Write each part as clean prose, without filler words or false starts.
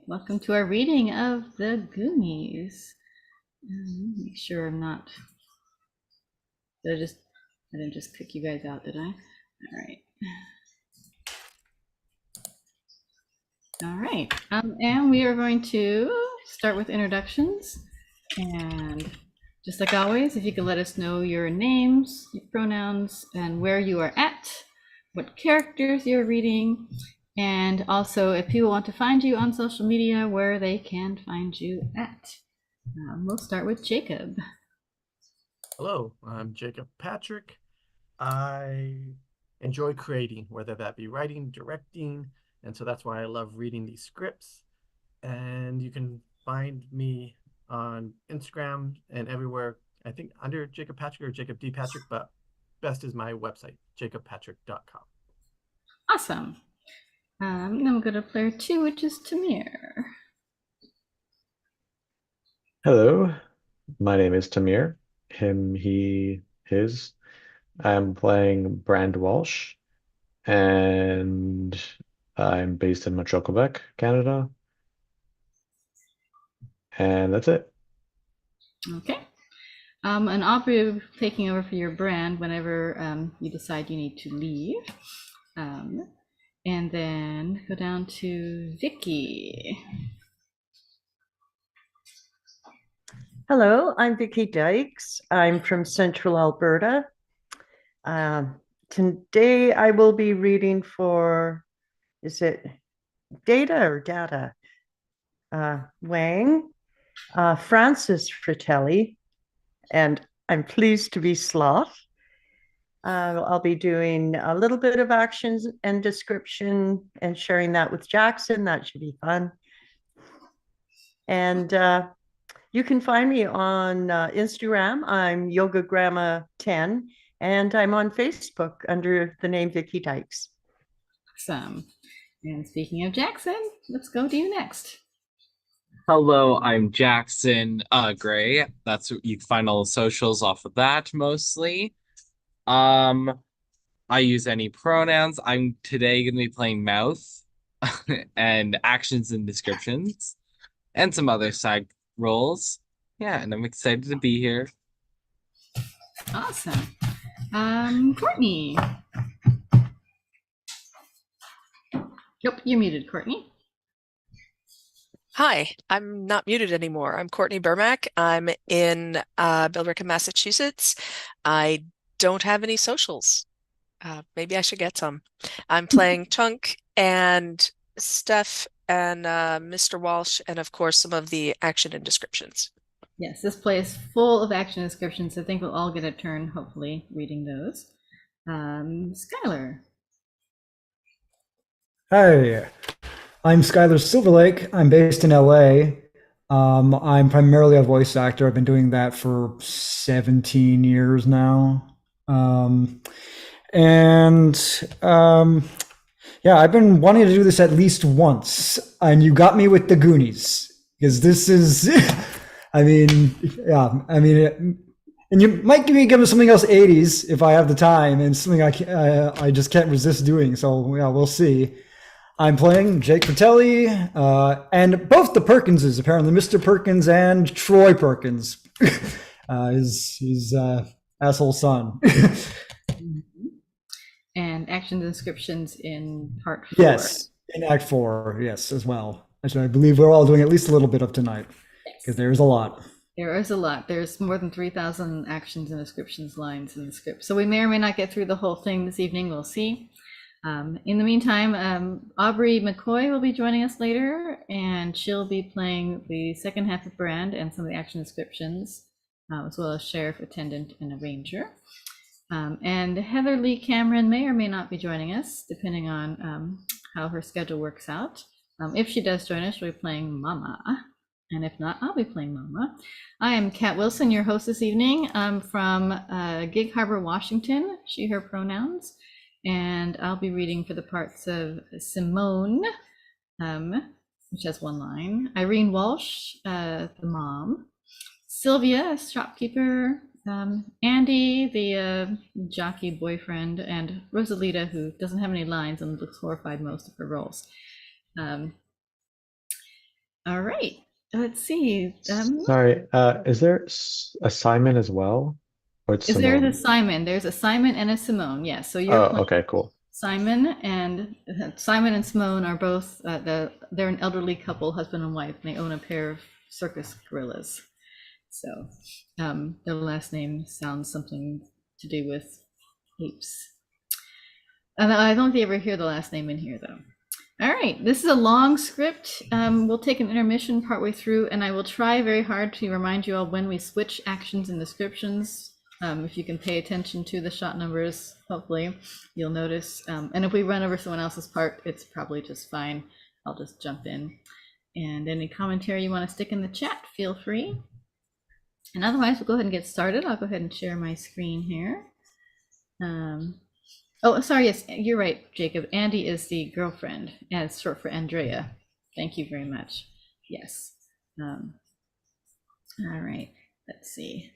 Welcome to our reading of the Goonies. Make sure I'm not. I didn't just kick you guys out, did I? All right. All right. And we are going to start with introductions. And just like always, if you could let us know your names, your pronouns, and where you are at, what characters you're reading, and also if people want to find you on social media, where they can find you at. We'll start with Jacob. Hello, I'm Jacob Patrick. I enjoy creating, whether that be writing, directing, and so that's why I love reading these scripts. And you can find me on Instagram and everywhere, I think under Jacob Patrick or Jacob D. Patrick, but best is my website, jacobpatrick.com. Awesome. Then we'll go to player 2, which is Tamir. Hello, my name is Tamir. Him, he, his. I'm playing Brand Walsh, and I'm based in Montreal, Quebec, Canada. And that's it. Okay. And I'll be taking over for your brand whenever you decide you need to leave. And then go down to Vicky. Hello, I'm Vicky Dykes. I'm from Central Alberta. Today I will be reading for, is it Data or Data? Wang, Francis Fratelli, and I'm pleased to be Sloth. I'll be doing a little bit of actions and description and sharing that with Jackson. That should be fun. And you can find me on Instagram. I'm YogaGramma10, and I'm on Facebook under the name Vicky Dykes. Awesome. And speaking of Jackson, let's go to you next. Hello, I'm Jackson Gray. That's you can find all the socials off of that mostly. I use any pronouns. I'm today gonna be playing mouth and actions and descriptions and some other side roles. Yeah, and I'm excited to be here. Awesome. Courtney. Nope, you're muted, Courtney. Hi, I'm not muted anymore. I'm Courtney Burmack. I'm in Billerica, Massachusetts. I don't have any socials. Maybe I should get some. I'm playing Chunk and Steph and Mr. Walsh, and of course some of the action and descriptions. Yes, this play is full of action descriptions. I think we'll all get a turn, hopefully, reading those. Skylar. Hi, I'm Skylar Silverlake. I'm based in LA. I'm primarily a voice actor. I've been doing that for 17 years now. Yeah, I've been wanting to do this at least once, and you got me with the Goonies because this is, and you might give me something else 80s if I have the time, and something I just can't resist doing. So yeah, we'll see. I'm playing Jake Fratelli, and both the Perkinses, apparently, Mr. Perkins and Troy Perkins, his asshole son. And action descriptions in part 4. Yes, in Act 4, yes, as well. Actually, I believe we're all doing at least a little bit of tonight, because there's a lot. There is a lot. There's more than 3,000 actions and descriptions lines in the script. So we may or may not get through the whole thing this evening. We'll see. In the meantime, Aubrey McCoy will be joining us later, and she'll be playing the second half of Brand and some of the action descriptions, as well as Sheriff, Attendant, and a Ranger. And Heather Lee Cameron may or may not be joining us, depending on how her schedule works out. If she does join us, she'll be playing Mama. And if not, I'll be playing Mama. I am Kat Wilson, your host this evening. I'm from Gig Harbor, Washington, she, her pronouns. And I'll be reading for the parts of Simone, which has one line, Irene Walsh, the mom, Sylvia, shopkeeper, Andy, the jockey boyfriend, and Rosalita, who doesn't have any lines and looks horrified most of her roles. All right. Let's see. Sorry, is there a Simon as well? Or it's Is there a Simone? Simon? There's a Simon and a Simone. Yes. So you're Oh, playing okay, cool. Simon and Simone are both they're an elderly couple, husband and wife, and they own a pair of circus gorillas. So their last name sounds something to do with apes. And I don't think you ever hear the last name in here though. All right, this is a long script. We'll take an intermission partway through, and I will try very hard to remind you all when we switch actions and descriptions. If you can pay attention to the shot numbers, hopefully you'll notice. And if we run over someone else's part, it's probably just fine. I'll just jump in. And any commentary you want to stick in the chat, feel free. And otherwise, we'll go ahead and get started. I'll go ahead and share my screen here. Oh, sorry, yes, you're right, Jacob. Andy is the girlfriend, and it's short for Andrea. Thank you very much. Yes. All right, let's see.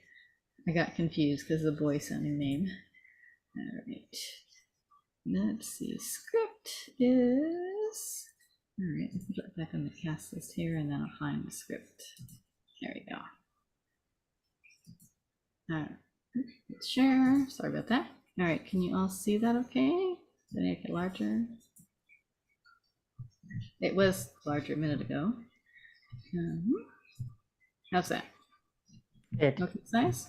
I got confused because of the boy sounding name. All right. Let's see. Script is. All right, let's put it back on the cast list here, and then I'll find the script. There we go. All right. Let's share. Sorry about that. All right, can you all see that okay? Did I make it larger? It was larger a minute ago. How's that? Good. Okay, size?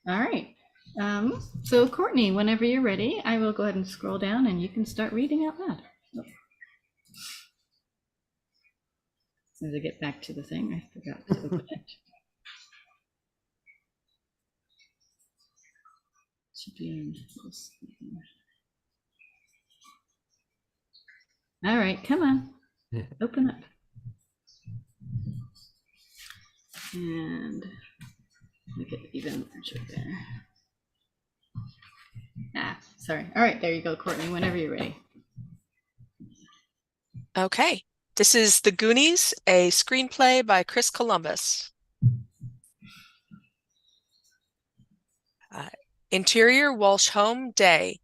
All right. So Courtney, whenever you're ready, I will go ahead and scroll down and you can start reading out loud. Oh. As soon as I get back to the thing, I forgot to open it. Should be in this. All right, come on. Open up. And make it even larger there. Ah, sorry. All right, there you go, Courtney, whenever you're ready. Okay. This is The Goonies, a screenplay by Chris Columbus. Interior Walsh home, day.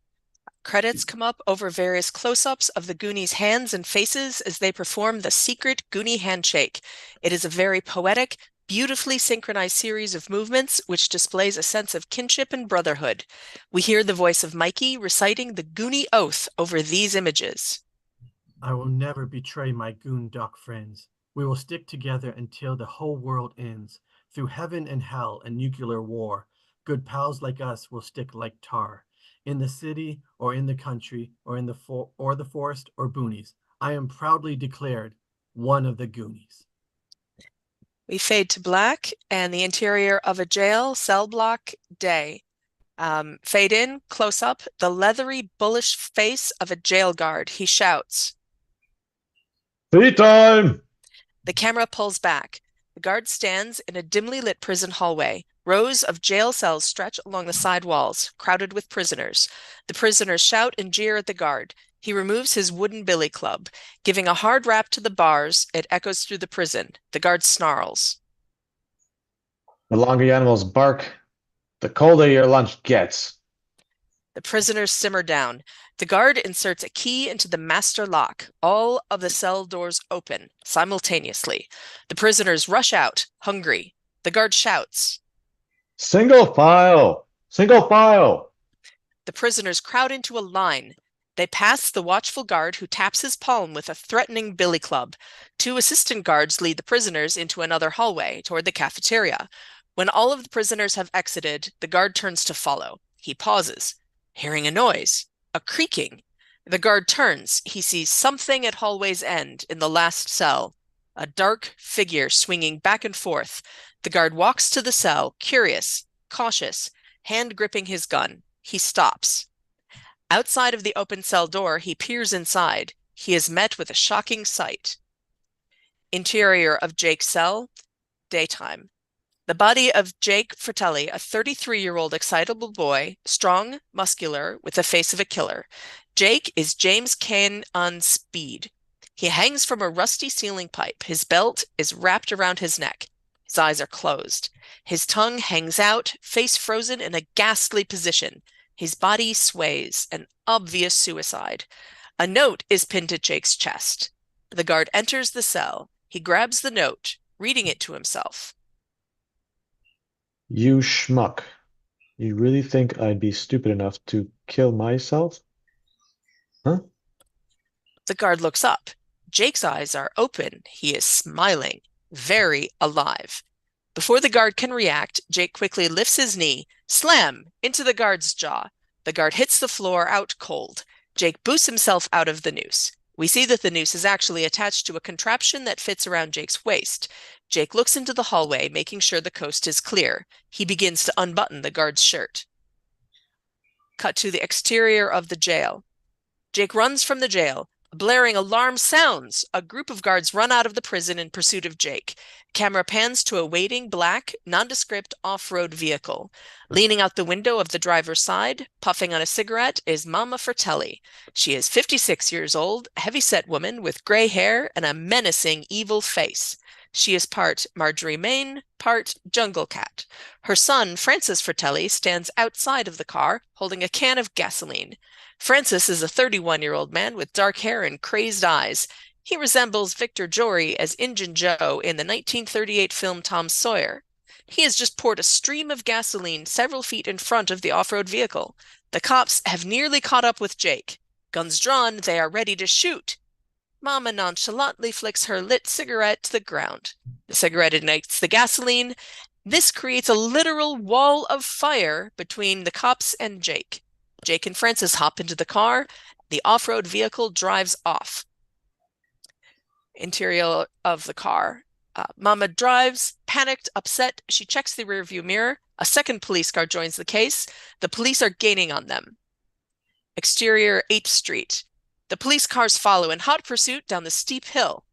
Credits come up over various close-ups of the Goonies' hands and faces as they perform the secret Goonie handshake. It is a very poetic, beautifully synchronized series of movements which displays a sense of kinship and brotherhood. We hear the voice of Mikey reciting the Goonie oath over these images. I will never betray my goon duck friends. We will stick together until the whole world ends. Through heaven and hell and nuclear war, good pals like us will stick like tar. In the city or in the country or in the forest or boonies, I am proudly declared one of the Goonies. We fade to black and the interior of a jail cell block, day. Fade in, close up, the leathery, bullish face of a jail guard. He shouts. Tea time! The camera pulls back. The guard stands in a dimly lit prison hallway. Rows of jail cells stretch along the side walls, crowded with prisoners. The prisoners shout and jeer at the guard. He removes his wooden billy club. Giving a hard rap to the bars, it echoes through the prison. The guard snarls. The longer the animals bark, the colder your lunch gets. The prisoners simmer down. The guard inserts a key into the master lock. All of the cell doors open simultaneously. The prisoners rush out, hungry. The guard shouts. Single file! Single file! The prisoners crowd into a line. They pass the watchful guard who taps his palm with a threatening billy club. Two assistant guards lead the prisoners into another hallway toward the cafeteria. When all of the prisoners have exited, the guard turns to follow. He pauses, hearing a noise, a creaking. The guard turns. He sees something at hallway's end in the last cell, a dark figure swinging back and forth. The guard walks to the cell, curious, cautious, hand gripping his gun. He stops. Outside of the open cell door, he peers inside. He is met with a shocking sight. Interior of Jake's cell, daytime. The body of Jake Fratelli, a 33-year-old excitable boy, strong, muscular, with the face of a killer. Jake is James Cain on speed. He hangs from a rusty ceiling pipe. His belt is wrapped around his neck. His eyes are closed. His tongue hangs out, face frozen in a ghastly position. His body sways, an obvious suicide. A note is pinned to Jake's chest. The guard enters the cell. He grabs the note, reading it to himself. You schmuck. You really think I'd be stupid enough to kill myself? Huh? The guard looks up. Jake's eyes are open. He is smiling, very alive. Before the guard can react, Jake quickly lifts his knee, slam, into the guard's jaw. The guard hits the floor out cold. Jake boosts himself out of the noose. We see that the noose is actually attached to a contraption that fits around Jake's waist. Jake looks into the hallway, making sure the coast is clear. He begins to unbutton the guard's shirt. Cut to the exterior of the jail. Jake runs from the jail. Blaring alarm sounds. A group of guards run out of the prison in pursuit of Jake. Camera pans to a waiting black, nondescript off-road vehicle. Leaning out the window of the driver's side, puffing on a cigarette, is Mama Fratelli. She is 56 years old, a heavy-set woman with gray hair and a menacing, evil face. She is part Marjorie Main, part Jungle Cat. Her son, Francis Fratelli, stands outside of the car, holding a can of gasoline. Francis is a 31-year-old man with dark hair and crazed eyes. He resembles Victor Jory as Injun Joe in the 1938 film Tom Sawyer. He has just poured a stream of gasoline several feet in front of the off-road vehicle. The cops have nearly caught up with Jake. Guns drawn, they are ready to shoot. Mama nonchalantly flicks her lit cigarette to the ground. The cigarette ignites the gasoline. This creates a literal wall of fire between the cops and Jake. Jake and Francis hop into the car. The off-road vehicle drives off. Interior of the car. Mama drives, panicked, upset. She checks the rearview mirror. A second police car joins the case. The police are gaining on them. Exterior 8th Street. The police cars follow in hot pursuit down the steep hill.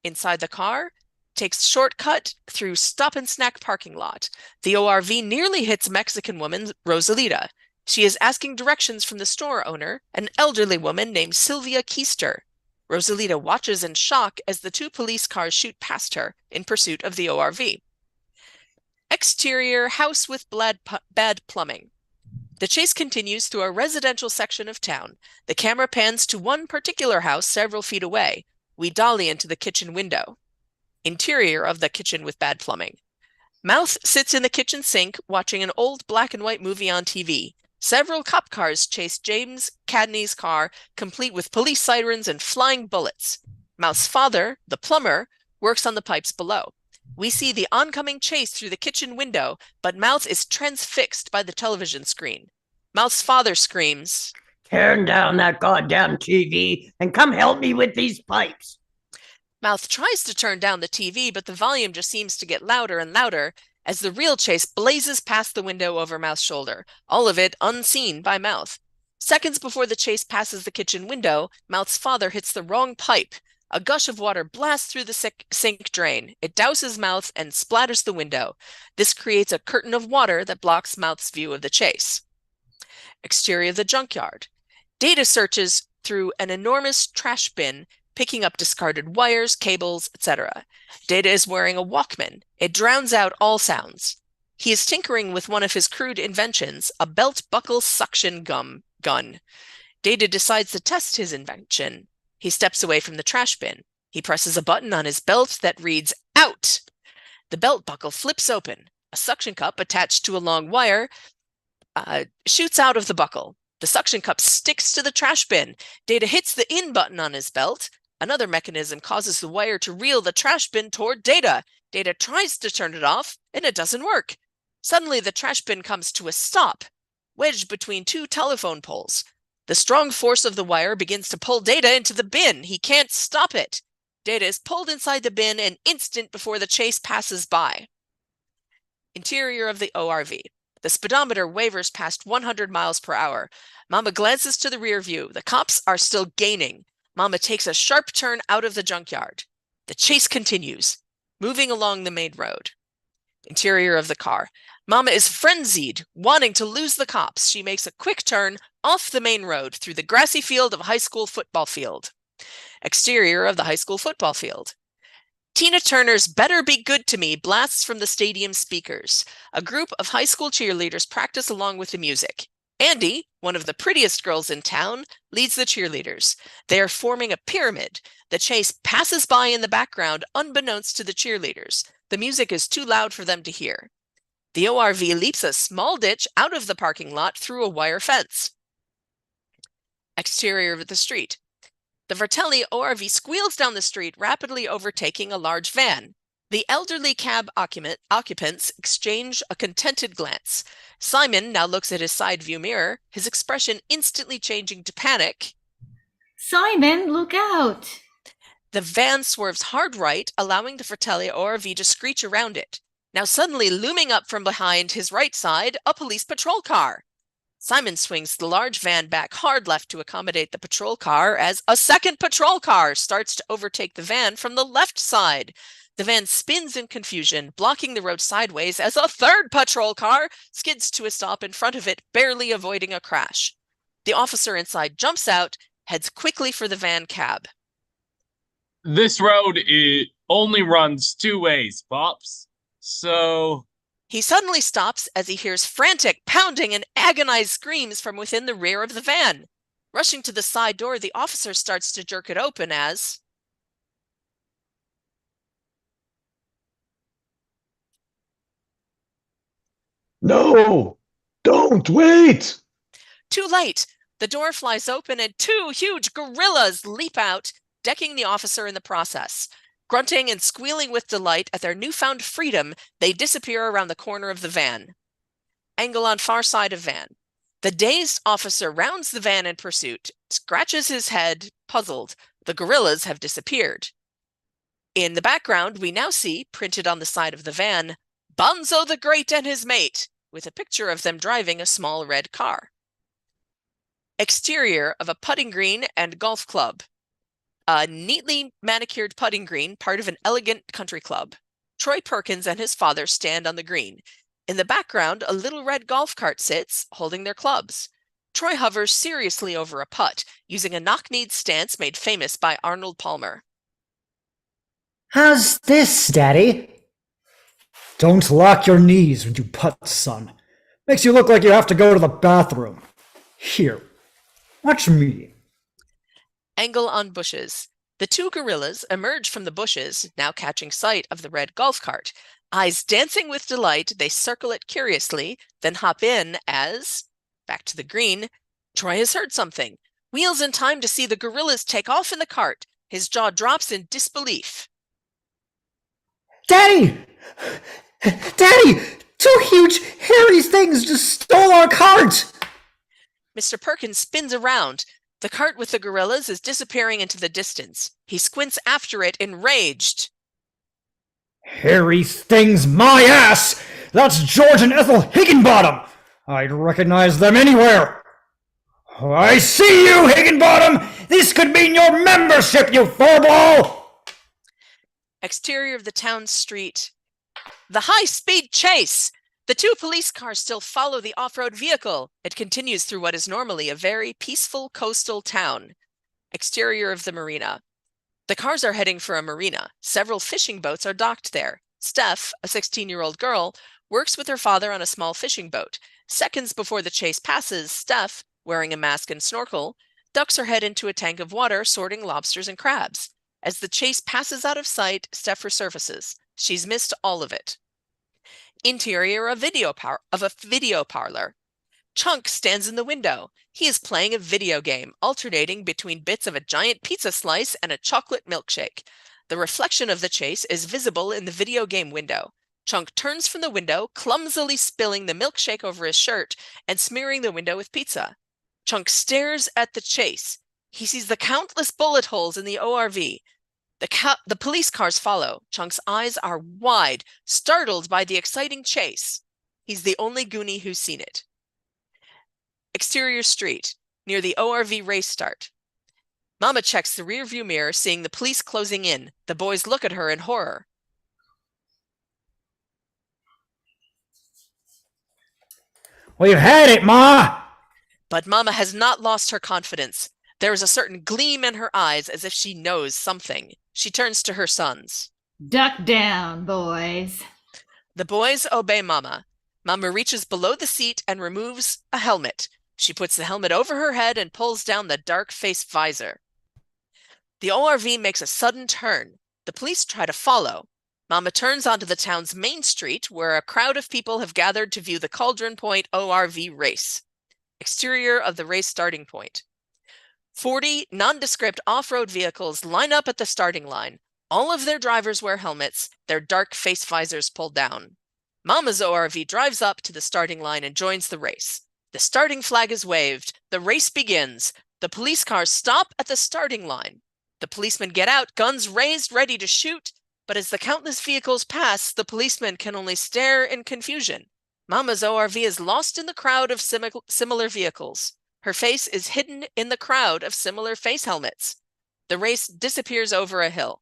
Inside the car, takes shortcut through stop and snack parking lot. The ORV nearly hits Mexican woman Rosalita. She is asking directions from the store owner, an elderly woman named Sylvia Keister. Rosalita watches in shock as the two police cars shoot past her in pursuit of the ORV. Exterior house with bad plumbing. The chase continues through a residential section of town. The camera pans to one particular house several feet away. We dolly into the kitchen window. Interior of the kitchen with bad plumbing. Mouth sits in the kitchen sink watching an old black and white movie on TV. Several cop cars chase James Cadney's car, complete with police sirens and flying bullets. Mouth's father, the plumber, works on the pipes below. We see the oncoming chase through the kitchen window, but Mouth is transfixed by the television screen. Mouth's father screams, "Turn down that goddamn TV and come help me with these pipes." Mouth tries to turn down the TV, but the volume just seems to get louder and louder as the real chase blazes past the window over Mouth's shoulder, all of it unseen by Mouth. Seconds before the chase passes the kitchen window, Mouth's father hits the wrong pipe. A gush of water blasts through the sink drain. It douses Mouth and splatters the window. This creates a curtain of water that blocks Mouth's view of the chase. Exterior of the junkyard. Data searches through an enormous trash bin, picking up discarded wires, cables, etc. Data is wearing a Walkman. It drowns out all sounds. He is tinkering with one of his crude inventions, a belt buckle suction gun. Data decides to test his invention. He steps away from the trash bin. He presses a button on his belt that reads, "Out!" The belt buckle flips open. A suction cup attached to a long wire shoots out of the buckle. The suction cup sticks to the trash bin. Data hits the in button on his belt. Another mechanism causes the wire to reel the trash bin toward Data. Data tries to turn it off, and it doesn't work. Suddenly, the trash bin comes to a stop, wedged between two telephone poles. The strong force of the wire begins to pull Data into the bin. He can't stop it. Data is pulled inside the bin an instant before the chase passes by. Interior of the ORV. The speedometer wavers past 100 miles per hour. Mama glances to the rear view. The cops are still gaining. Mama takes a sharp turn out of the junkyard. The chase continues, moving along the main road. Interior of the car. Mama is frenzied, wanting to lose the cops. She makes a quick turn off the main road through the grassy field of a high school football field. Exterior of the high school football field. Tina Turner's "Better Be Good to Me" blasts from the stadium speakers. A group of high school cheerleaders practice along with the music. Andy, one of the prettiest girls in town, leads the cheerleaders. They are forming a pyramid. The chase passes by in the background, unbeknownst to the cheerleaders. The music is too loud for them to hear. The ORV leaps a small ditch out of the parking lot through a wire fence. Exterior of the street. The Vertelli ORV squeals down the street, rapidly overtaking a large van. The elderly cab occupants exchange a contented glance. Simon now looks at his side view mirror, his expression instantly changing to panic. Simon, look out! The van swerves hard right, allowing the Fratelli ORV to screech around it. Now suddenly looming up from behind his right side, a police patrol car. Simon swings the large van back hard left to accommodate the patrol car as a second patrol car starts to overtake the van from the left side. The van spins in confusion, blocking the road sideways as a third patrol car skids to a stop in front of it, barely avoiding a crash. The officer inside jumps out, heads quickly for the van cab. This road only runs 2 ways, Pops. So... He suddenly stops as he hears frantic pounding and agonized screams from within the rear of the van. Rushing to the side door, the officer starts to jerk it open as... No! Don't wait! Too late! The door flies open and 2 huge gorillas leap out, decking the officer in the process. Grunting and squealing with delight at their newfound freedom, they disappear around the corner of the van. Angle on far side of van. The dazed officer rounds the van in pursuit, scratches his head, puzzled. The gorillas have disappeared. In the background, we now see, printed on the side of the van, Bonzo the Great and his mate, with a picture of them driving a small red car. Exterior of a putting green and golf club. A neatly manicured putting green, part of an elegant country club. Troy Perkins and his father stand on the green. In the background, a little red golf cart sits, holding their clubs. Troy hovers seriously over a putt, using a knock-kneed stance made famous by Arnold Palmer. How's this, Daddy? Don't lock your knees when you putt, son. Makes you look like you have to go to the bathroom. Here, watch me. Angle on bushes. The 2 gorillas emerge from the bushes, now catching sight of the red golf cart. Eyes dancing with delight, they circle it curiously, then hop in as, back to the green, Troy has heard something. Wheels in time to see the gorillas take off in the cart. His jaw drops in disbelief. Daddy! Daddy! 2 huge, hairy things just stole our cart! Mr. Perkins spins around. The cart with the gorillas is disappearing into the distance. He squints after it, enraged. Hairy things, my ass! That's George and Ethel Higginbottom! I'd recognize them anywhere! I see you, Higginbottom! This could mean your membership, you furball! Exterior of the town street. The high-speed chase! The 2 police cars still follow the off-road vehicle. It continues through what is normally a very peaceful coastal town. Exterior of the marina. The cars are heading for a marina. Several fishing boats are docked there. Steph, a 16-year-old girl, works with her father on a small fishing boat. Seconds before the chase passes, Steph, wearing a mask and snorkel, ducks her head into a tank of water, sorting lobsters and crabs. As the chase passes out of sight, Steph resurfaces. She's missed all of it. Interior of a video parlor. Chunk stands in the window. He is playing a video game, alternating between bits of a giant pizza slice and a chocolate milkshake. The reflection of the chase is visible in the video game window. Chunk turns from the window, clumsily spilling the milkshake over his shirt and smearing the window with pizza. Chunk stares at the chase. He sees the countless bullet holes in the ORV. The police cars follow. Chunk's eyes are wide, startled by the exciting chase. He's the only Goonie who's seen it. Exterior street, near the ORV race start. Mama checks the rearview mirror, seeing the police closing in. The boys look at her in horror. We've had it, Ma! But Mama has not lost her confidence. There is a certain gleam in her eyes as if she knows something. She turns to her sons. Duck down, boys. The boys obey Mama. Mama reaches below the seat and removes a helmet. She puts the helmet over her head and pulls down the dark face visor. The ORV makes a sudden turn. The police try to follow. Mama turns onto the town's main street, where a crowd of people have gathered to view the Cauldron Point ORV race. Exterior of the race starting point. 40 nondescript off-road vehicles line up at the starting line. All of their drivers wear helmets, their dark face visors pulled down. Mama's ORV drives up to the starting line and joins the race. The starting flag is waved. The race begins. The police cars stop at the starting line. The policemen get out, guns raised, ready to shoot. But as the countless vehicles pass, the policemen can only stare in confusion. Mama's ORV is lost in the crowd of similar vehicles. Her face is hidden in the crowd of similar face helmets. The race disappears over a hill.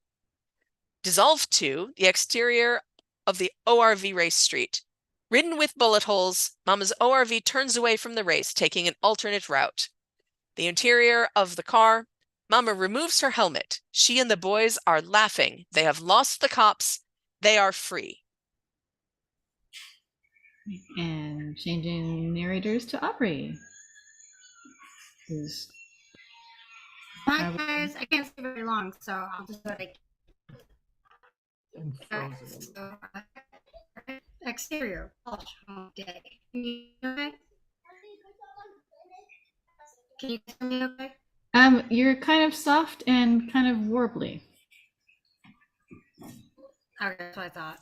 Dissolve to the exterior of the ORV race street. Ridden with bullet holes, Mama's ORV turns away from the race, taking an alternate route. The interior of the car. Mama removes her helmet. She and the boys are laughing. They have lost the cops. They are free. And changing narrators to Aubrey. Who's Hi guys, I can't stay very long, so I'll just go to And frozen. exterior all day. Can you hear me? Can you hear me okay? You're kind of soft and kind of warbly. Okay, that's what I thought.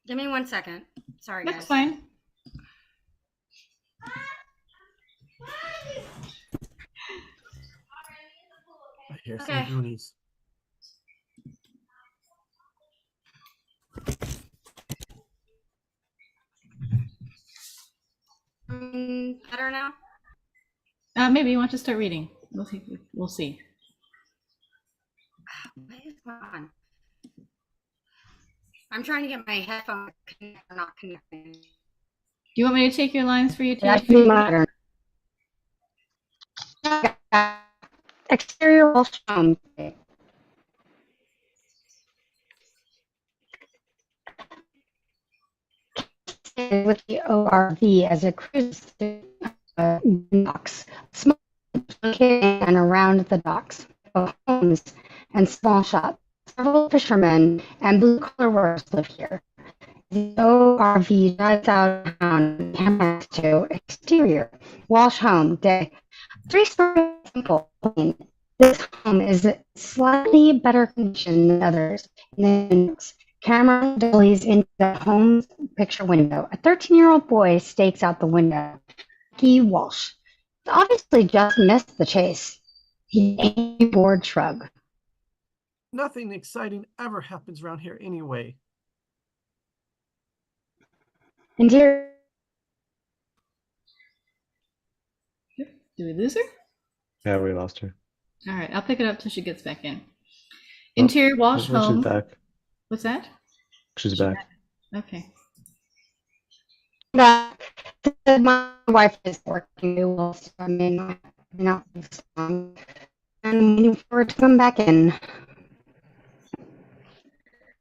Give me 1 second. Sorry, That's guys. fine. I hear Okay. some Goonies. Better now? Maybe you want to start reading. We'll see. What is going on? I'm trying to get my headphones not connecting. Do you want me to take your lines for you today? That's pretty modern. Exterior wall shown. With the ORV as it cruises through docks, small and around the docks, homes and small shops. Several fishermen and blue-collar workers live here. The ORV drives out of town and to exterior. Walsh home, day. 3-story simple. This home is slightly better condition than others. Camera dollies into the home's picture window. A 13-year-old boy stakes out the window. He Walsh obviously just missed the chase. He bored shrug. Nothing exciting ever happens around here anyway. Interior. Do we lose her? Yeah, we lost her. All right, I'll pick it up till she gets back in. Interior Walsh Well, home. she's back. What's that? She's back. Okay. My wife is working well, so I may not be strong. I'm waiting for her to come back in.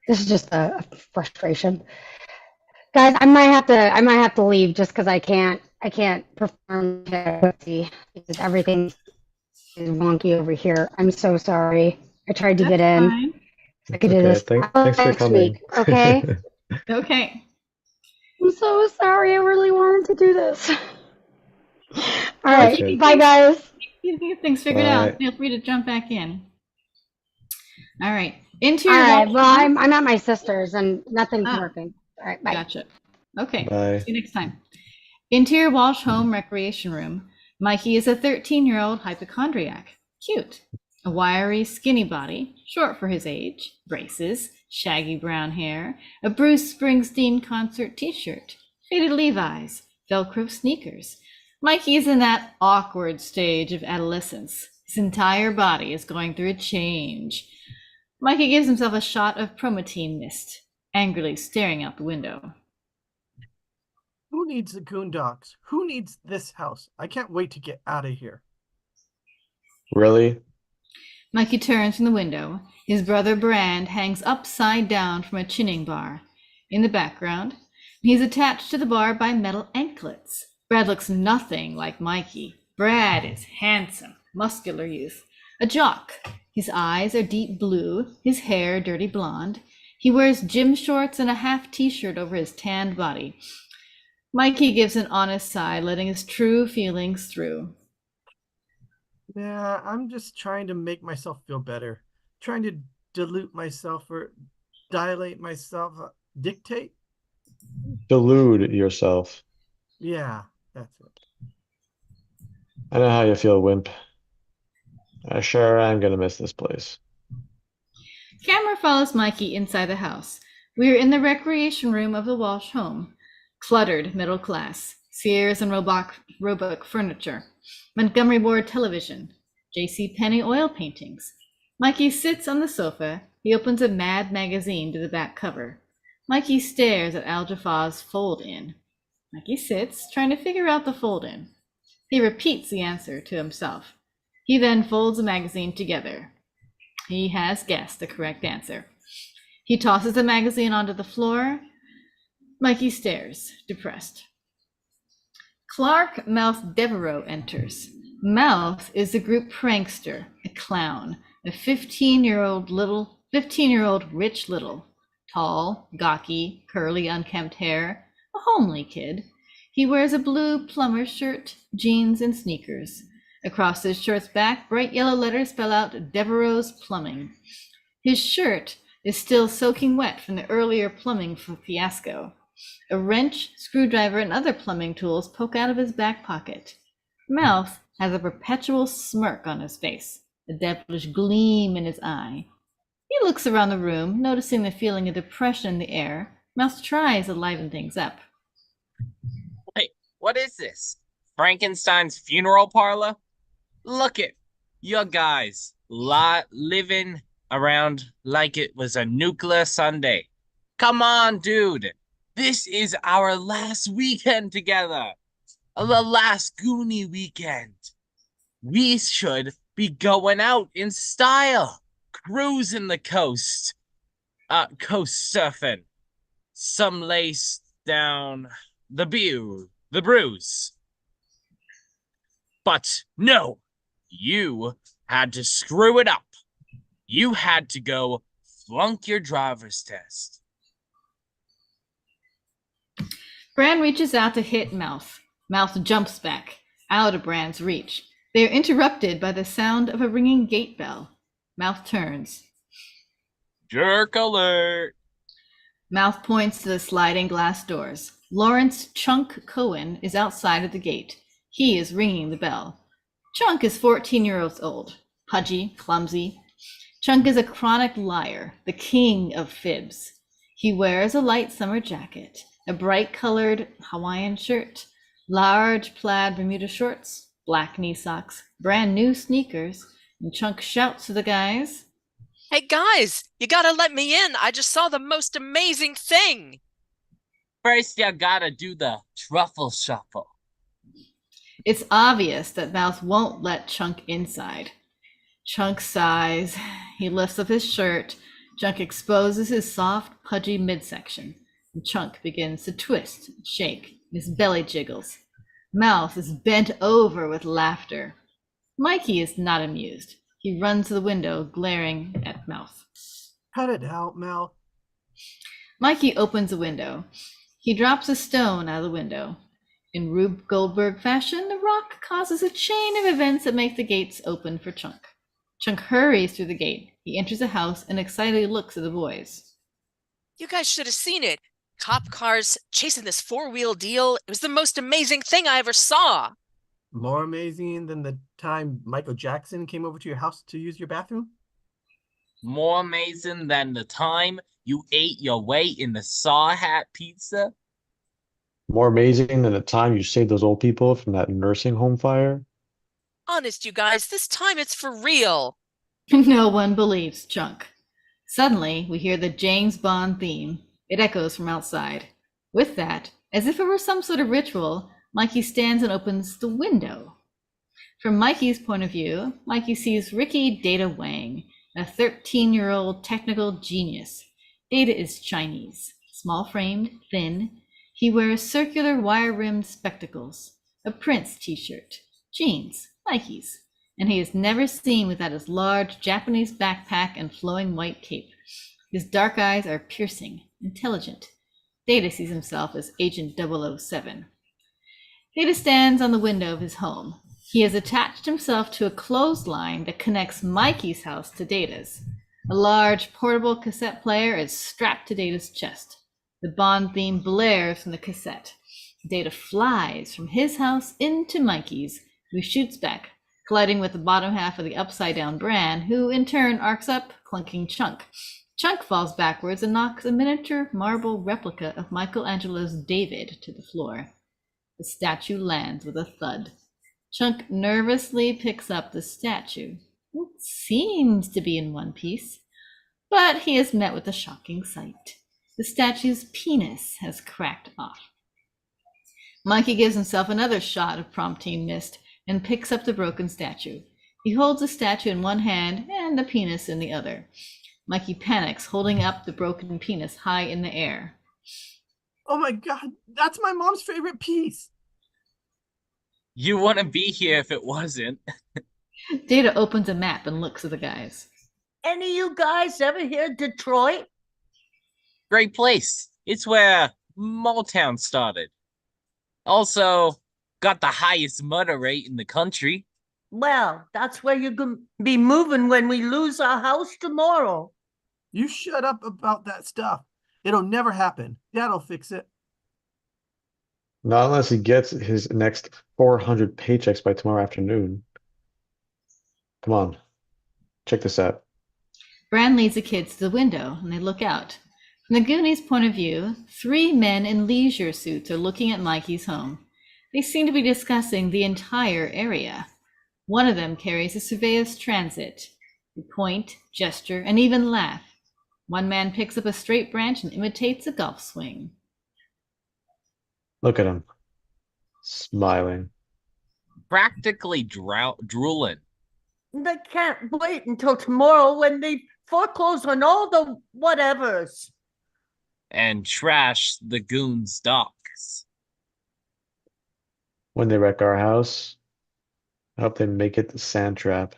This is just a frustration. Guys, I might have to leave just because I can't perform quickly because everything is wonky over here. I'm so sorry. I tried to get in. Fine. I could do this. Thanks for next coming. week, okay? Okay. I'm so sorry. I really wanted to do this. All right. Okay. Bye, guys. You get things figured Bye. out. Feel free to jump back in. All right. Interior All right. Walsh Well, home. I'm at my sister's and nothing's Ah. working. All right. Bye. Gotcha. Okay. Bye. See you next time. Interior Walsh home recreation room. Mikey is a 13-year-old hypochondriac. Cute. A wiry, skinny body, short for his age, braces, shaggy brown hair, a Bruce Springsteen concert t-shirt, faded Levi's, Velcro sneakers. Mikey is in that awkward stage of adolescence. His entire body is going through a change. Mikey gives himself a shot of Promethean mist, angrily staring out the window. Who needs the Goondocks? Who needs this house? I can't wait to get out of here. Really? Mikey turns from the window. His brother Brand hangs upside down from a chinning bar. In the background, he's attached to the bar by metal anklets. Brad looks nothing like Mikey. Brad is handsome, muscular youth, a jock. His eyes are deep blue, his hair dirty blonde. He wears gym shorts and a half t-shirt over his tanned body. Mikey gives an honest sigh, letting his true feelings through. Yeah, I'm just trying to make myself feel better. Trying to dilute myself or dilate myself. Dictate? Delude yourself. Yeah, that's it. I know how you feel, Wimp. I sure am gonna miss this place. Camera follows Mikey inside the house. We are in the recreation room of the Walsh home. Cluttered middle class. Sears and Roebuck furniture. Montgomery Ward television. J.C. Penney oil paintings. Mikey sits on the sofa. He opens a Mad magazine to the back cover. Mikey stares at Al Jafar's fold-in. Mikey sits, trying to figure out the fold-in. He repeats the answer to himself. He then folds the magazine together. He has guessed the correct answer. He tosses the magazine onto the floor. Mikey stares, depressed. Clark Mouth Devereaux enters. Mouth is the group prankster, a clown, a 15-year-old rich little, tall, gawky, curly, unkempt hair, a homely kid. He wears a blue plumber shirt, jeans, and sneakers. Across his shirt's back, bright yellow letters spell out Devereaux's Plumbing. His shirt is still soaking wet from the earlier plumbing fiasco. A wrench, screwdriver, and other plumbing tools poke out of his back pocket. Mouth has a perpetual smirk on his face, a devilish gleam in his eye. He looks around the room, noticing the feeling of depression in the air. Mouth tries to liven things up. Hey, what is this? Frankenstein's funeral parlor? Look at you guys living around like it was a nuclear Sunday. Come on, dude. This is our last weekend together. The last Goonie weekend. We should be going out in style. Cruising the coast. Coast surfing. Some lace down the bruise. But no, you had to screw it up. You had to go flunk your driver's test. Brand reaches out to hit Mouth. Mouth jumps back, out of Brand's reach. They are interrupted by the sound of a ringing gate bell. Mouth turns. Jerk alert! Mouth points to the sliding glass doors. Lawrence Chunk Cohen is outside of the gate. He is ringing the bell. Chunk is 14 years old, pudgy, clumsy. Chunk is a chronic liar, the king of fibs. He wears a light summer jacket, a bright-colored Hawaiian shirt, large plaid Bermuda shorts, black knee socks, brand new sneakers, and Chunk shouts to the guys, Hey guys, you gotta let me in. I just saw the most amazing thing. First, you gotta do the truffle shuffle. It's obvious that Mouth won't let Chunk inside. Chunk sighs. He lifts up his shirt. Chunk exposes his soft, pudgy midsection. And Chunk begins to twist and shake. His belly jiggles. Mouth is bent over with laughter. Mikey is not amused. He runs to the window, glaring at Mouth. Cut it out, Mel. Mikey opens the window. He drops a stone out of the window. In Rube Goldberg fashion, the rock causes a chain of events that make the gates open for Chunk. Chunk hurries through the gate. He enters the house and excitedly looks at the boys. You guys should have seen it. Cop cars chasing this four-wheel deal. It was the most amazing thing I ever saw. More amazing than the time Michael Jackson came over to your house to use your bathroom? More amazing than the time you ate your weight in the Saw Hat pizza? More amazing than the time you saved those old people from that nursing home fire? Honest, you guys, this time it's for real. No one believes Chunk. Suddenly, we hear the James Bond theme. It echoes from outside. With that, as if it were some sort of ritual, Mikey stands and opens the window. From Mikey's point of view, Mikey sees Ricky Data Wang, a 13-year-old technical genius. Data is Chinese, small-framed, thin. He wears circular wire-rimmed spectacles, a Prince t-shirt, jeans, Nikes, and he is never seen without his large Japanese backpack and flowing white cape. His dark eyes are piercing, intelligent. Data sees himself as Agent 007. Data stands on the window of his home. He has attached himself to a clothesline that connects Mikey's house to Data's. A large portable cassette player is strapped to Data's chest. The Bond theme blares from the cassette. Data flies from his house into Mikey's, who shoots back, colliding with the bottom half of the upside-down Bran, who in turn arcs up, clunking Chunk. Chunk falls backwards and knocks a miniature marble replica of Michelangelo's David to the floor. The statue lands with a thud. Chunk nervously picks up the statue. It seems to be in one piece, but he is met with a shocking sight. The statue's penis has cracked off. Mikey gives himself another shot of prompting mist and picks up the broken statue. He holds the statue in one hand and the penis in the other. Mikey panics, holding up the broken penis high in the air. Oh my God, that's my mom's favorite piece. You wouldn't be here if it wasn't. Data opens a map and looks at the guys. Any of you guys ever hear Detroit? Great place. It's where Motown started. Also, got the highest murder rate in the country. Well, that's where you're going to be moving when we lose our house tomorrow. You shut up about that stuff. It'll never happen. Dad'll fix it. Not unless he gets his next 400 paychecks by tomorrow afternoon. Come on, check this out. Bran leads the kids to the window, and they look out. From the Goonies' point of view, 3 men in leisure suits are looking at Mikey's home. They seem to be discussing the entire area. One of them carries a Surveyor's Transit. They point, gesture, and even laugh. One man picks up a straight branch and imitates a golf swing. Look at him, smiling. Practically drooling. They can't wait until tomorrow when they foreclose on all the whatevers. And trash the goons' docks. When they wreck our house, I hope they make it the sand trap.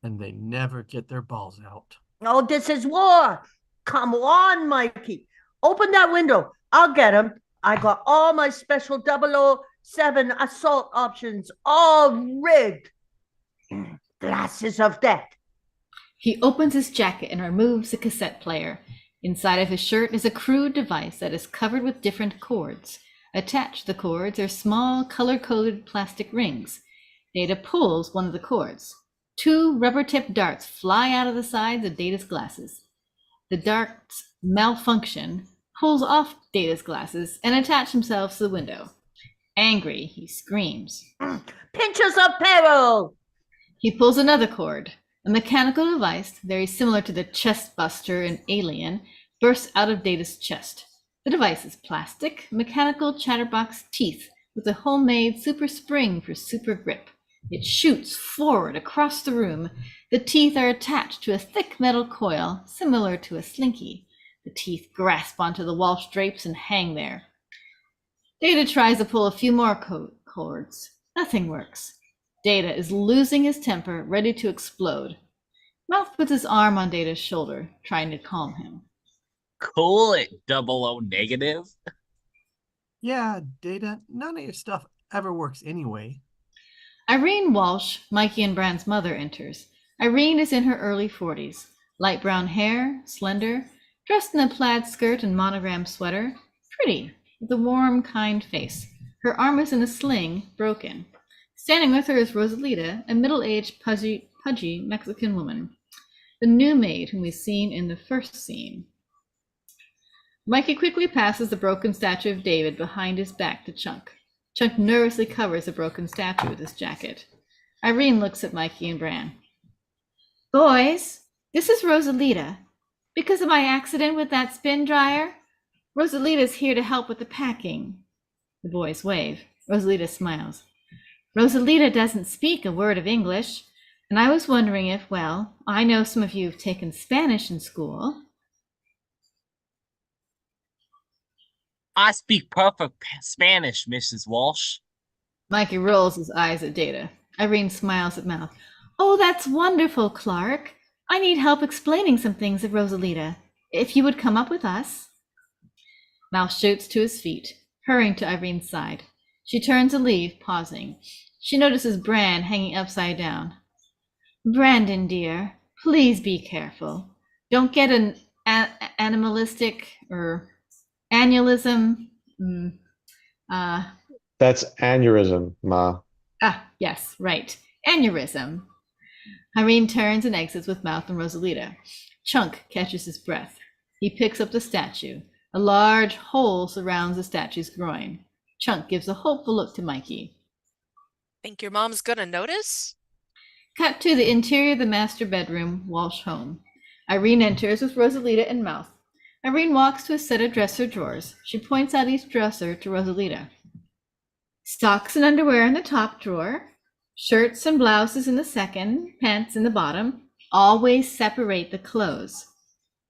And they never get their balls out. Oh, this is war. Come on, Mikey. Open that window. I'll get him. I got all my special 007 assault options all rigged. Glasses of death. He opens his jacket and removes the cassette player. Inside of his shirt is a crude device that is covered with different cords. Attached to the cords are small, color-coded plastic rings. Data pulls one of the cords. 2 rubber-tipped darts fly out of the sides of Data's glasses. The darts malfunction, pulls off Data's glasses, and attach themselves to the window. Angry, he screams. Pinches of peril. He pulls another cord. A mechanical device, very similar to the chest buster in Alien, bursts out of Data's chest. The device is plastic, mechanical chatterbox teeth with a homemade super spring for super grip. It shoots forward across the room. The teeth are attached to a thick metal coil, similar to a slinky. The teeth grasp onto the Walsh drapes and hang there. Data tries to pull a few more cords. Nothing works. Data is losing his temper, ready to explode. Mouth puts his arm on Data's shoulder, trying to calm him. Cool it, 00 negative. Yeah, Data, none of your stuff ever works anyway. Irene Walsh, Mikey and Bran's mother, enters. Irene is in her early 40s. Light brown hair, slender, dressed in a plaid skirt and monogram sweater. Pretty, with a warm, kind face. Her arm is in a sling, broken. Standing with her is Rosalita, a middle-aged, pudgy Mexican woman. The new maid whom we've seen in the first scene. Mikey quickly passes the broken statue of David behind his back to Chunk. Chunk nervously covers the broken statue with his jacket. Irene looks at Mikey and Bran. Boys, this is Rosalita. Because of my accident with that spin dryer, Rosalita's here to help with the packing. The boys wave. Rosalita smiles. Rosalita doesn't speak a word of English, and I was wondering if, well, I know some of you have taken Spanish in school. I speak perfect Spanish, Mrs. Walsh. Mikey rolls his eyes at Data. Irene smiles at Mouth. Oh, that's wonderful, Clark. I need help explaining some things of Rosalita. If you would come up with us. Mouth shoots to his feet, hurrying to Irene's side. She turns to leave, pausing. She notices Bran hanging upside down. Brandon, dear, please be careful. Don't get an animalistic or aneurysm. That's aneurysm, Ma. Yes, right. Aneurysm. Irene turns and exits with Mouth and Rosalita. Chunk catches his breath. He picks up the statue. A large hole surrounds the statue's groin. Chunk gives a hopeful look to Mikey. Think your mom's gonna notice? Cut to the interior of the master bedroom, Walsh home. Irene enters with Rosalita and Mouth. Irene walks to a set of dresser drawers. She points out each dresser to Rosalita. Socks and underwear in the top drawer. Shirts and blouses in the second, pants in the bottom. Always separate the clothes.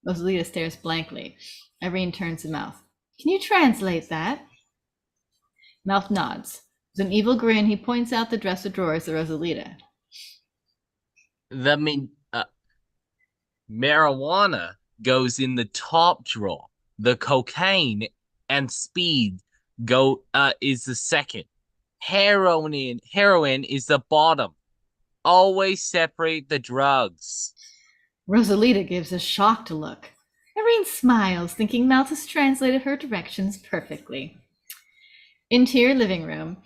Rosalita stares blankly. Irene turns to Mouth. Can you translate that? Mouth nods. With an evil grin, he points out the dresser drawers to Rosalita. Marijuana goes in the top drawer. The cocaine and speed is the second. Heroin is the bottom. Always separate the drugs. Rosalita gives a shocked look. Irene smiles, thinking Mouth has translated her directions perfectly. Interior living room.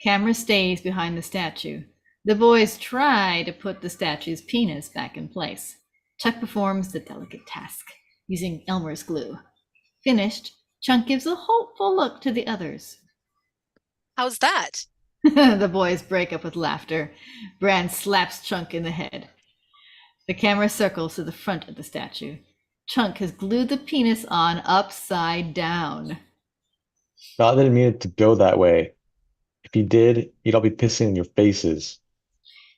Camera stays behind the statue. The boys try to put the statue's penis back in place. Chuck performs the delicate task, using Elmer's glue. Finished, Chunk gives a hopeful look to the others. How's that? The boys break up with laughter. Bran slaps Chunk in the head. The camera circles to the front of the statue. Chunk has glued the penis on upside down. God didn't mean it to go that way. If he did, you'd all be pissing in your faces.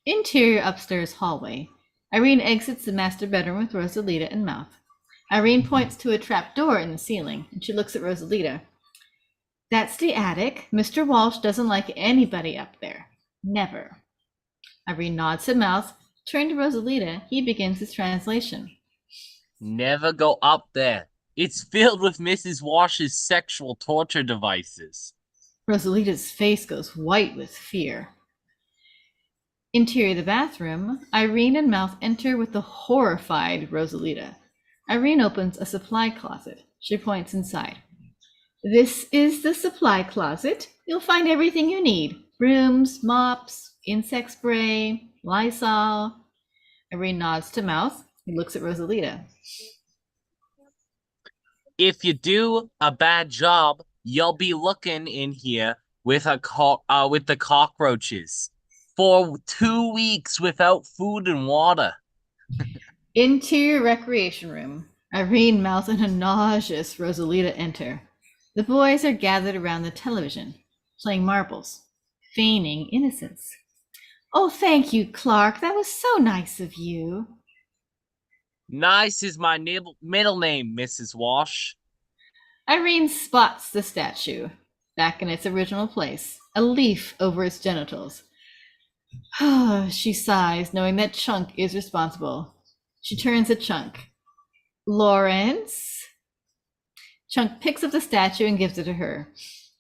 Interior upstairs hallway. Irene exits the master bedroom with Rosalita and Mouth. Irene points to a trap door in the ceiling, and she looks at Rosalita. That's the attic. Mr. Walsh doesn't like anybody up there. Never. Irene nods to Mouth. Turning to Rosalita, he begins his translation. Never go up there. It's filled with Mrs. Walsh's sexual torture devices. Rosalita's face goes white with fear. Interior of the bathroom, Irene and Mouth enter with the horrified Rosalita. Irene opens a supply closet. She points inside. This is the supply closet. You'll find everything you need. Brooms, mops, insect spray, Lysol. Irene nods to Mouth. He looks at Rosalita. If you do a bad job, you'll be looking in here with the cockroaches for 2 weeks without food and water. Interior recreation room. Irene, Mouth, and a nauseous Rosalita enter. The boys are gathered around the television, playing marbles, feigning innocence. Oh, thank you, Clark. That was so nice of you. Nice is my middle name, Mrs. Walsh. Irene spots the statue, back in its original place, a leaf over its genitals. She sighs, knowing that Chunk is responsible. She turns to Chunk. Lawrence? Chunk picks up the statue and gives it to her.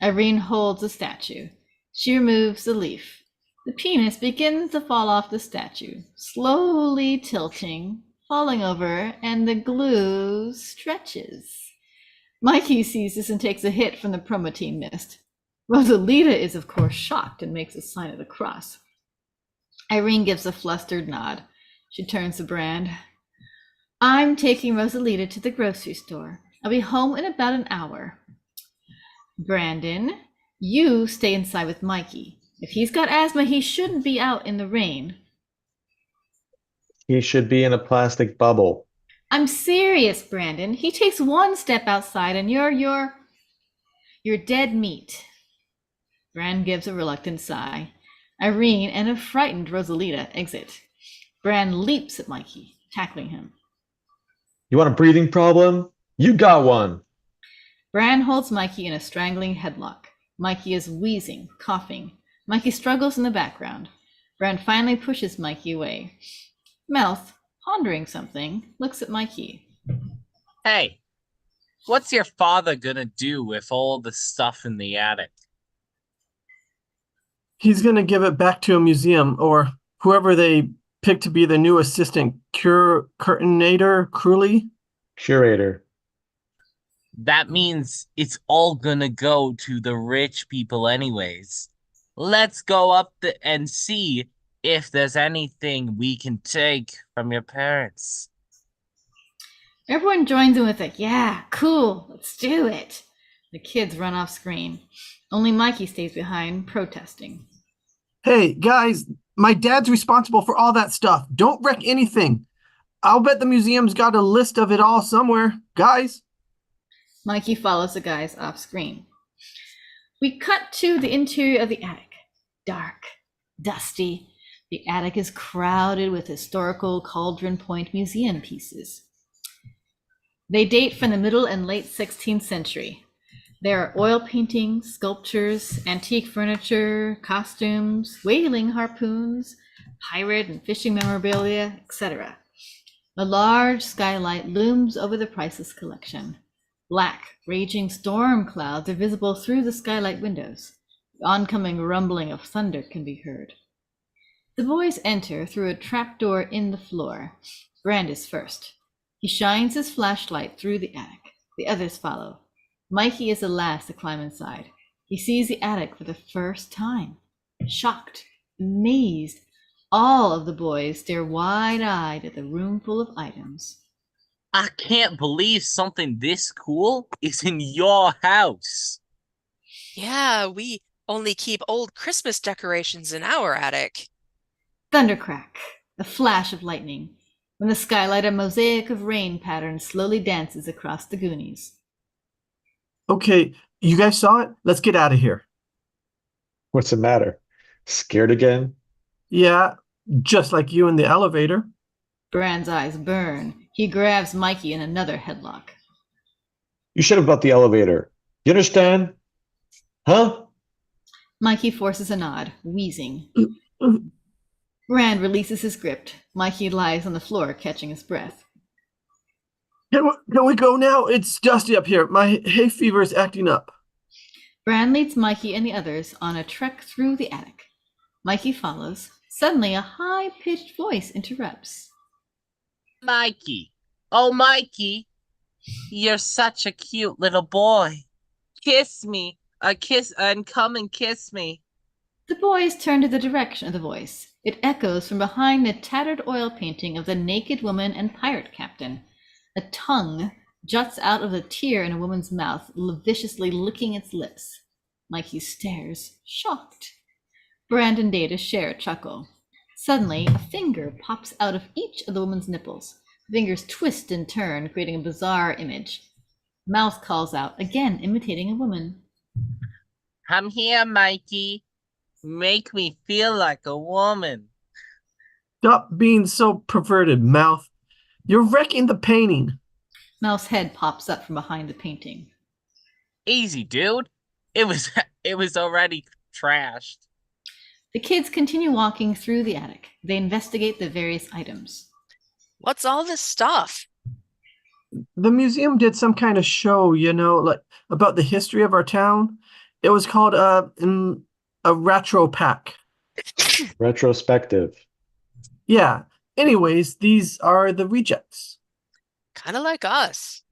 Irene holds the statue. She removes the leaf. The penis begins to fall off the statue, slowly tilting, falling over, and the glue stretches. Mikey sees this and takes a hit from the promo team mist. Rosalita is, of course, shocked and makes a sign of the cross. Irene gives a flustered nod. She turns to Brand. I'm taking Rosalita to the grocery store. I'll be home in about an hour. Brandon, you stay inside with Mikey. If he's got asthma, he shouldn't be out in the rain. He should be in a plastic bubble. I'm serious, Brandon. He takes one step outside and you're dead meat. Brand gives a reluctant sigh. Irene and a frightened Rosalita exit. Bran leaps at Mikey, tackling him. You want a breathing problem? You got one. Bran holds Mikey in a strangling headlock. Mikey is wheezing, coughing. Mikey struggles in the background. Bran finally pushes Mikey away. Mouth, pondering something, looks at Mikey. Hey, what's your father gonna do with all the stuff in the attic? He's gonna give it back to a museum or whoever they pick to be the new assistant curtinator, Crewley. Curator. That means it's all gonna go to the rich people anyways. Let's go up and see if there's anything we can take from your parents. Everyone joins in with a, yeah, cool, let's do it. The kids run off screen. Only Mikey stays behind, protesting. Hey, guys, my dad's responsible for all that stuff. Don't wreck anything. I'll bet the museum's got a list of it all somewhere. Guys. Mikey follows the guys off screen. We cut to the interior of the attic. Dark, dusty. The attic is crowded with historical Cauldron Point museum pieces. They date from the middle and late 16th century. There are oil paintings, sculptures, antique furniture, costumes, whaling harpoons, pirate and fishing memorabilia, etc. A large skylight looms over the priceless collection. Black, raging storm clouds are visible through the skylight windows. The oncoming rumbling of thunder can be heard. The boys enter through a trapdoor in the floor. Brand is first. He shines his flashlight through the attic. The others follow. Mikey is the last to climb inside. He sees the attic for the first time. Shocked, amazed, all of the boys stare wide-eyed at the room full of items. I can't believe something this cool is in your house. Yeah, we only keep old Christmas decorations in our attic. Thundercrack, a flash of lightning. When the skylight, a mosaic of rain patterns slowly dances across the Goonies. Okay, you guys saw it? Let's get out of here. What's the matter? Scared again? Yeah, just like you in the elevator. Bran's eyes burn. He grabs Mikey in another headlock. You should have bought the elevator. You understand? Huh? Mikey forces a nod, wheezing. Bran releases his grip. Mikey lies on the floor, catching his breath. Can we go now? It's dusty up here. My hay fever is acting up. Bran leads Mikey and the others on a trek through the attic. Mikey follows. Suddenly, a high-pitched voice interrupts. Mikey. Oh, Mikey. You're such a cute little boy. Kiss me. Kiss and come and kiss me. The boys turn to the direction of the voice. It echoes from behind the tattered oil painting of the naked woman and pirate captain. A tongue juts out of the tear in a woman's mouth, viciously licking its lips. Mikey stares, shocked. Brand and Data share a chuckle. Suddenly, a finger pops out of each of the woman's nipples. The fingers twist and turn, creating a bizarre image. Mouth calls out, again imitating a woman. I'm here, Mikey. Make me feel like a woman. Stop being so perverted, Mouth. You're wrecking the painting. Mouth's head pops up from behind the painting. Easy, dude. It was already trashed. The kids continue walking through the attic. They investigate the various items. What's all this stuff? The museum did some kind of show, like about the history of our town. It was called a retro pack. Retrospective. Yeah. Anyways, these are the rejects. Kind of like us.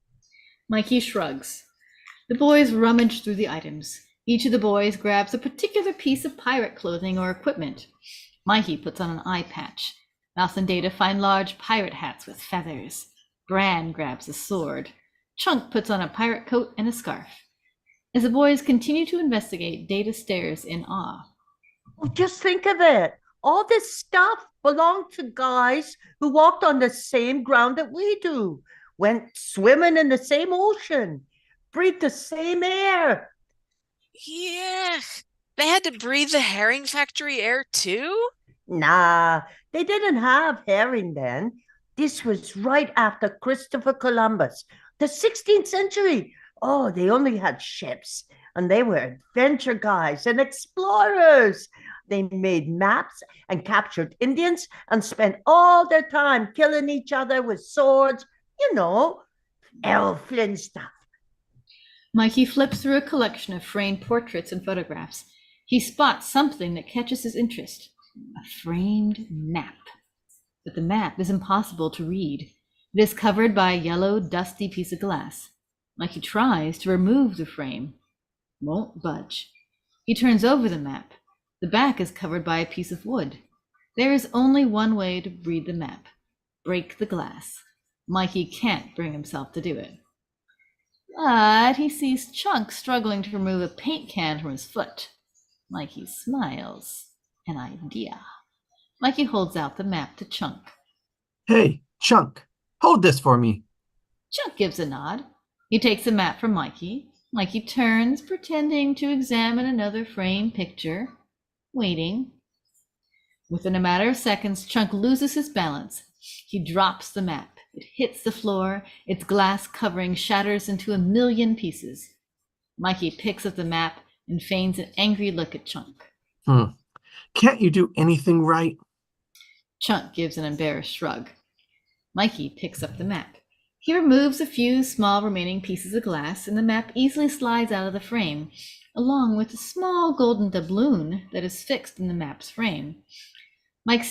Mikey shrugs. The boys rummage through the items. Each of the boys grabs a particular piece of pirate clothing or equipment. Mikey puts on an eye patch. Mouse and Data find large pirate hats with feathers. Bran grabs a sword. Chunk puts on a pirate coat and a scarf. As the boys continue to investigate, Data stares in awe. Oh, just think of it. All this stuff belonged to guys who walked on the same ground that we do, went swimming in the same ocean, breathed the same air. Yeah, They had to breathe the herring factory air too? Nah, they didn't have herring then. This was right after Christopher Columbus, the 16th century. Oh, they only had ships, and they were adventure guys and explorers. They made maps and captured Indians and spent all their time killing each other with swords, you know, elfin stuff. Mikey flips through a collection of framed portraits and photographs. He spots something that catches his interest. A framed map. But the map is impossible to read. It is covered by a yellow, dusty piece of glass. Mikey tries to remove the frame. Won't budge. He turns over the map. The back is covered by a piece of wood. There is only one way to read the map. Break the glass. Mikey can't bring himself to do it. But he sees Chunk struggling to remove a paint can from his foot. Mikey smiles. An idea. Mikey holds out the map to Chunk. Hey, Chunk, hold this for me. Chunk gives a nod. He takes the map from Mikey. Mikey turns, pretending to examine another framed picture. Waiting. Within a matter of seconds, Chunk loses his balance. He drops the map. It hits the floor. Its glass covering shatters into 1,000,000 pieces. Mikey picks up the map and feigns an angry look at Chunk. Can't you do anything right? Chunk gives an embarrassed shrug. Mikey picks up the map. He removes a few small remaining pieces of glass, and the map easily slides out of the frame, along with a small golden doubloon that is fixed in the map's frame. Mikey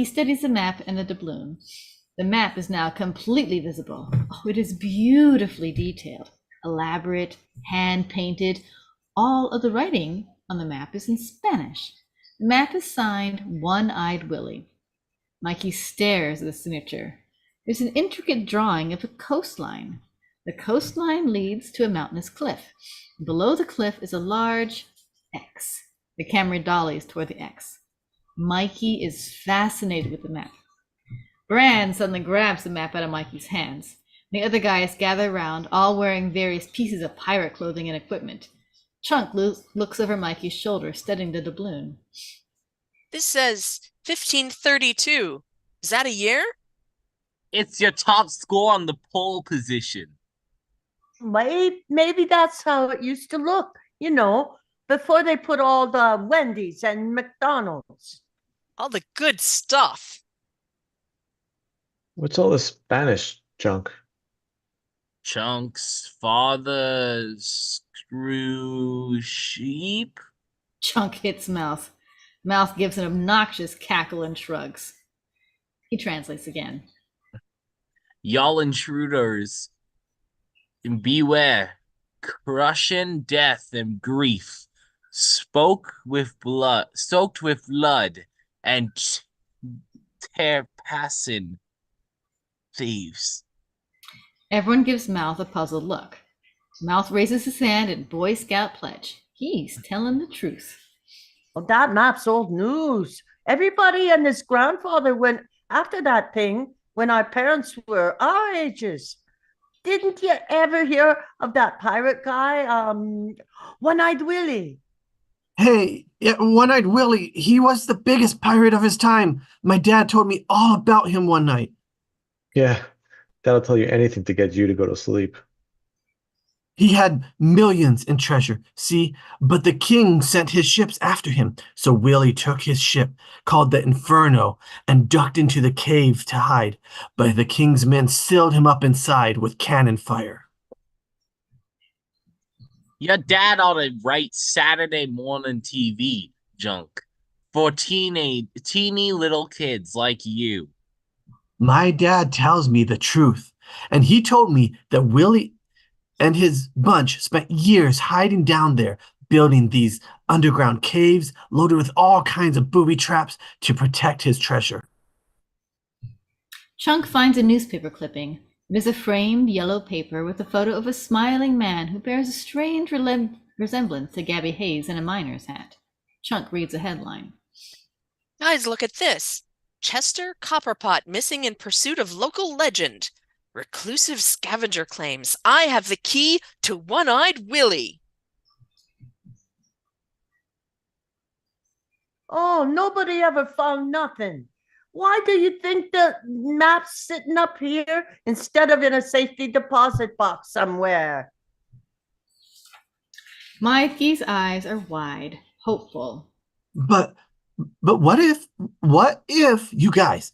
steadies the map and the doubloon. The map is now completely visible. Oh, it is beautifully detailed, elaborate, hand-painted. All of the writing on the map is in Spanish. The map is signed One-Eyed Willie. Mikey stares at the signature. There's an intricate drawing of a coastline. The coastline leads to a mountainous cliff. Below the cliff is a large X. The camera dollies toward the X. Mikey is fascinated with the map. Brand suddenly grabs the map out of Mikey's hands. The other guys gather around, all wearing various pieces of pirate clothing and equipment. Chunk looks over Mikey's shoulder, studying the doubloon. This says 1532. Is that a year? It's your top score on the pole position. Maybe that's how it used to look, you know, before they put all the Wendy's and McDonald's. All the good stuff. What's all this Spanish junk? Chunk's father screw sheep? Chunk hits Mouth. Mouth gives an obnoxious cackle and shrugs. He translates again. Y'all intruders, beware, crushing death and grief, soaked with blood, and passing thieves. Everyone gives Mouth a puzzled look. Mouth raises his hand in Boy Scout pledge. He's telling the truth. Well, that map's old news. Everybody and his grandfather went after that thing when our parents were our ages. Didn't you ever hear of that pirate guy, One-Eyed Willie? Hey, yeah, One-Eyed Willie, he was the biggest pirate of his time. My dad told me all about him one night. Yeah, that'll tell you anything to get you to go to sleep. He had millions in treasure, see, but the king sent his ships after him. So Willie took his ship, called the Inferno, and ducked into the cave to hide. But the king's men sealed him up inside with cannon fire. Your dad ought to write Saturday morning TV junk for teeny little kids like you. My dad tells me the truth, and he told me that Willie and his bunch spent years hiding down there, building these underground caves loaded with all kinds of booby traps to protect his treasure. Chunk finds a newspaper clipping. It is a framed yellow paper with a photo of a smiling man who bears a strange resemblance to Gabby Hayes in a miner's hat. Chunk reads a headline. Guys, look at this. Chester Copperpot missing in pursuit of local legend. Reclusive scavenger claims, I have the key to One-Eyed Willie. Oh, nobody ever found nothing. Why do you think the map's sitting up here instead of in a safety deposit box somewhere? Mikey's eyes are wide, hopeful. But what if you guys,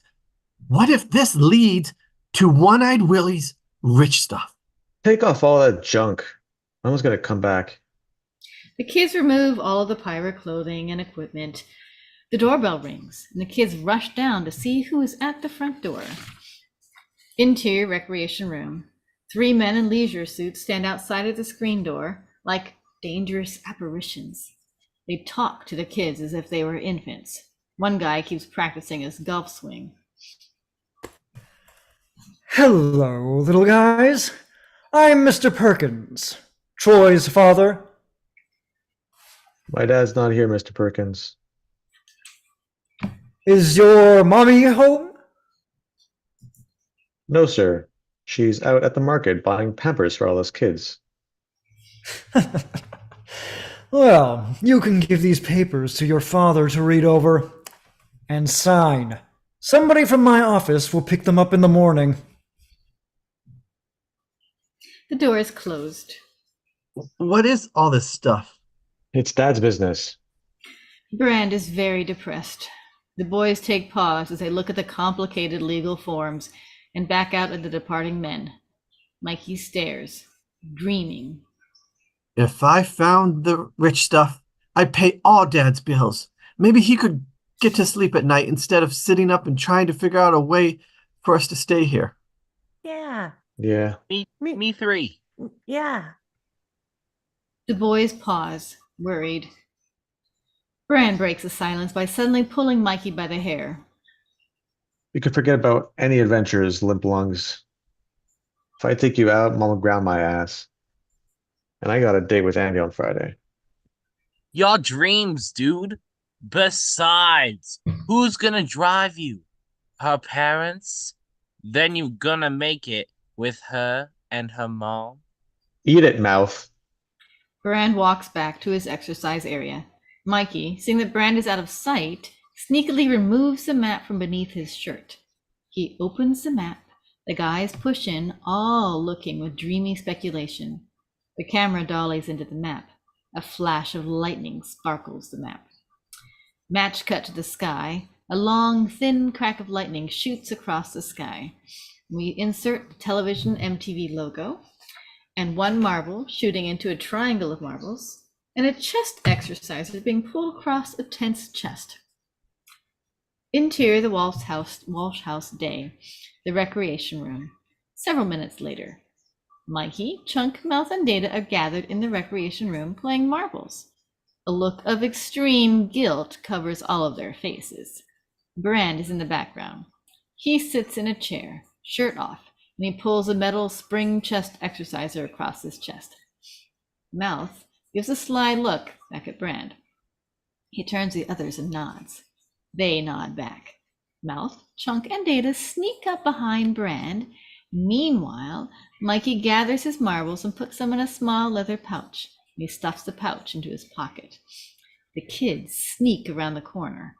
what if this leads to One-Eyed Willie's rich stuff? Take off all that junk. No one's gonna come back. The kids remove all of the pirate clothing and equipment. The doorbell rings, and the kids rush down to see who is at the front door. Interior recreation room. 3 men in leisure suits stand outside of the screen door like dangerous apparitions. They talk to the kids as if they were infants. One guy keeps practicing his golf swing. Hello, little guys. I'm Mr. Perkins, Troy's father. My dad's not here, Mr. Perkins. Is your mommy home? No, sir. She's out at the market buying Pampers for all us kids. Well, you can give these papers to your father to read over and sign. Somebody from my office will pick them up in the morning. The door is closed. What is all this stuff? It's Dad's business. Brand is very depressed. The boys take pause as they look at the complicated legal forms and back out at the departing men. Mikey stares, dreaming. If I found the rich stuff, I'd pay all Dad's bills. Maybe he could get to sleep at night instead of sitting up and trying to figure out a way for us to stay here. Yeah, Yeah. Me three. yeah. The boys pause, worried. Brand breaks the silence by suddenly pulling Mikey by the hair. You can forget about any adventures, limp lungs. If I take you out, Mom will ground my ass. And I got a date with Andy on Friday. Your dreams, dude. Besides, who's gonna drive you? Her parents? Then you gonna make it with her and her mom? Eat it, mouth. Brand walks back to his exercise area. Mikey, seeing that Brand is out of sight, sneakily removes the map from beneath his shirt. He opens the map. The guys push in, all looking with dreamy speculation. The camera dollies into the map. A flash of lightning sparkles the map. Match cut to the sky. A long, thin crack of lightning shoots across the sky. We insert the television MTV logo, and one marble shooting into a triangle of marbles, and a chest exerciser being pulled across a tense chest. Interior the Walsh House day, the recreation room. Several minutes later, Mikey, Chunk, Mouth, and Data are gathered in the recreation room playing marbles. A look of extreme guilt covers all of their faces. Brand is in the background. He sits in a chair, shirt off, and he pulls a metal spring chest exerciser across his chest. Mouth gives a sly look back at Brand. He turns to the others and nods. They nod back. Mouth, Chunk, and Data sneak up behind Brand. Meanwhile, Mikey gathers his marbles and puts them in a small leather pouch. He stuffs the pouch into his pocket. The kids sneak around the corner.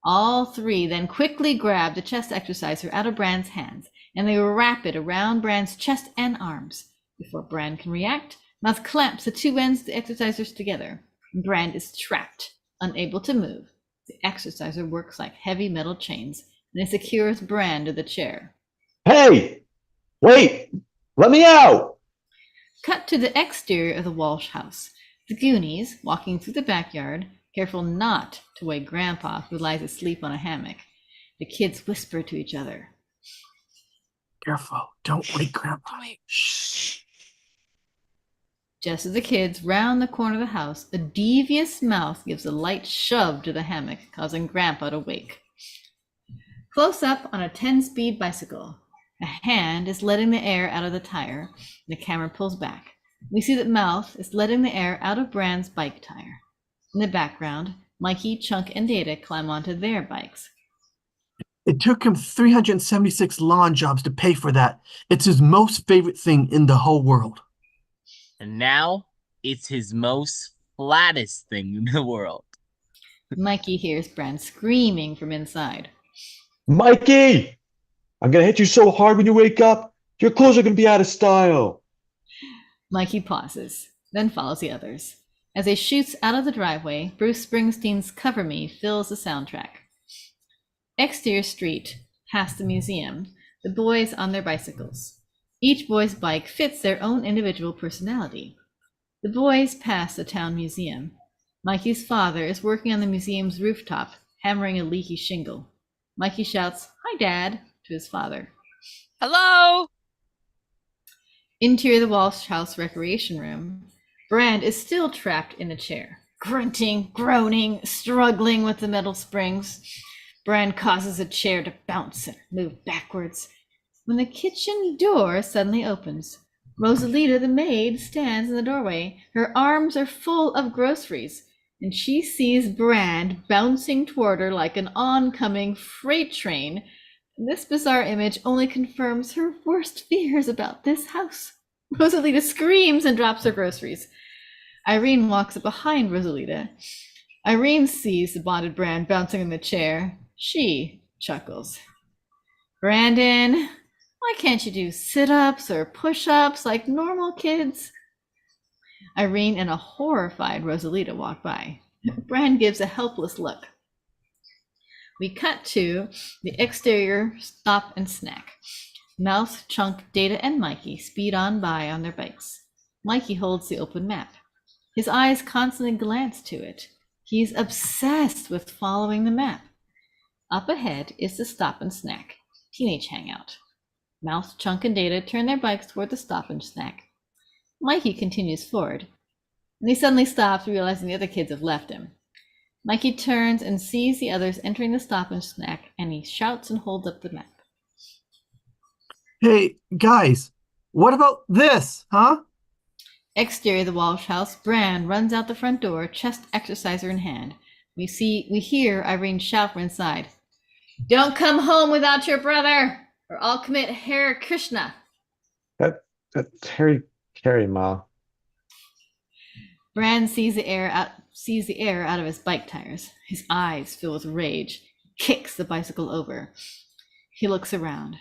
All three then quickly grab the chest exerciser out of Brand's hands, and they wrap it around Brand's chest and arms. Before Brand can react, Mouth clamps the two ends of the exercisers together. Brand is trapped, unable to move. The exerciser works like heavy metal chains, and it secures Brand to the chair. Hey! Wait! Let me out! Cut to the exterior of the Walsh house. The Goonies, walking through the backyard, careful not to wake Grandpa, who lies asleep on a hammock. The kids whisper to each other. Careful, don't wake Grandpa. Shh. Just as the kids round the corner of the house, a devious mouth gives a light shove to the hammock, causing Grandpa to wake. Close up on a 10-speed bicycle. A hand is letting the air out of the tire, and the camera pulls back. We see that Mouth is letting the air out of Brand's bike tire. In the background, Mikey, Chunk, and Data climb onto their bikes. It took him 376 lawn jobs to pay for that. It's his most favorite thing in the whole world. And now it's his most flattest thing in the world. Mikey hears Brand screaming from inside. Mikey! I'm gonna hit you so hard when you wake up, your clothes are gonna be out of style. Mikey pauses, then follows the others. As he shoots out of the driveway, Bruce Springsteen's Cover Me fills the soundtrack. Exterior street, past the museum, the boys on their bicycles. Each boy's bike fits their own individual personality. The boys pass the town museum. Mikey's father is working on the museum's rooftop, hammering a leaky shingle. Mikey shouts, "Hi, Dad," to his father. Hello. Interior the Walsh House recreation room. Brand is still trapped in a chair, grunting, groaning, struggling with the metal springs. Brand causes a chair to bounce and move backwards. When the kitchen door suddenly opens, Rosalita, the maid, stands in the doorway. Her arms are full of groceries, and she sees Brand bouncing toward her like an oncoming freight train. This bizarre image only confirms her worst fears about this house. Rosalita screams and drops her groceries. Irene walks up behind Rosalita. Irene sees the bonded Brand bouncing in the chair. She chuckles. "Brandon, why can't you do sit-ups or push-ups like normal kids?" Irene and a horrified Rosalita walk by. Brand gives a helpless look. We cut to the exterior stop and snack. Mouth, Chunk, Data, and Mikey speed on by on their bikes. Mikey holds the open map. His eyes constantly glance to it. He's obsessed with following the map. Up ahead is the stop and snack, teenage hangout. Mouth, Chunk, and Data turn their bikes toward the stop and snack. Mikey continues forward, and he suddenly stops, realizing the other kids have left him. Mikey turns and sees the others entering the stop and snack, and he shouts and holds up the map. Hey, guys, what about this, huh? Exterior the Walsh house, Brand runs out the front door, chest exerciser in hand. We hear Irene shout from inside, "Don't come home without your brother, or I'll commit Hare Krishna." That's Harry Carey, Ma. Brand sees the air out of his bike tires. His eyes fill with rage. He kicks the bicycle over. He looks around.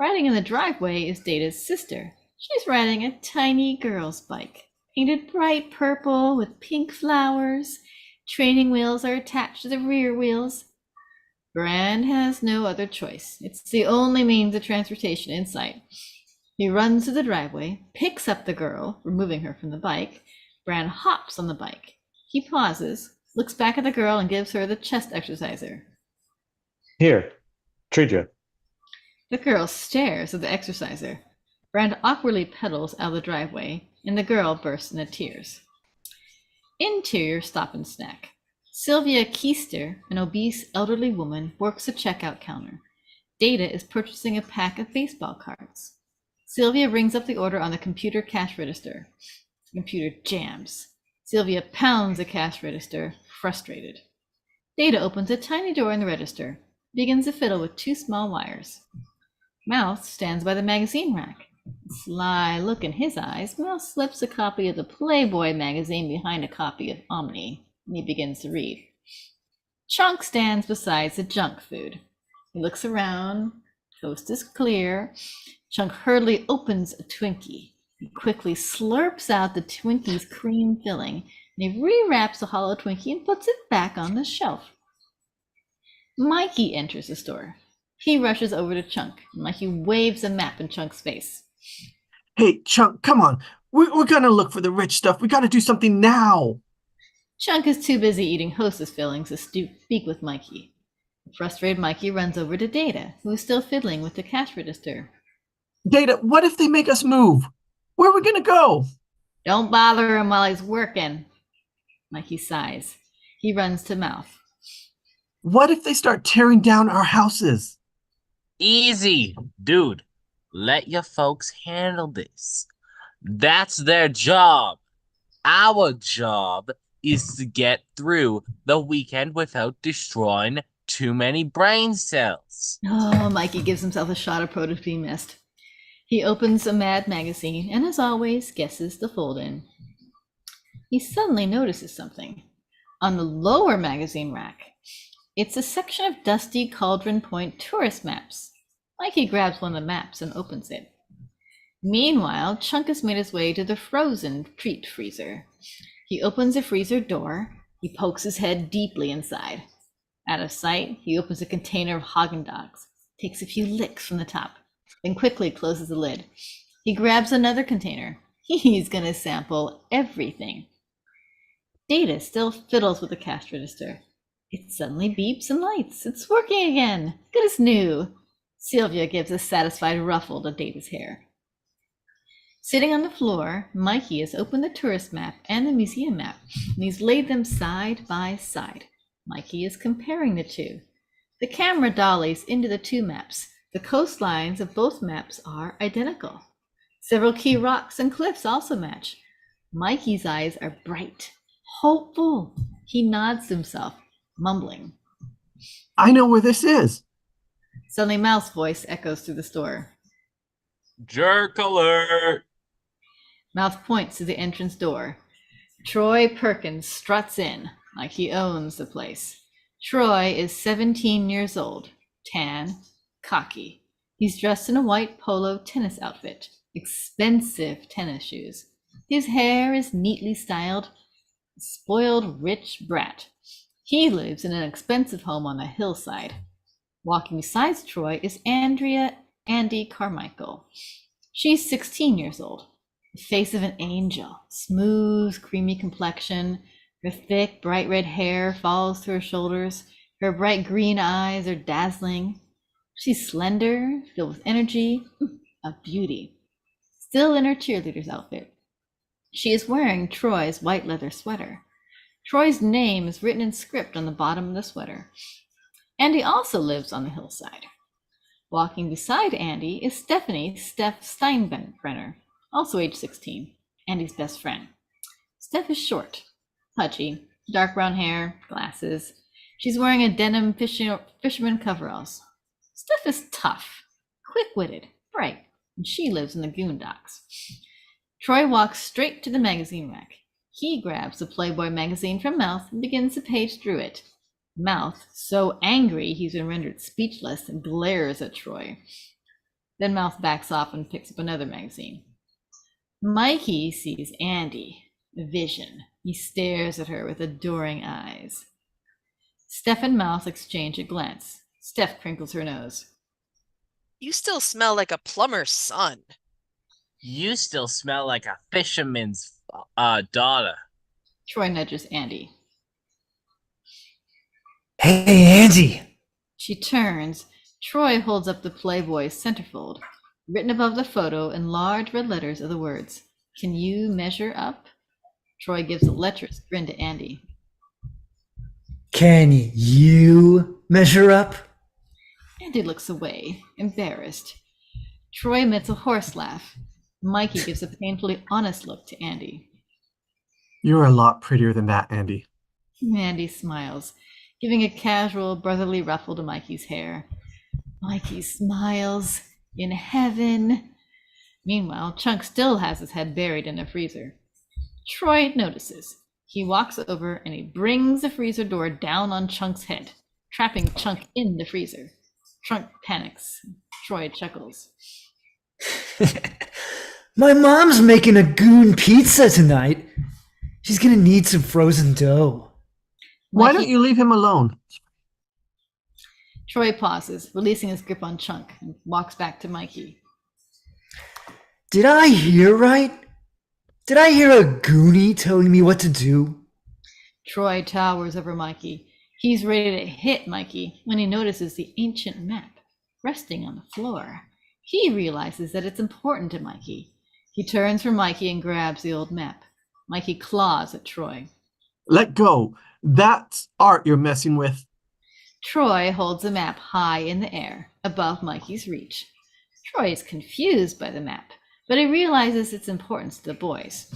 Riding in the driveway is Data's sister. She's riding a tiny girl's bike, painted bright purple with pink flowers. Training wheels are attached to the rear wheels. Brand has no other choice. It's the only means of transportation in sight. He runs to the driveway, picks up the girl, removing her from the bike. Brand hops on the bike. He pauses, looks back at the girl, and gives her the chest exerciser. Here, treat you. The girl stares at the exerciser. Brand awkwardly pedals out of the driveway, and the girl bursts into tears. Interior stop and snack. Sylvia Keister, an obese elderly woman, works the checkout counter. Data is purchasing a pack of baseball cards. Sylvia rings up the order on the computer cash register. The computer jams. Sylvia pounds the cash register, frustrated. Data opens a tiny door in the register, begins to fiddle with two small wires. Mouth stands by the magazine rack. A sly look in his eyes, Mouth slips a copy of the Playboy magazine behind a copy of Omni, and he begins to read. Chunk stands beside the junk food. He looks around. Coast is clear. Chunk hurriedly opens a Twinkie. He quickly slurps out the Twinkie's cream filling, and he rewraps the hollow Twinkie and puts it back on the shelf. Mikey enters the store. He rushes over to Chunk, and Mikey waves a map in Chunk's face. Hey, Chunk, come on. We're gonna look for the rich stuff. We gotta do something now. Chunk is too busy eating Hostess fillings to speak with Mikey. The frustrated Mikey runs over to Data, who is still fiddling with the cash register. Data, what if they make us move? Where are we gonna go? Don't bother him while he's working. Mikey sighs. He runs to Mouth. What if they start tearing down our houses? Easy, dude. Let your folks handle this. That's their job. Our job is to get through the weekend without destroying too many brain cells. Oh, Mikey gives himself a shot of Protein Mist. He opens a Mad magazine and, as always, guesses the fold-in. He suddenly notices something. On the lower magazine rack, it's a section of dusty Cauldron Point tourist maps. Mikey grabs one of the maps and opens it. Meanwhile, Chunk has made his way to the frozen treat freezer. He opens the freezer door. He pokes his head deeply inside. Out of sight, he opens a container of Haagen-Dazs, takes a few licks from the top, then quickly closes the lid. He grabs another container. He's gonna sample everything. Data still fiddles with the cash register. It suddenly beeps and lights. It's working again. Good as new. Sylvia gives a satisfied ruffle to Data's hair. Sitting on the floor, Mikey has opened the tourist map and the museum map, and he's laid them side by side. Mikey is comparing the two. The camera dollies into the two maps. The coastlines of both maps are identical. Several key rocks and cliffs also match. Mikey's eyes are bright, hopeful. He nods to himself, mumbling. I know where this is. Suddenly, Mouth's voice echoes through the store. Jerk alert! Mouth points to the entrance door. Troy Perkins struts in like he owns the place. Troy is 17 years old, tan, cocky. He's dressed in a white polo tennis outfit, expensive tennis shoes. His hair is neatly styled, a spoiled rich brat. He lives in an expensive home on a hillside. Walking beside Troy is Andy Carmichael. She's 16 years old, the face of an angel, smooth, creamy complexion. Her thick, bright red hair falls to her shoulders. Her bright green eyes are dazzling. She's slender, filled with energy, a beauty. Still in her cheerleader's outfit. She is wearing Troy's white leather sweater. Troy's name is written in script on the bottom of the sweater. Andy also lives on the hillside. Walking beside Andy is Steph Steinbrenner, also age 16, Andy's best friend. Steph is short, pudgy, dark brown hair, glasses. She's wearing a denim fisherman coveralls. Steph is tough, quick-witted, bright, and she lives in the Goondocks. Troy walks straight to the magazine rack. He grabs the Playboy magazine from Mouth and begins to page through it. Mouth, so angry he's been rendered speechless, and glares at Troy. Then Mouth backs off and picks up another magazine. Mikey sees Andy, a vision. He stares at her with adoring eyes. Steph and Mouth exchange a glance. Steph crinkles her nose. You still smell like a plumber's son. You still smell like a fisherman's daughter. Troy nudges Andy. Hey, Andy. She turns. Troy holds up the Playboy's centerfold. Written above the photo in large red letters are the words, "Can you measure up?" Troy gives a lecherous grin to Andy. Can you measure up? Andy looks away, embarrassed. Troy emits a hoarse laugh. Mikey gives a painfully honest look to Andy. You're a lot prettier than that, Andy. Andy smiles, giving a casual brotherly ruffle to Mikey's hair. Mikey smiles. In heaven. Meanwhile, Chunk still has his head buried in a freezer. Troy notices. He walks over and he brings the freezer door down on Chunk's head, trapping Chunk in the freezer. Chunk panics. Troy chuckles. My mom's making a goon pizza tonight. She's gonna need some frozen dough. Why Mikey- don't you leave him alone? Troy pauses, releasing his grip on Chunk, and walks back to Mikey. Did I hear right? Did I hear a Goonie telling me what to do? Troy towers over Mikey. He's ready to hit Mikey when he notices the ancient map resting on the floor. He realizes that it's important to Mikey. He turns from Mikey and grabs the old map. Mikey claws at Troy. Let go. That's art you're messing with. Troy holds the map high in the air, above Mikey's reach. Troy is confused by the map, but he realizes its importance to the boys.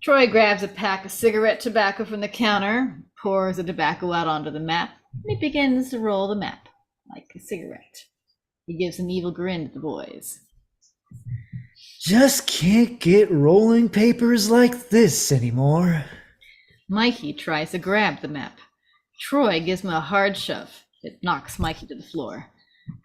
Troy grabs a pack of cigarette tobacco from the counter, pours the tobacco out onto the map, and he begins to roll the map like a cigarette. He gives an evil grin to the boys. Just can't get rolling papers like this anymore. Mikey tries to grab the map. Troy gives him a hard shove. It knocks Mikey to the floor.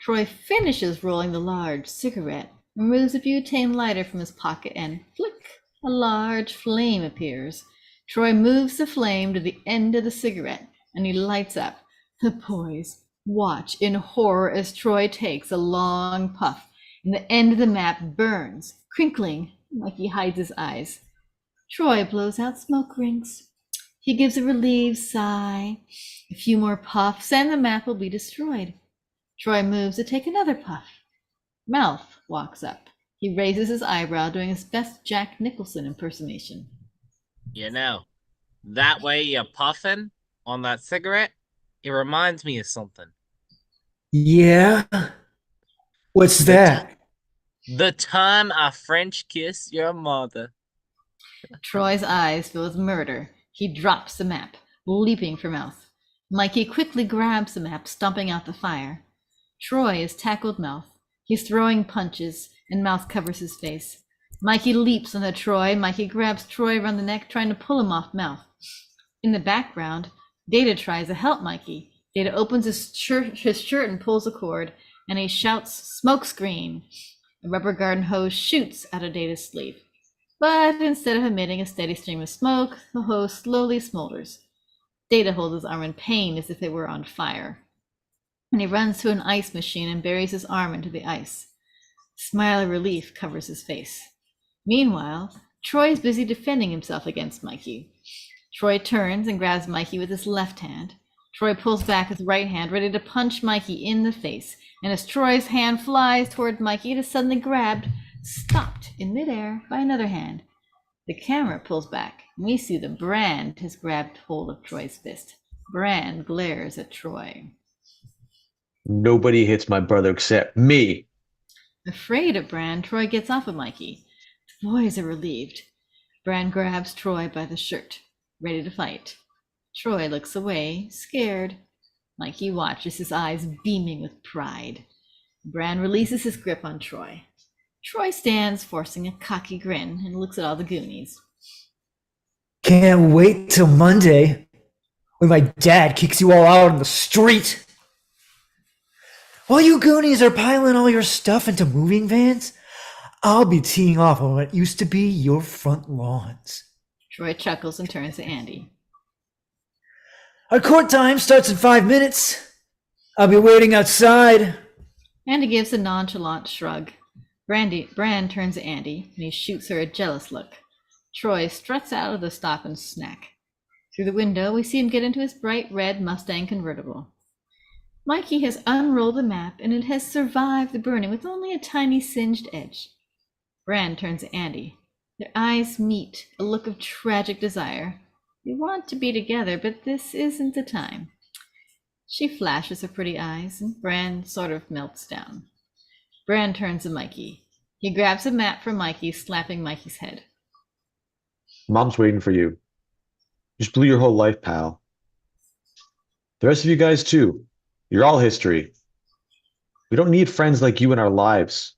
Troy finishes rolling the large cigarette, removes a butane lighter from his pocket, and flick, a large flame appears. Troy moves the flame to the end of the cigarette, and he lights up. The boys watch in horror as Troy takes a long puff, and the end of the map burns, crinkling. Mikey hides his eyes. Troy blows out smoke rings. He gives a relieved sigh. A few more puffs, and the map will be destroyed. Troy moves to take another puff. Mouth walks up. He raises his eyebrow, doing his best Jack Nicholson impersonation. You know, that way you're puffing on that cigarette, it reminds me of something. Yeah? What's The that? The time I French kissed your mother. Troy's eyes fill with murder. He drops the map, leaping for Mouth. Mikey quickly grabs the map, stomping out the fire. Troy has tackled Mouth. He's throwing punches, and Mouth covers his face. Mikey leaps onto Troy. Mikey grabs Troy around the neck, trying to pull him off Mouth. In the background, Data tries to help Mikey. Data opens his shirt and pulls a cord, and he shouts, "Smokescreen!" A rubber garden hose shoots out of Data's sleeve. But instead of emitting a steady stream of smoke, the hose slowly smolders. Data holds his arm in pain as if it were on fire. And he runs to an ice machine and buries his arm into the ice. A smile of relief covers his face. Meanwhile, Troy is busy defending himself against Mikey. Troy turns and grabs Mikey with his left hand. Troy pulls back his right hand, ready to punch Mikey in the face. And as Troy's hand flies toward Mikey, it is suddenly grabbed, stopped in midair by another hand. The camera pulls back, and we see the brand has grabbed hold of Troy's fist. Brand glares at Troy. Nobody hits my brother except me. Afraid of Brand, Troy gets off of Mikey. The boys are relieved. Brand grabs Troy by the shirt, ready to fight. Troy looks away, scared. Mikey watches, his eyes beaming with pride. Brand releases his grip on Troy. Troy stands, forcing a cocky grin, and looks at all the Goonies. Can't wait till Monday when my dad kicks you all out on the street. While you Goonies are piling all your stuff into moving vans, I'll be teeing off on what used to be your front lawns. Troy chuckles and turns to Andy. Our court time starts in 5 minutes. I'll be waiting outside. Andy gives a nonchalant shrug. Brand turns to Andy, and he shoots her a jealous look. Troy struts out of the stop and snack. Through the window, we see him get into his bright red Mustang convertible. Mikey has unrolled the map, and it has survived the burning with only a tiny singed edge. Brand turns to Andy. Their eyes meet, a look of tragic desire. They want to be together, but this isn't the time. She flashes her pretty eyes, and Brand sort of melts down. Brand turns to Mikey. He grabs a map from Mikey, slapping Mikey's head. Mom's waiting for you. Just blew your whole life, pal. The rest of you guys, too. You're all history. We don't need friends like you in our lives.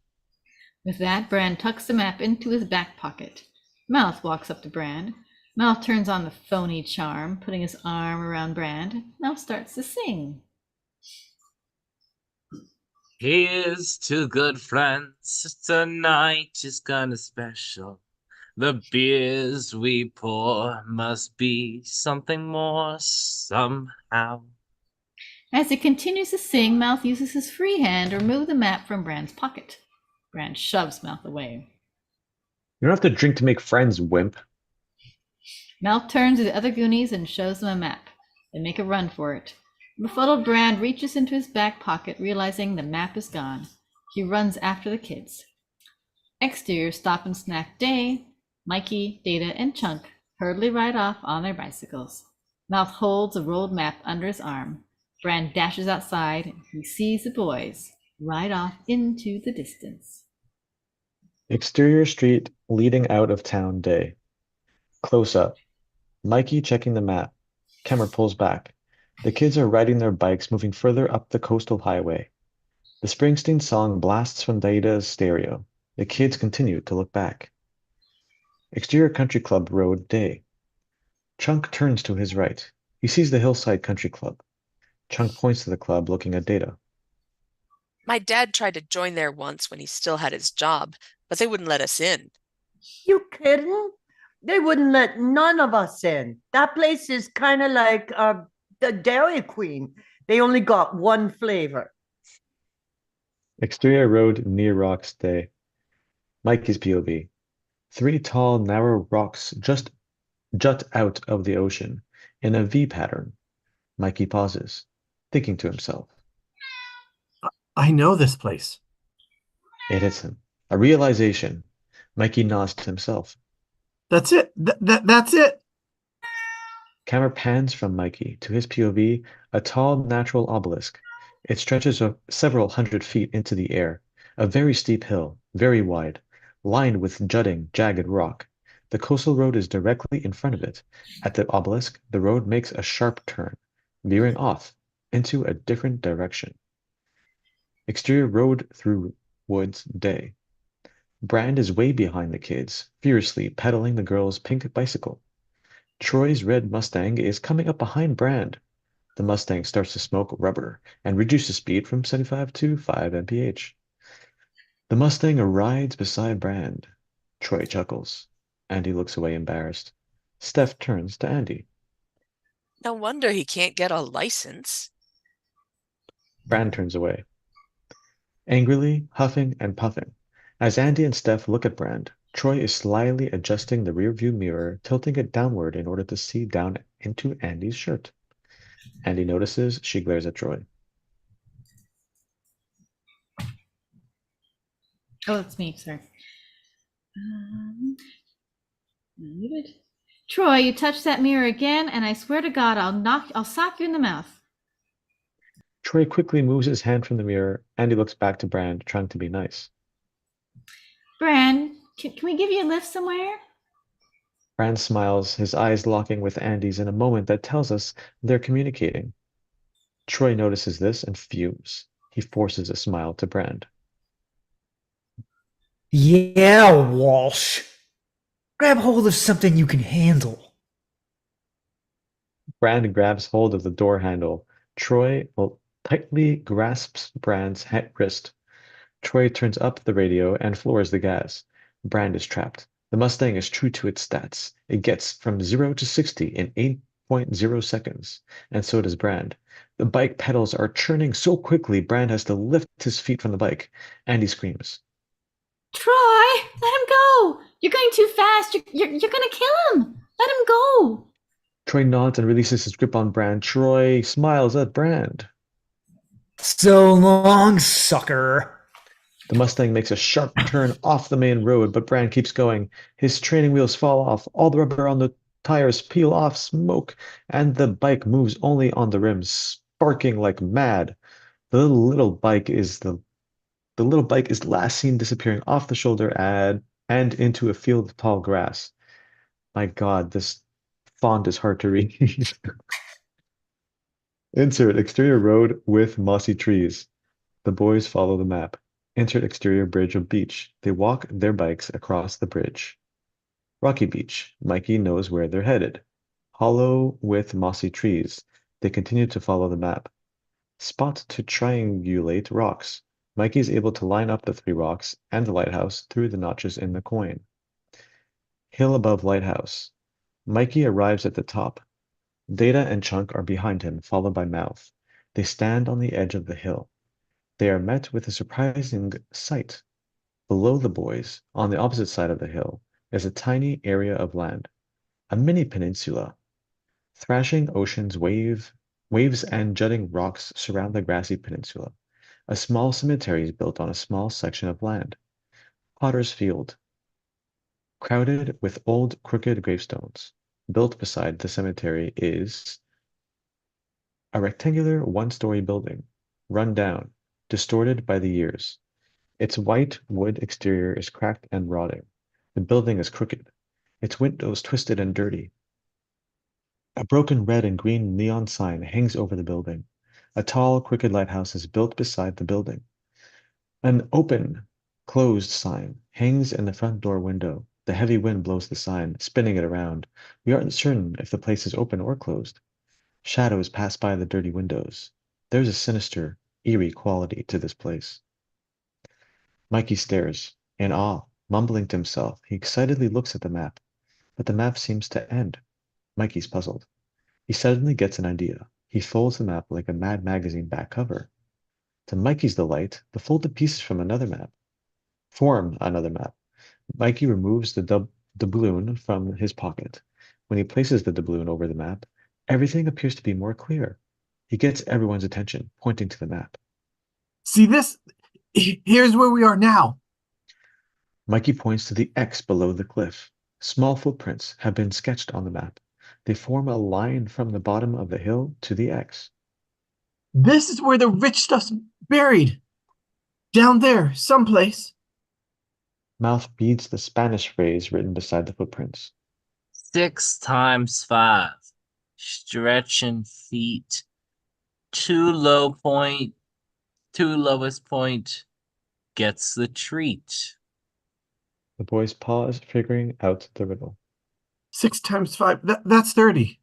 With that, Brand tucks the map into his back pocket. Mouth walks up to Brand. Mouth turns on the phony charm, putting his arm around Brand. Mouth starts to sing. Here's to good friends. Tonight is kinda special. The beers we pour must be something more somehow. As he continues to sing, Mouth uses his free hand to remove the map from Brand's pocket. Brand shoves Mouth away. You don't have to drink to make friends, wimp. Mouth turns to the other Goonies and shows them a map. They make a run for it. The befuddled Brand reaches into his back pocket, realizing the map is gone. He runs after the kids. Exterior stop and snack day. Mikey, Data, and Chunk hurriedly ride off on their bicycles. Mouth holds a rolled map under his arm. Brand dashes outside, and he sees the boys ride off into the distance. Exterior street leading out of town day. Close up. Mikey checking the map. Camera pulls back. The kids are riding their bikes, moving further up the coastal highway. The Springsteen song blasts from Data's stereo. The kids continue to look back. Exterior country club road day. Chunk turns to his right. He sees the Hillside Country Club. Chunk points to the club, looking at Data. My dad tried to join there once when he still had his job, but they wouldn't let us in. You kidding? They wouldn't let none of us in. That place is kind of like the Dairy Queen. They only got one flavor. Exterior road near Rocks Day. Mikey's POV. 3 tall, narrow rocks just jut out of the ocean in a V pattern. Mikey pauses, thinking to himself. I know this place. It hits him. A realization. Mikey nods to himself. That's it. That's it. Camera pans from Mikey to his POV, a tall natural obelisk. It stretches several hundred feet into the air. A very steep hill, very wide, lined with jutting, jagged rock. The coastal road is directly in front of it. At the obelisk, the road makes a sharp turn, veering off into a different direction. Exterior road through woods day. Brand is way behind the kids, furiously pedaling the girl's pink bicycle. Troy's red Mustang is coming up behind Brand. The Mustang starts to smoke rubber and reduces speed from 75 to 5 mph. The Mustang rides beside Brand. Troy chuckles. Andy looks away embarrassed. Steph turns to Andy. No wonder he can't get a license. Brand turns away. Angrily, huffing and puffing. As Andy and Steph look at Brand, Troy is slyly adjusting the rearview mirror, tilting it downward in order to see down into Andy's shirt. Andy notices, she glares at Troy. Oh, it's me, sorry. Muted. Troy, you touch that mirror again, and I swear to God, I'll sock you in the mouth. Troy quickly moves his hand from the mirror. Andy looks back to Brand, trying to be nice. Brand, can we give you a lift somewhere? Brand smiles, his eyes locking with Andy's in a moment that tells us they're communicating. Troy notices this and fumes. He forces a smile to Brand. Yeah, Walsh. Grab hold of something you can handle. Brand grabs hold of the door handle. Troy tightly grasps Brand's wrist. Troy turns up the radio and floors the gas. Brand is trapped. The Mustang is true to its stats. It gets from 0 to 60 in 8.0 seconds, and so does Brand. The bike pedals are churning so quickly, Brand has to lift his feet from the bike. Andy screams. Troy, let him go. You're going too fast. You're going to kill him. Let him go. Troy nods and releases his grip on Brand. Troy smiles at Brand. So long, sucker. The Mustang makes a sharp turn off the main road, but Brand keeps going. His training wheels fall off, all the rubber on the tires peel off, smoke, and the bike moves only on the rims, sparking like mad. The little bike is last seen disappearing off the shoulder and into a field of tall grass. My God, this font is hard to read. Insert exterior road with mossy trees. The boys follow the map. Insert exterior bridge of beach. They walk their bikes across the bridge. Rocky Beach. Mikey knows where they're headed. Hollow with mossy trees. They continue to follow the map. Spot to triangulate rocks. Mikey is able to line up the 3 rocks and the lighthouse through the notches in the coin. Hill above lighthouse. Mikey arrives at the top. Data and Chunk are behind him, followed by Mouth. They stand on the edge of the hill. They are met with a surprising sight. Below the boys, on the opposite side of the hill, is a tiny area of land, a mini peninsula. Thrashing oceans, waves and jutting rocks surround the grassy peninsula. A small cemetery is built on a small section of land. Potter's Field. Crowded with old, crooked gravestones. Built beside the cemetery is a rectangular 1-story building, run down, distorted by the years. Its white wood exterior is cracked and rotting. The building is crooked, its windows twisted and dirty. A broken red and green neon sign hangs over the building. A tall, crooked lighthouse is built beside the building. An open, closed sign hangs in the front door window. The heavy wind blows the sign, spinning it around. We aren't certain if the place is open or closed. Shadows pass by the dirty windows. There's a sinister, eerie quality to this place. Mikey stares, in awe, mumbling to himself. He excitedly looks at the map, but the map seems to end. Mikey's puzzled. He suddenly gets an idea. He folds the map like a Mad Magazine back cover. To Mikey's delight, the folded pieces from another map form another map. Mikey removes the doubloon from his pocket. When he places the doubloon over the map, everything appears to be more clear. He gets everyone's attention, pointing to the map. See this? Here's where we are now. Mikey points to the X below the cliff. Small footprints have been sketched on the map. They form a line from the bottom of the hill to the X. This is where the rich stuff's buried. Down there, someplace. Mouth reads the Spanish phrase written beside the footprints. 6 times 5. Stretching feet. 2 lowest point gets the treat. The boys pause, figuring out the riddle. 6 times 5, that's 30.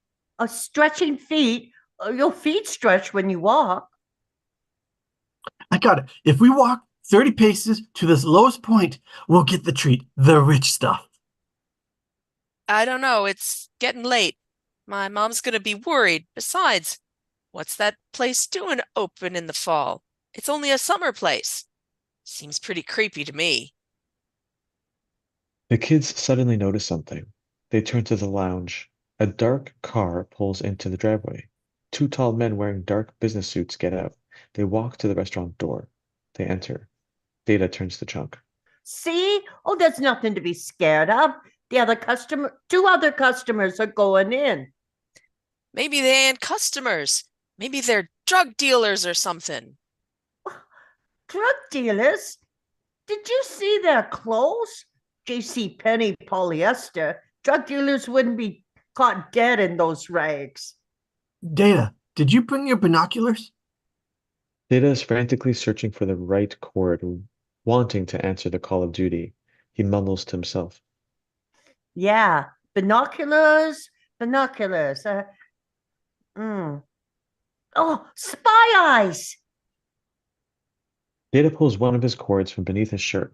Stretching feet. Your feet stretch when you walk. I got it. If we walk 30 paces to this lowest point, we'll get the treat, the rich stuff. I don't know. It's getting late. My mom's gonna be worried. Besides, what's that place doing open in the fall? It's only a summer place. Seems pretty creepy to me. The kids suddenly notice something. They turn to the lounge. A dark car pulls into the driveway. 2 tall men wearing dark business suits get out. They walk to the restaurant door. They enter. Data turns to Chunk. See? Oh, there's nothing to be scared of. Two other customers are going in. Maybe they ain't customers. Maybe they're drug dealers or something. Drug dealers? Did you see their clothes? J.C. Penney polyester. Drug dealers wouldn't be caught dead in those rags. Data, did you bring your binoculars? Data is frantically searching for the right chord, wanting to answer the call of duty. He mumbles to himself. Yeah, binoculars. Oh, spy eyes. Data pulls one of his cords from beneath his shirt.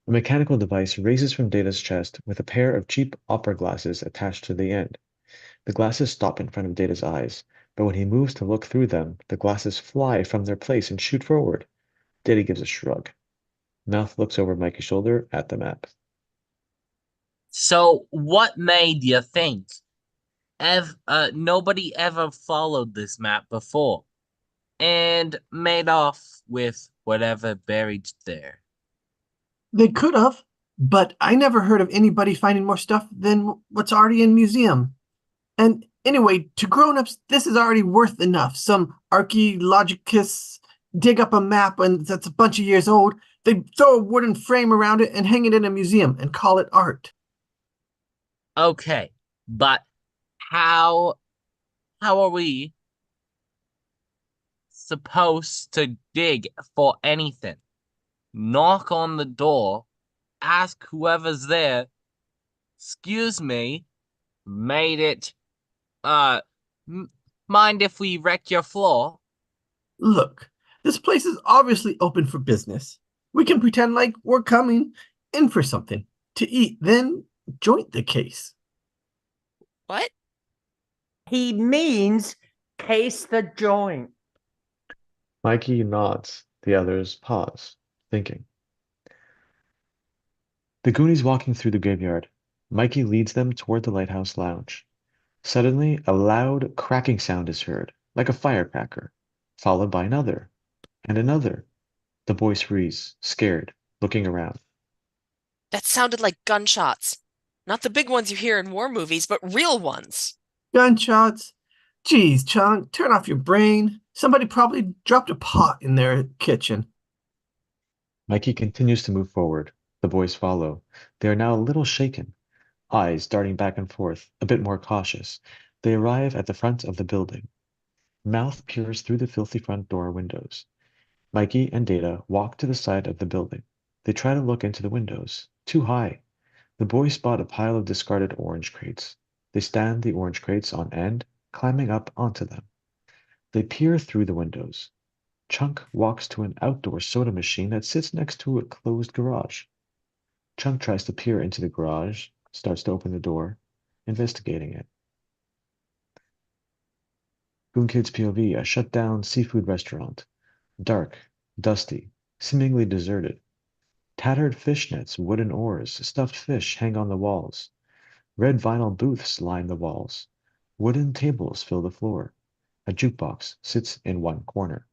A mechanical device raises from Data's chest with a pair of cheap opera glasses attached to the end. The glasses stop in front of Data's eyes, but when he moves to look through them, the glasses fly from their place and shoot forward. Data gives a shrug. Mouth looks over Mikey's shoulder at the map. So, what made you think nobody ever followed this map before and made off with whatever buried there? They could have, but I never heard of anybody finding more stuff than what's already in museum. And anyway, to grown-ups, this is already worth enough. Some archaeologists dig up a map and that's a bunch of years old. They throw a wooden frame around it and hang it in a museum and call it art. Okay, but how are we supposed to dig for anything? Knock on the door, ask whoever's there, excuse me, made it, mind if we wreck your floor? Look, this place is obviously open for business. We can pretend like we're coming in for something to eat, then joint the case. What? He means case the joint. Mikey nods. The others pause, thinking. The Goonies walking through the graveyard. Mikey leads them toward the lighthouse lounge. Suddenly, a loud cracking sound is heard, like a firecracker, followed by another, and another. The boys freeze, scared, looking around. That sounded like gunshots. Not the big ones you hear in war movies, but real ones. Gunshots? Geez, Chunk, turn off your brain. Somebody probably dropped a pot in their kitchen. Mikey continues to move forward. The boys follow. They are now a little shaken, eyes darting back and forth, a bit more cautious. They arrive at the front of the building. Mouth peers through the filthy front door windows. Mikey and Data walk to the side of the building. They try to look into the windows. Too high. The boys spot a pile of discarded orange crates. They stand the orange crates on end, climbing up onto them. They peer through the windows. Chunk walks to an outdoor soda machine that sits next to a closed garage. Chunk tries to peer into the garage, starts to open the door, investigating it. Goon Kid's POV, a shut-down seafood restaurant. Dark, dusty, seemingly deserted. Tattered fish nets, wooden oars, stuffed fish hang on the walls. Red vinyl booths line the walls. Wooden tables fill the floor. A jukebox sits in one corner.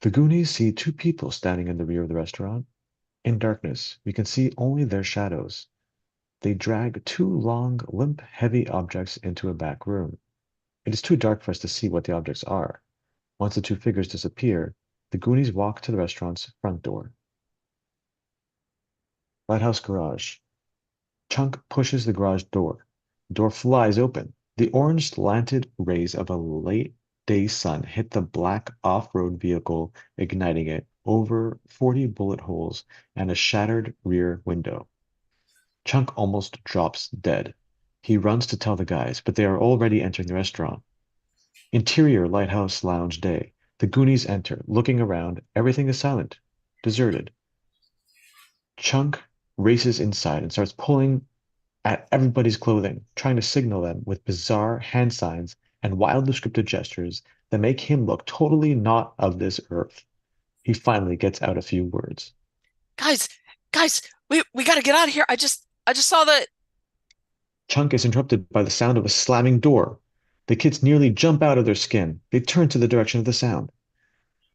The Goonies see two people standing in the rear of the restaurant. In darkness, we can see only their shadows. They drag two long, limp, heavy objects into a back room. It is too dark for us to see what the objects are. Once the two figures disappear, the Goonies walk to the restaurant's front door. Lighthouse Garage. Chunk pushes the garage door. The door flies open. The orange slanted rays of a late day sun hit the black off-road vehicle, igniting it over 40 bullet holes and a shattered rear window. Chunk almost drops dead. He runs to tell the guys, but they are already entering the restaurant. Interior Lighthouse Lounge Day. The Goonies enter. Looking around, everything is silent, deserted. Chunk races inside and starts pulling at everybody's clothing, trying to signal them with bizarre hand signs and wild descriptive gestures that make him look totally not of this earth. He finally gets out a few words. Guys, we gotta get out of here. I just saw the. Chunk is interrupted by the sound of a slamming door. The kids nearly jump out of their skin. They turn to the direction of the sound.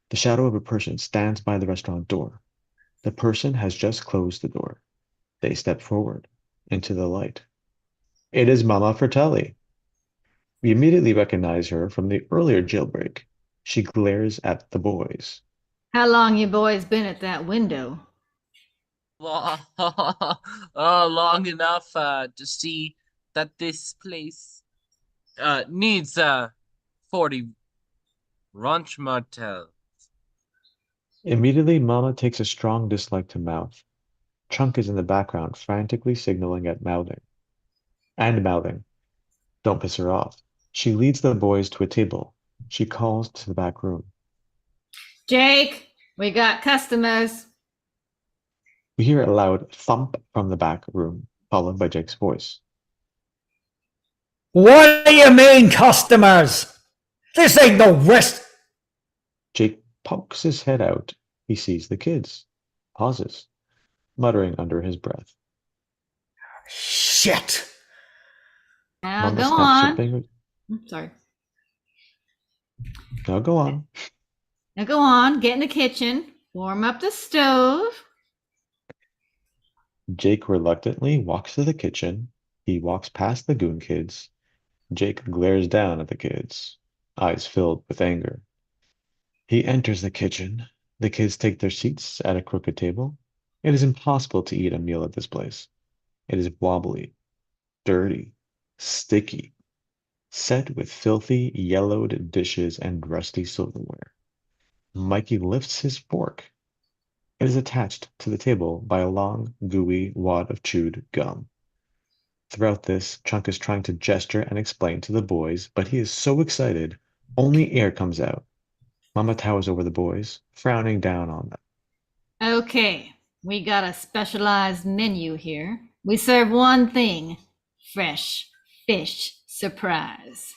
The shadow of a person stands by the restaurant door. The person has just closed the door. They step forward into the light. It is Mama Fratelli. We immediately recognize her from the earlier jailbreak. She glares at the boys. How long you boys been at that window? Long enough to see that this place needs 40 ranch motel. Immediately, Mama takes a strong dislike to Mouth. Chunk is in the background, frantically signaling at mouthing. And mouthing. Don't piss her off. She leads the boys to a table. She calls to the back room. Jake, we got customers. We hear a loud thump from the back room, followed by Jake's voice. What do you mean, customers? This ain't no rest. Jake pokes his head out. He sees the kids. Pauses, muttering under his breath. Shit. Now Mama go snaps her on. fingers. Sorry. Now go on. Now go on. Get in the kitchen. Warm up the stove. Jake reluctantly walks to the kitchen. He walks past the Goon kids. Jake glares down at the kids, eyes filled with anger. He enters the kitchen. The kids take their seats at a crooked table. It is impossible to eat a meal at this place. It is wobbly, dirty, sticky, set with filthy, yellowed dishes and rusty silverware. Mikey lifts his fork. It is attached to the table by a long, gooey wad of chewed gum. Throughout this, Chunk is trying to gesture and explain to the boys, but he is so excited, only air comes out. Mama towers over the boys, frowning down on them. Okay, we got a specialized menu here. We serve one thing, fresh fish surprise.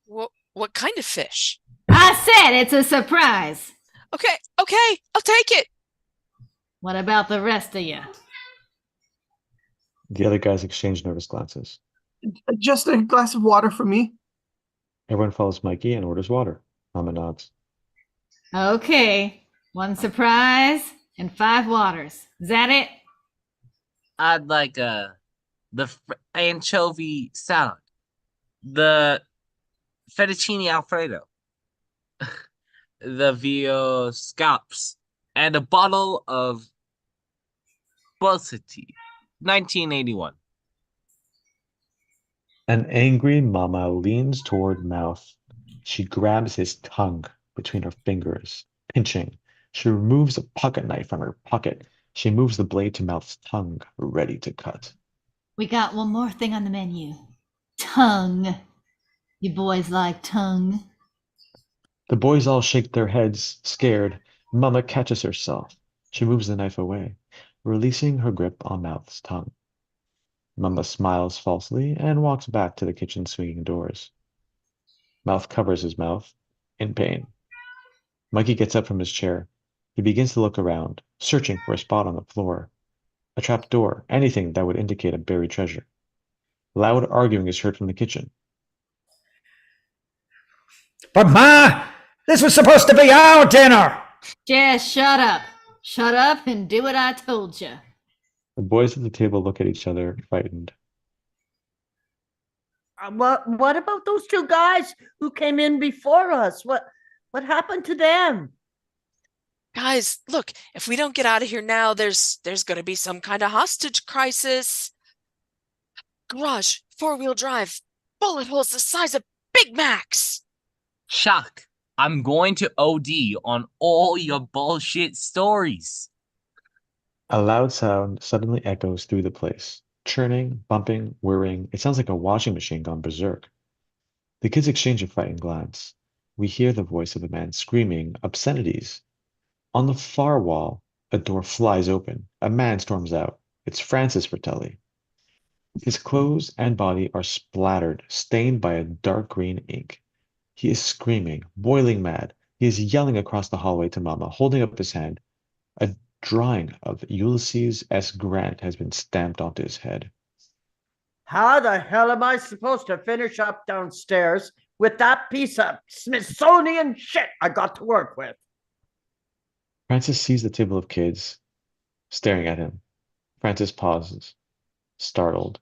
What kind of fish? I said it's a surprise. Okay, I'll take it. What about the rest of you? The other guys exchange nervous glances. Just a glass of water for me. Everyone follows Mikey and orders water. Mama nods. Okay, one surprise and 5 waters. Is that it? I'd like the anchovy salad, the fettuccine alfredo, the veal scallops, and a bottle of Bolsity, 1981. An angry Mama leans toward Mouth. She grabs his tongue between her fingers, pinching. She removes a pocket knife from her pocket, She moves the blade to Mouth's tongue, ready to cut. We got one more thing on the menu. Tongue. You boys like tongue? The boys all shake their heads, scared. Mama catches herself. She moves the knife away, releasing her grip on Mouth's tongue. Mama smiles falsely and walks back to the kitchen swinging doors. Mouth covers his mouth, in pain. Mikey gets up from his chair. He begins to look around, searching for a spot on the floor. A trap door, anything that would indicate a buried treasure. Loud arguing is heard from the kitchen. But Ma, this was supposed to be our dinner. Jess, shut up. Shut up and do what I told you. The boys at the table look at each other, frightened. What about those two guys who came in before us? What happened to them? Guys, look, if we don't get out of here now, there's going to be some kind of hostage crisis. Garage, four-wheel drive, bullet holes the size of Big Macs. Shock. I'm going to OD on all your bullshit stories. A loud sound suddenly echoes through the place. Churning, bumping, whirring. It sounds like a washing machine gone berserk. The kids exchange a frightened glance. We hear the voice of a man screaming obscenities. On the far wall, a door flies open. A man storms out. It's Francis Fratelli. His clothes and body are splattered, stained by a dark green ink. He is screaming, boiling mad. He is yelling across the hallway to Mama, holding up his hand. A drawing of Ulysses S. Grant has been stamped onto his head. How the hell am I supposed to finish up downstairs with that piece of Smithsonian shit I got to work with? Francis sees the table of kids staring at him. Francis pauses, startled.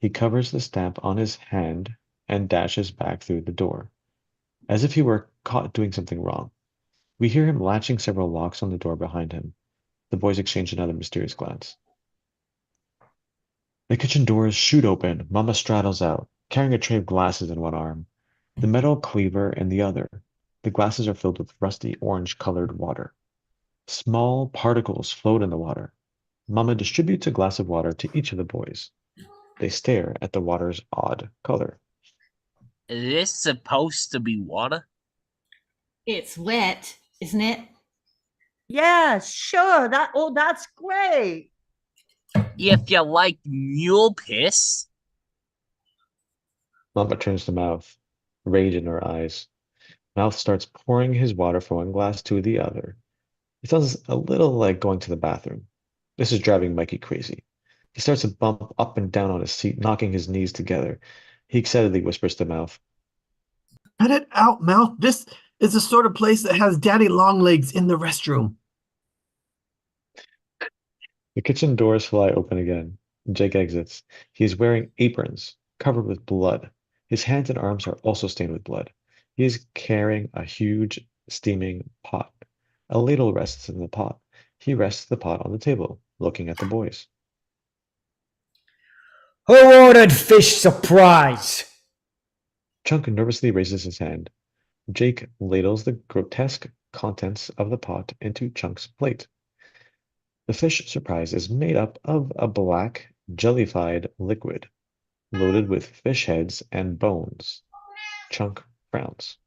He covers the stamp on his hand and dashes back through the door, as if he were caught doing something wrong. We hear him latching several locks on the door behind him. The boys exchange another mysterious glance. The kitchen doors shoot open. Mama straddles out, carrying a tray of glasses in one arm, the metal cleaver in the other. The glasses are filled with rusty orange-colored water. Small particles float in the water. Mama distributes a glass of water to each of the boys. They stare at the water's odd color. Is this supposed to be water? It's wet, isn't it? Yeah, sure. That's great. If you like mule piss. Mama turns to Mouth, rage in her eyes. Mouth starts pouring his water from one glass to the other. It sounds a little like going to the bathroom. This is driving Mikey crazy. He starts to bump up and down on his seat, knocking his knees together. He excitedly whispers to Mouth, Cut it out, Mouth. This is the sort of place that has Daddy Longlegs in the restroom. The kitchen doors fly open again. Jake exits. He is wearing aprons, covered with blood. His hands and arms are also stained with blood. He is carrying a huge, steaming pot. A ladle rests in the pot. He rests the pot on the table, looking at the boys. Who ordered fish surprise? Chunk nervously raises his hand. Jake ladles the grotesque contents of the pot into Chunk's plate. The fish surprise is made up of a black, jellified liquid, loaded with fish heads and bones. Chunk frowns.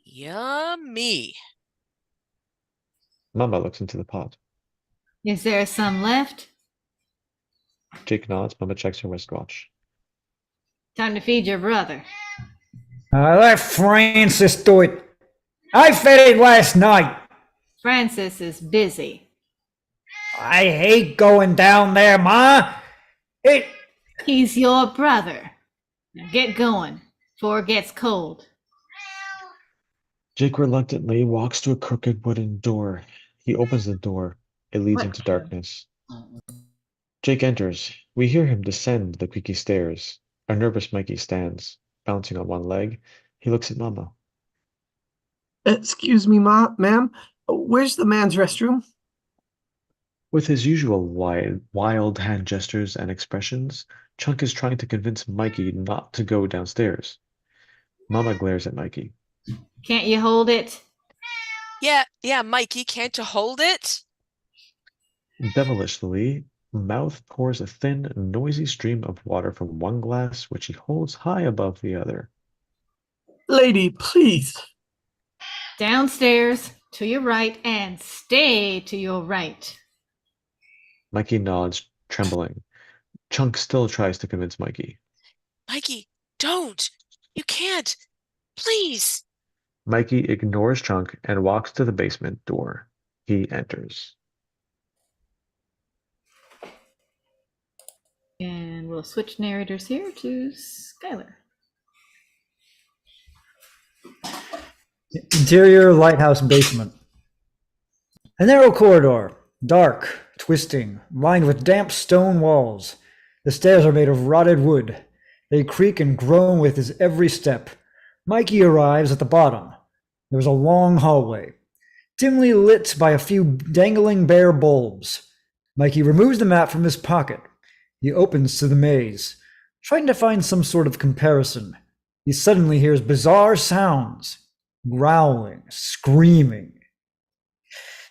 Yummy. Mama looks into the pot. Is there some left? Jake nods. Mama checks her wristwatch. Time to feed your brother. Let Francis do it. I fed it last night. Francis is busy. I hate going down there, Ma. He's your brother. Now get going before it gets cold. Jake reluctantly walks to a crooked wooden door. He opens the door. It leads into darkness. Jake enters. We hear him descend the creaky stairs. A nervous Mikey stands, bouncing on one leg. He looks at Mama. Excuse me, ma'am. Where's the man's restroom? With his usual wild hand gestures and expressions, Chunk is trying to convince Mikey not to go downstairs. Mama glares at Mikey. Can't you hold it? Yeah, Mikey, can't you hold it? Devilishly, Mouth pours a thin, noisy stream of water from one glass, which he holds high above the other. Lady, please. Downstairs, to your right, and stay to your right. Mikey nods, trembling. Chunk still tries to convince Mikey. Mikey, don't! You can't! Please! Mikey ignores Chunk and walks to the basement door. He enters. And we'll switch narrators here to Skylar. Interior lighthouse basement. A narrow corridor, dark, twisting, lined with damp stone walls. The stairs are made of rotted wood. They creak and groan with his every step. Mikey arrives at the bottom. There's a long hallway, dimly lit by a few dangling bare bulbs. Mikey removes the map from his pocket. He opens to the maze, trying to find some sort of comparison. He suddenly hears bizarre sounds, growling, screaming.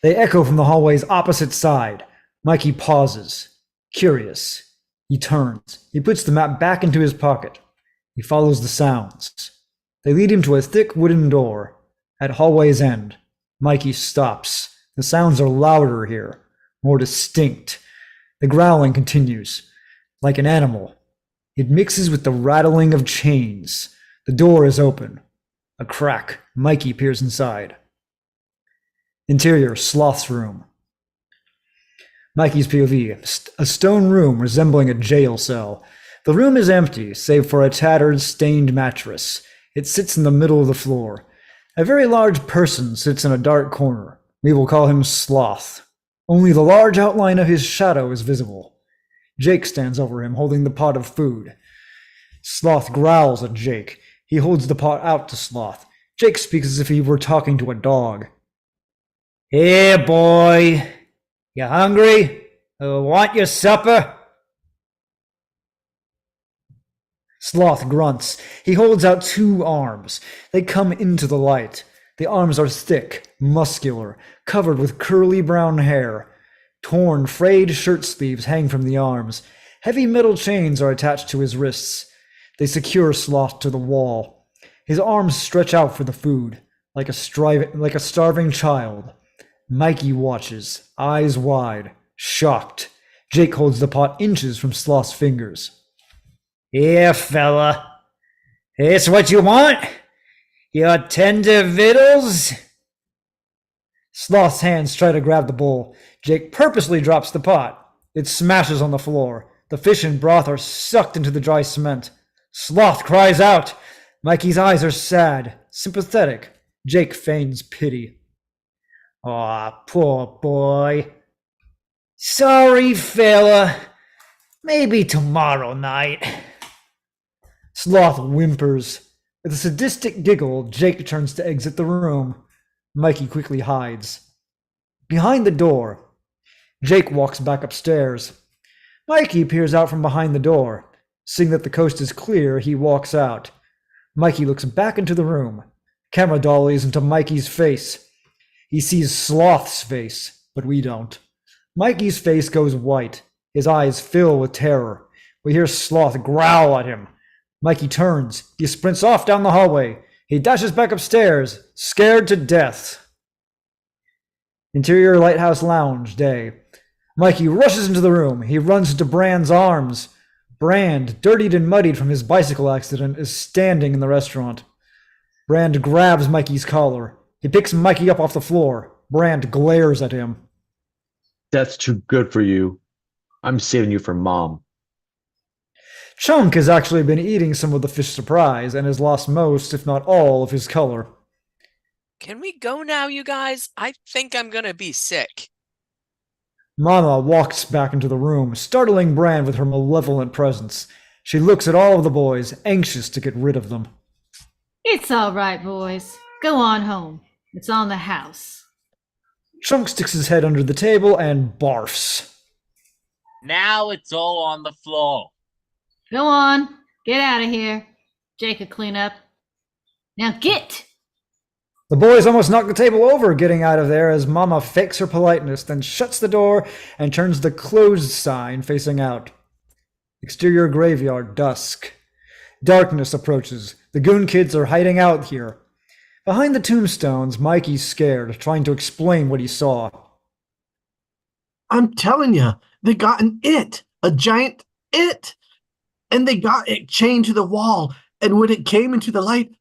They echo from the hallway's opposite side. Mikey pauses, curious. He turns. He puts the map back into his pocket. He follows the sounds. They lead him to a thick wooden door. At hallway's end, Mikey stops. The sounds are louder here, more distinct. The growling continues, like an animal. It mixes with the rattling of chains. The door is open. A crack. Mikey peers inside. Interior, Sloth's room. Mikey's POV, a stone room resembling a jail cell. The room is empty, save for a tattered, stained mattress. It sits in the middle of the floor. A very large person sits in a dark corner. We will call him Sloth. Only the large outline of his shadow is visible. Jake stands over him, holding the pot of food. Sloth growls at Jake. He holds the pot out to Sloth. Jake speaks as if he were talking to a dog. Here, boy. You hungry? Want your supper? Sloth grunts. He holds out two arms. They come into the light. The arms are thick, muscular, covered with curly brown hair. Torn, frayed shirt sleeves hang from the arms. Heavy metal chains are attached to his wrists. They secure Sloth to the wall. His arms stretch out for the food, like a starving child. Mikey watches, eyes wide, shocked. Jake holds the pot inches from Sloth's fingers. Here, fella. This what you want? Your tender victuals? Sloth's hands try to grab the bowl. Jake purposely drops the pot. It smashes on the floor. The fish and broth are sucked into the dry cement. Sloth cries out. Mikey's eyes are sad, sympathetic. Jake feigns pity. Aw, poor boy. Sorry, fella. Maybe tomorrow night. Sloth whimpers. With a sadistic giggle, Jake turns to exit the room. Mikey quickly hides. Behind the door, Jake walks back upstairs. Mikey peers out from behind the door. Seeing that the coast is clear, he walks out. Mikey looks back into the room. Camera dollies into Mikey's face. He sees Sloth's face, but we don't. Mikey's face goes white. His eyes fill with terror. We hear Sloth growl at him. Mikey turns. He sprints off down the hallway. He dashes back upstairs, scared to death. Interior lighthouse lounge, day. Mikey rushes into the room. He runs into Brand's arms. Brand, dirtied and muddied from his bicycle accident, is standing in the restaurant. Brand grabs Mikey's collar. He picks Mikey up off the floor. Brand glares at him. That's too good for you. I'm saving you for Mom. Chunk has actually been eating some of the fish surprise and has lost most, if not all, of his color. Can we go now, you guys? I think I'm gonna be sick. Mama walks back into the room, startling Brand with her malevolent presence. She looks at all of the boys, anxious to get rid of them. It's all right, boys. Go on home. It's on the house. Chunk sticks his head under the table and barfs. Now it's all on the floor. Go on. Get out of here. Jake will clean up. Now get! The boys almost knock the table over getting out of there as Mama fakes her politeness, then shuts the door and turns the closed sign facing out. Exterior graveyard, dusk. Darkness approaches. The goon kids are hiding out here. Behind the tombstones, Mikey's scared, trying to explain what he saw. I'm telling you, they got an it, a giant it, and they got it chained to the wall. And when it came into the light,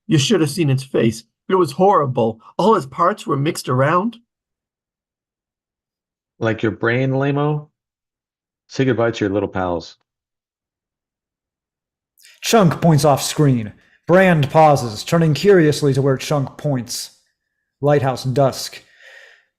you should have seen its face. It was horrible. All its parts were mixed around. Like your brain, lame-o? Say goodbye to your little pals. Chunk points off screen. Brand pauses, turning curiously to where Chunk points. Lighthouse dusk.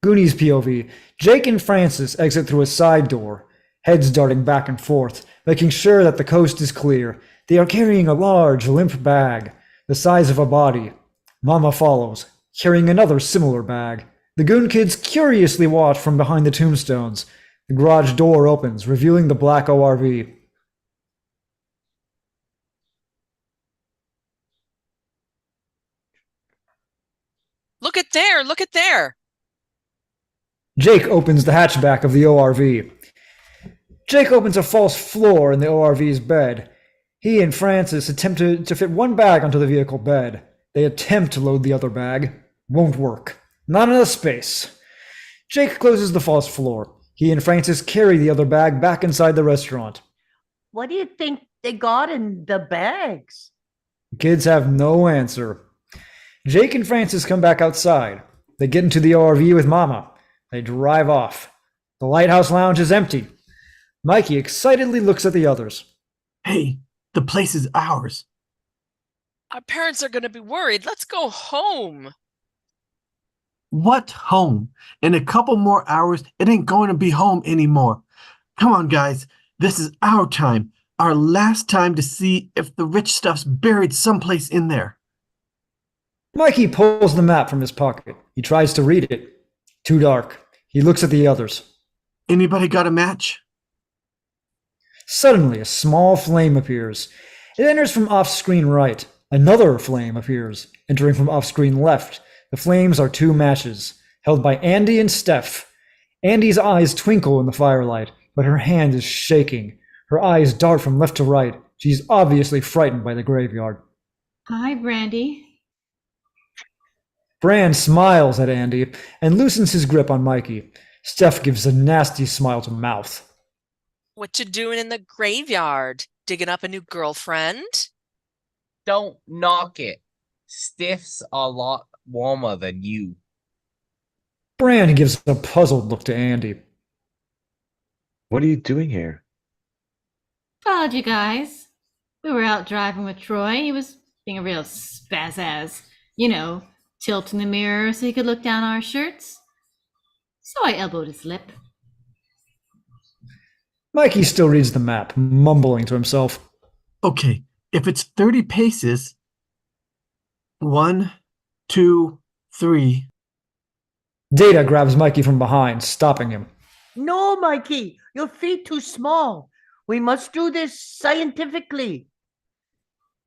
Goonies POV. Jake and Francis exit through a side door, heads darting back and forth, making sure that the coast is clear. They are carrying a large, limp bag, the size of a body. Mama follows, carrying another similar bag. The goon kids curiously watch from behind the tombstones. The garage door opens, revealing the black ORV. Look at there! Look at there! Jake opens the hatchback of the ORV. Jake opens a false floor in the ORV's bed. He and Francis attempt to fit one bag onto the vehicle bed. They attempt to load the other bag. Won't work. Not enough space. Jake closes the false floor. He and Francis carry the other bag back inside the restaurant. What do you think they got in the bags? The kids have no answer. Jake and Francis come back outside. They get into the ORV with Mama. They drive off. The lighthouse lounge is empty. Mikey excitedly looks at the others. Hey, the place is ours. Our parents are going to be worried. Let's go home. What home? In a couple more hours, it ain't going to be home anymore. Come on, guys. This is our time. Our last time to see if the rich stuff's buried someplace in there. Mikey pulls the map from his pocket. He tries to read it. Too dark. He looks at the others. Anybody got a match? Suddenly, a small flame appears. It enters from off-screen right. Another flame appears, entering from off-screen left. The flames are two matches, held by Andy and Steph. Andy's eyes twinkle in the firelight, but her hand is shaking. Her eyes dart from left to right. She's obviously frightened by the graveyard. Hi, Brandy. Brand smiles at Andy and loosens his grip on Mikey. Steph gives a nasty smile to Mouth. What you doing in the graveyard? Digging up a new girlfriend? Don't knock it. Stiff's a lot warmer than you. Brand gives a puzzled look to Andy. What are you doing here? Followed you guys. We were out driving with Troy. He was being a real spaz-ass. You know, tilting the mirror so he could look down our shirts. So I elbowed his lip. Mikey still reads the map, mumbling to himself. Okay, if it's 30 paces, 1, 2, 3. Data grabs Mikey from behind, stopping him. No, Mikey, your feet too small. We must do this scientifically.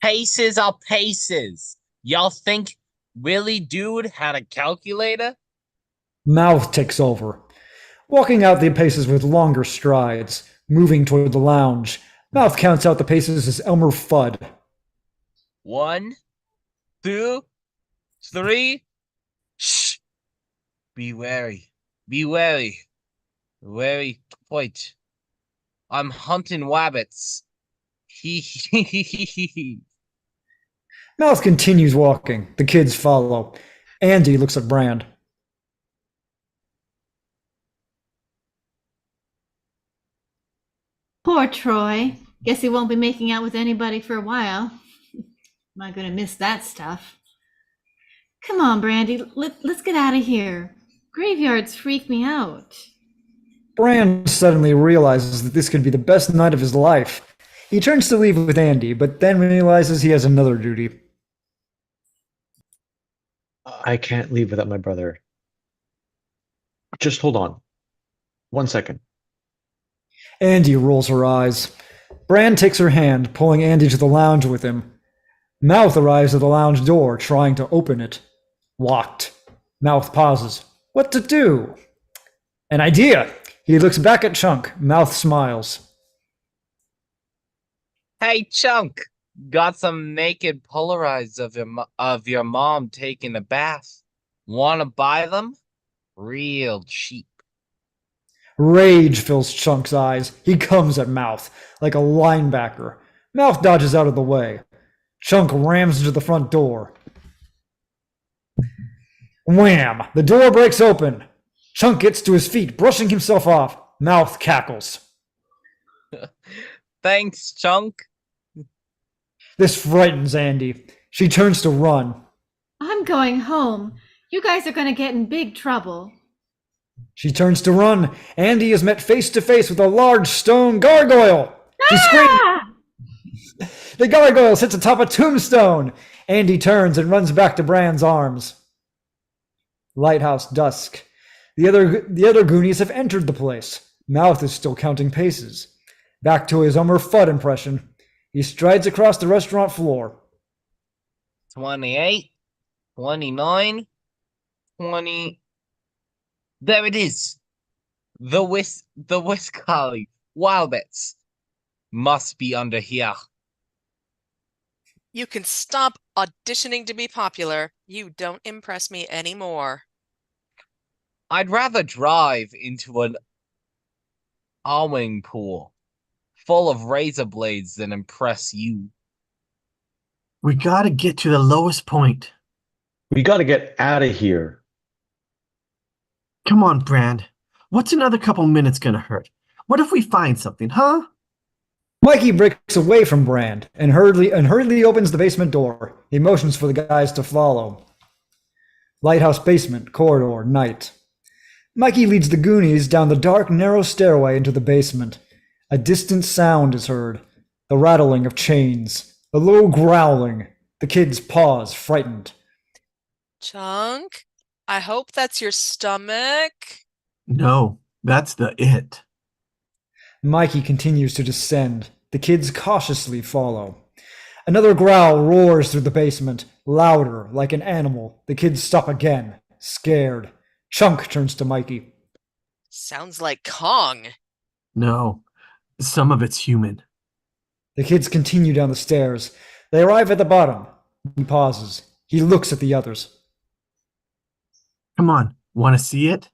Paces are paces. Y'all think Willie Dude had a calculator? Mouth takes over. Walking out the paces with longer strides, moving toward the lounge. Mouth counts out the paces as Elmer Fudd. 1, 2, 3. Shh. Be wary. Be wary. Wary point. I'm hunting wabbits. He. Mouth continues walking. The kids follow. Andy looks at Brand. Poor Troy. Guess he won't be making out with anybody for a while. Not gonna miss that stuff. Come on, Brandy. Let's get out of here. Graveyards freak me out. Brand suddenly realizes that this could be the best night of his life. He turns to leave with Andy, but then realizes he has another duty. I can't leave without my brother. Just hold on. 1 second. Andy rolls her eyes. Brand takes her hand, pulling Andy to the lounge with him. Mouth arrives at the lounge door, trying to open it. Locked. Mouth pauses. What to do? An idea! He looks back at Chunk. Mouth smiles. Hey, Chunk, got some naked Polaroids of your mom taking a bath. Wanna buy them? Real cheap. Rage fills Chunk's eyes. He comes at Mouth like a linebacker. Mouth dodges out of the way. Chunk rams into the front door. Wham! The door breaks open. Chunk gets to his feet, brushing himself off. Mouth cackles. Thanks, Chunk. This frightens Andy. She turns to run. I'm going home. You guys are going to get in big trouble. She turns to run. Andy is met face to face with a large stone gargoyle. She screams. Ah! The gargoyle sits atop a tombstone. Andy turns and runs back to Bran's arms. Lighthouse dusk. The other Goonies have entered the place. Mouth is still counting paces. Back to his Elmer Fudd impression. He strides across the restaurant floor. 28, 29, 20. There it is. The Whiskali Wildbits must be under here. You can stop auditioning to be popular. You don't impress me anymore. I'd rather drive into an almond pool full of razor blades than impress you. We gotta get to the lowest point. We gotta get out of here. Come on, Brand. What's another couple minutes gonna hurt? What if we find something, huh? Mikey breaks away from Brand and hurriedly opens the basement door. He motions for the guys to follow. Lighthouse basement, corridor, night. Mikey leads the Goonies down the dark, narrow stairway into the basement. A distant sound is heard. The rattling of chains. A low growling. The kids pause, frightened. Chunk, I hope that's your stomach. No, that's the it. Mikey continues to descend. The kids cautiously follow. Another growl roars through the basement, louder, like an animal. The kids stop again, scared. Chunk turns to Mikey. Sounds like Kong. No, some of it's human. The kids continue down the stairs. They arrive at the bottom. He pauses. He looks at the others. Come on, wanna see it?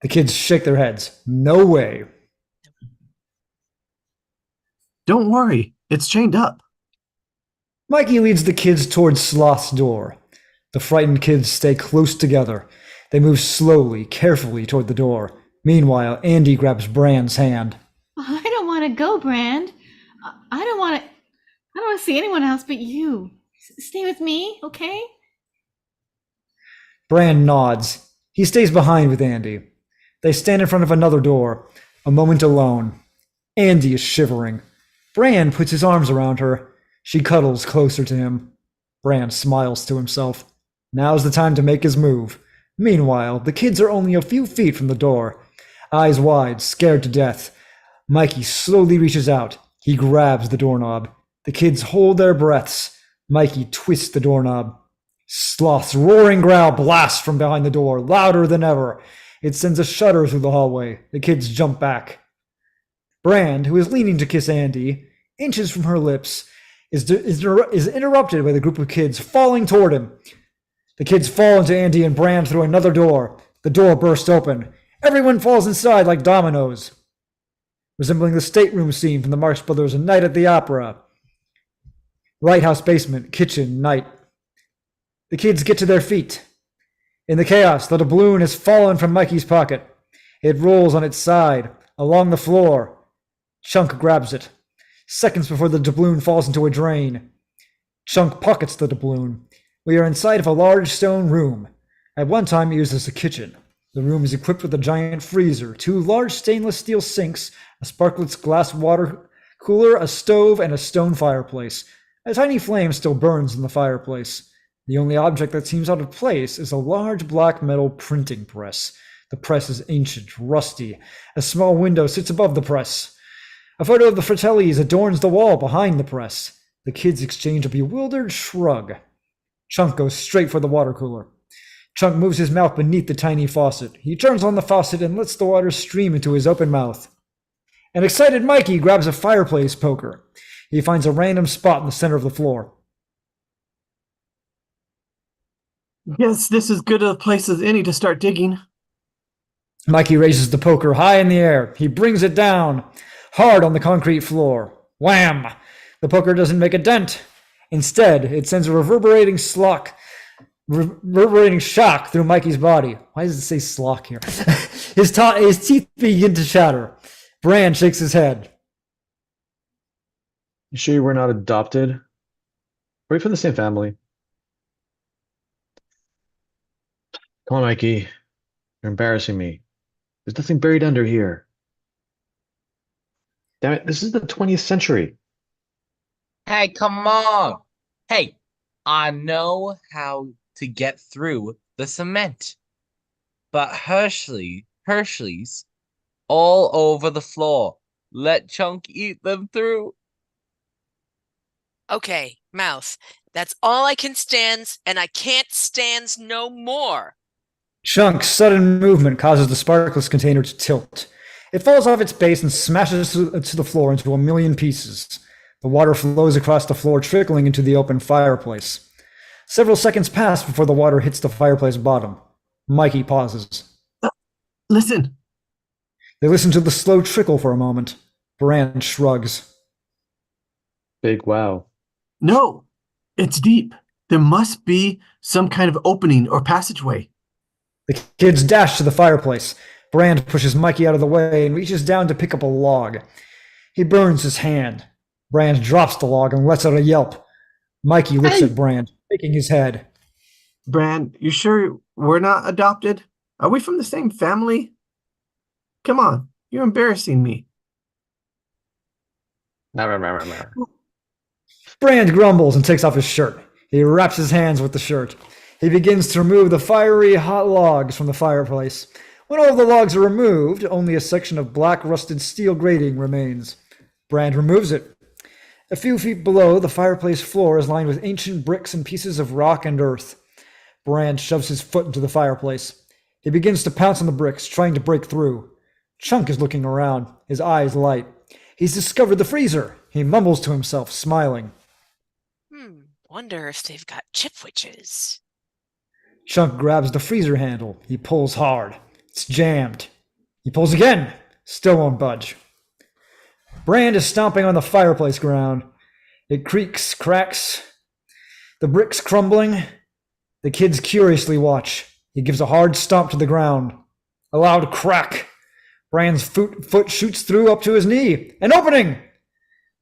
The kids shake their heads. No way. Don't worry, it's chained up. Mikey leads the kids towards Sloth's door. The frightened kids stay close together. They move slowly, carefully toward the door. Meanwhile, Andy grabs Brand's hand. I don't want to go, Brand. I don't want to see anyone else but you. Stay with me, okay? Brand nods. He stays behind with Andy. They stand in front of another door, a moment alone. Andy is shivering. Brand puts his arms around her. She cuddles closer to him. Brand smiles to himself. Now's the time to make his move. Meanwhile, the kids are only a few feet from the door. Eyes wide, scared to death. Mikey slowly reaches out. He grabs the doorknob. The kids hold their breaths. Mikey twists the doorknob. Sloth's roaring growl blasts from behind the door, louder than ever. It sends a shudder through the hallway. The kids jump back. Brand, who is leaning to kiss Andy, inches from her lips, is interrupted by the group of kids falling toward him. The kids fall into Andy and Brand through another door. The door bursts open. Everyone falls inside like dominoes, resembling the stateroom scene from the Marx Brothers' Night at the Opera. Lighthouse basement, kitchen, night. The kids get to their feet. In the chaos, the doubloon has fallen from Mikey's pocket. It rolls on its side, along the floor. Chunk grabs it. Seconds before the doubloon falls into a drain. Chunk pockets the doubloon. We are inside of a large stone room. At one time used as a kitchen. The room is equipped with a giant freezer, 2 large stainless steel sinks, a sparklets glass water cooler, a stove, and a stone fireplace. A tiny flame still burns in the fireplace. The only object that seems out of place is a large black metal printing press. The press is ancient, rusty. A small window sits above the press. A photo of the Fratellis adorns the wall behind the press. The kids exchange a bewildered shrug. Chunk goes straight for the water cooler. Chunk moves his mouth beneath the tiny faucet. He turns on the faucet and lets the water stream into his open mouth. An excited Mikey grabs a fireplace poker. He finds a random spot in the center of the floor. Yes, this is as good a place as any to start digging. Mikey raises the poker high in the air. He brings it down, hard on the concrete floor. Wham! The poker doesn't make a dent. Instead, it sends a reverberating shock through Mikey's body. Why does it say slock here? His teeth begin to shatter. Brand shakes his head. You sure you were not adopted? Are we from the same family? Come on, Mikey. You're embarrassing me. There's nothing buried under here. Damn it, this is the 20th century. Hey, come on. Hey, I know how to get through the cement. But Hershey's all over the floor. Let Chunk eat them through. Okay, Mouth. That's all I can stand, and I can't stand no more. Chunk's sudden movement causes the sparkless container to tilt. It falls off its base and smashes to the floor into a million pieces. The water flows across the floor, trickling into the open fireplace. Several seconds pass before the water hits the fireplace bottom. Mikey pauses. Listen. They listen to the slow trickle for a moment. Brand shrugs. Big wow. No, it's deep. There must be some kind of opening or passageway. The kids dash to the fireplace. Brand pushes Mikey out of the way and reaches down to pick up a log. He burns his hand. Brand drops the log and lets out a yelp. Mikey looks at Brand, shaking his head. Brand, you sure we're not adopted? Are we from the same family? Come on, you're embarrassing me. Brand grumbles and takes off his shirt. He wraps his hands with the shirt. He begins to remove the fiery hot logs from the fireplace. When all of the logs are removed, only a section of black rusted steel grating remains. Brand removes it. A few feet below, the fireplace floor is lined with ancient bricks and pieces of rock and earth. Brand shoves his foot into the fireplace. He begins to pounce on the bricks, trying to break through. Chunk is looking around, his eyes light. He's discovered the freezer. He mumbles to himself, smiling. Wonder if they've got chip witches. Chunk grabs the freezer handle. He pulls hard. It's jammed. He pulls again. Still won't budge. Brand is stomping on the fireplace ground. It creaks, cracks. The bricks crumbling. The kids curiously watch. He gives a hard stomp to the ground. A loud crack. Brand's foot shoots through up to his knee. An opening!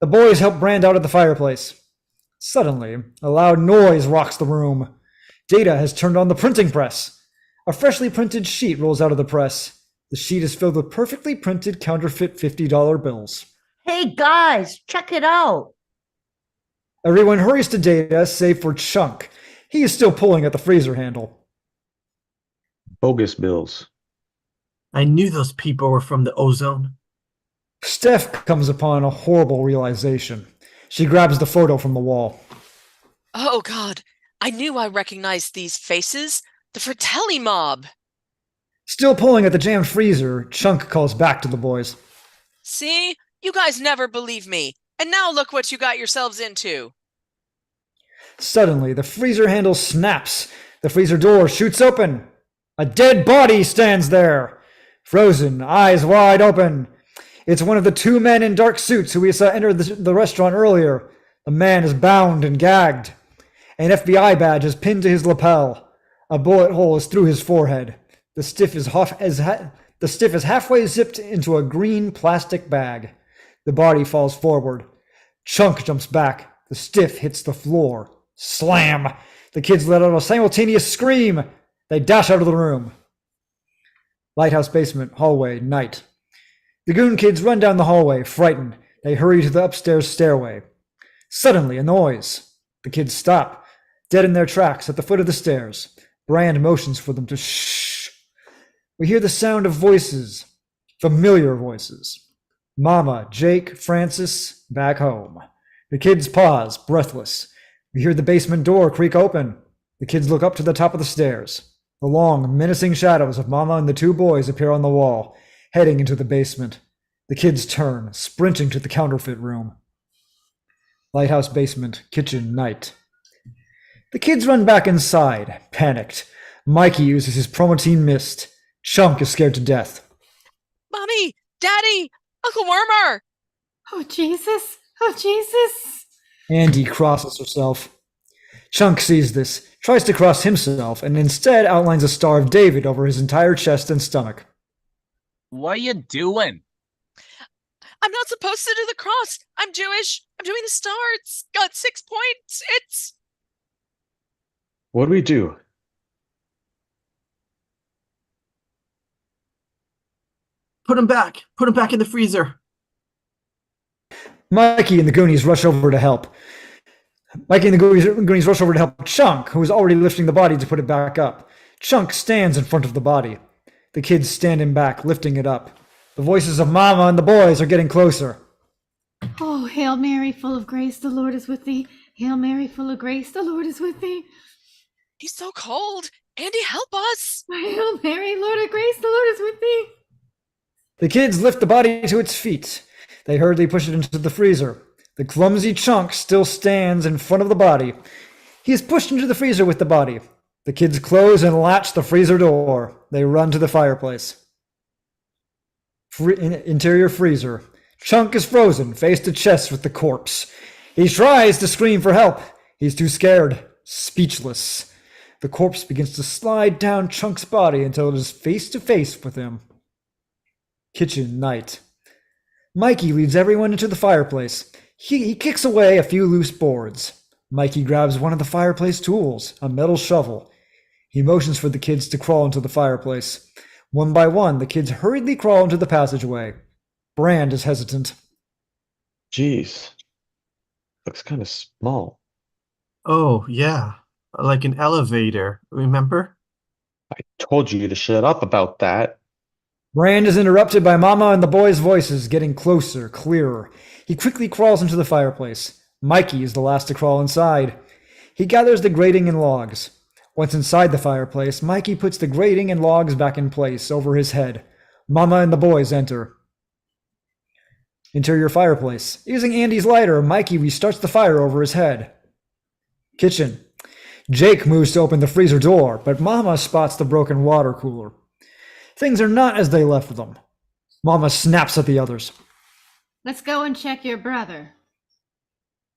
The boys help Brand out of the fireplace. Suddenly, a loud noise rocks the room. Data has turned on the printing press. A freshly printed sheet rolls out of the press. The sheet is filled with perfectly printed counterfeit $50 bills. Hey guys, check it out. Everyone hurries to Data, save for Chunk. He is still pulling at the freezer handle. Bogus bills. I knew those people were from the ozone. Steph comes upon a horrible realization. She grabs the photo from the wall. Oh, God. I knew I recognized these faces. The Fratelli mob. Still pulling at the jammed freezer, Chunk calls back to the boys. See? You guys never believe me. And now look what you got yourselves into. Suddenly, the freezer handle snaps. The freezer door shoots open. A dead body stands there. Frozen, eyes wide open. It's one of the two men in dark suits who we saw enter the restaurant earlier. The man is bound and gagged. An FBI badge is pinned to his lapel. A bullet hole is through his forehead. The stiff is halfway zipped into a green plastic bag. The body falls forward. Chunk jumps back. The stiff hits the floor. Slam! The kids let out a simultaneous scream. They dash out of the room. Lighthouse basement, hallway, night. The goon kids run down the hallway, frightened. They hurry to the upstairs stairway. Suddenly, a noise. The kids stop, dead in their tracks at the foot of the stairs. Brand motions for them to shh. We hear the sound of voices, familiar voices. Mama, Jake, Francis, back home. The kids pause, breathless. We hear the basement door creak open. The kids look up to the top of the stairs. The long, menacing shadows of Mama and the two boys appear on the wall, heading into the basement. The kids turn, sprinting to the counterfeit room. Lighthouse basement, kitchen, night. The kids run back inside, panicked. Mikey uses his Promethean mist. Chunk is scared to death. Mommy, Daddy, Uncle Wormer. Oh, Jesus. Oh, Jesus. Andy crosses herself. Chunk sees this, tries to cross himself, and instead outlines a Star of David over his entire chest and stomach. What are you doing? I'm not supposed to do the cross. I'm Jewish. I'm doing the star. It's got 6 points. It's... What do we do? Put him back. Put him back in the freezer. Mikey and the Goonies rush over to help. Mikey and the Goonies rush over to help Chunk, who is already lifting the body to put it back up. Chunk stands in front of the body. The kids stand him back, lifting it up. The voices of Mama and the boys are getting closer. Oh, Hail Mary, full of grace, the Lord is with thee. Hail Mary, full of grace, the Lord is with thee. He's so cold. Andy, help us. Hail Mary, Lord of grace, the Lord is with thee. The kids lift the body to its feet. They hurriedly push it into the freezer. The clumsy Chunk still stands in front of the body. He is pushed into the freezer with the body. The kids close and latch the freezer door. They run to the fireplace. Interior freezer. Chunk is frozen, face to chest with the corpse. He tries to scream for help. He's too scared, speechless. The corpse begins to slide down Chunk's body until it is face to face with him. Kitchen, night. Mikey leads everyone into the fireplace. He kicks away a few loose boards. Mikey grabs one of the fireplace tools, a metal shovel. He motions for the kids to crawl into the fireplace. One by one, the kids hurriedly crawl into the passageway. Brand is hesitant. Jeez. Looks kind of small. Oh, yeah. Like an elevator, remember? I told you to shut up about that. Brand is interrupted by Mama and the boys' voices getting closer, clearer. He quickly crawls into the fireplace. Mikey is the last to crawl inside. He gathers the grating and logs. Once inside the fireplace, Mikey puts the grating and logs back in place over his head. Mama and the boys enter. Interior fireplace. Using Andy's lighter, Mikey restarts the fire over his head. Kitchen. Jake moves to open the freezer door, but Mama spots the broken water cooler. Things are not as they left them. Mama snaps at the others. Let's go and check your brother.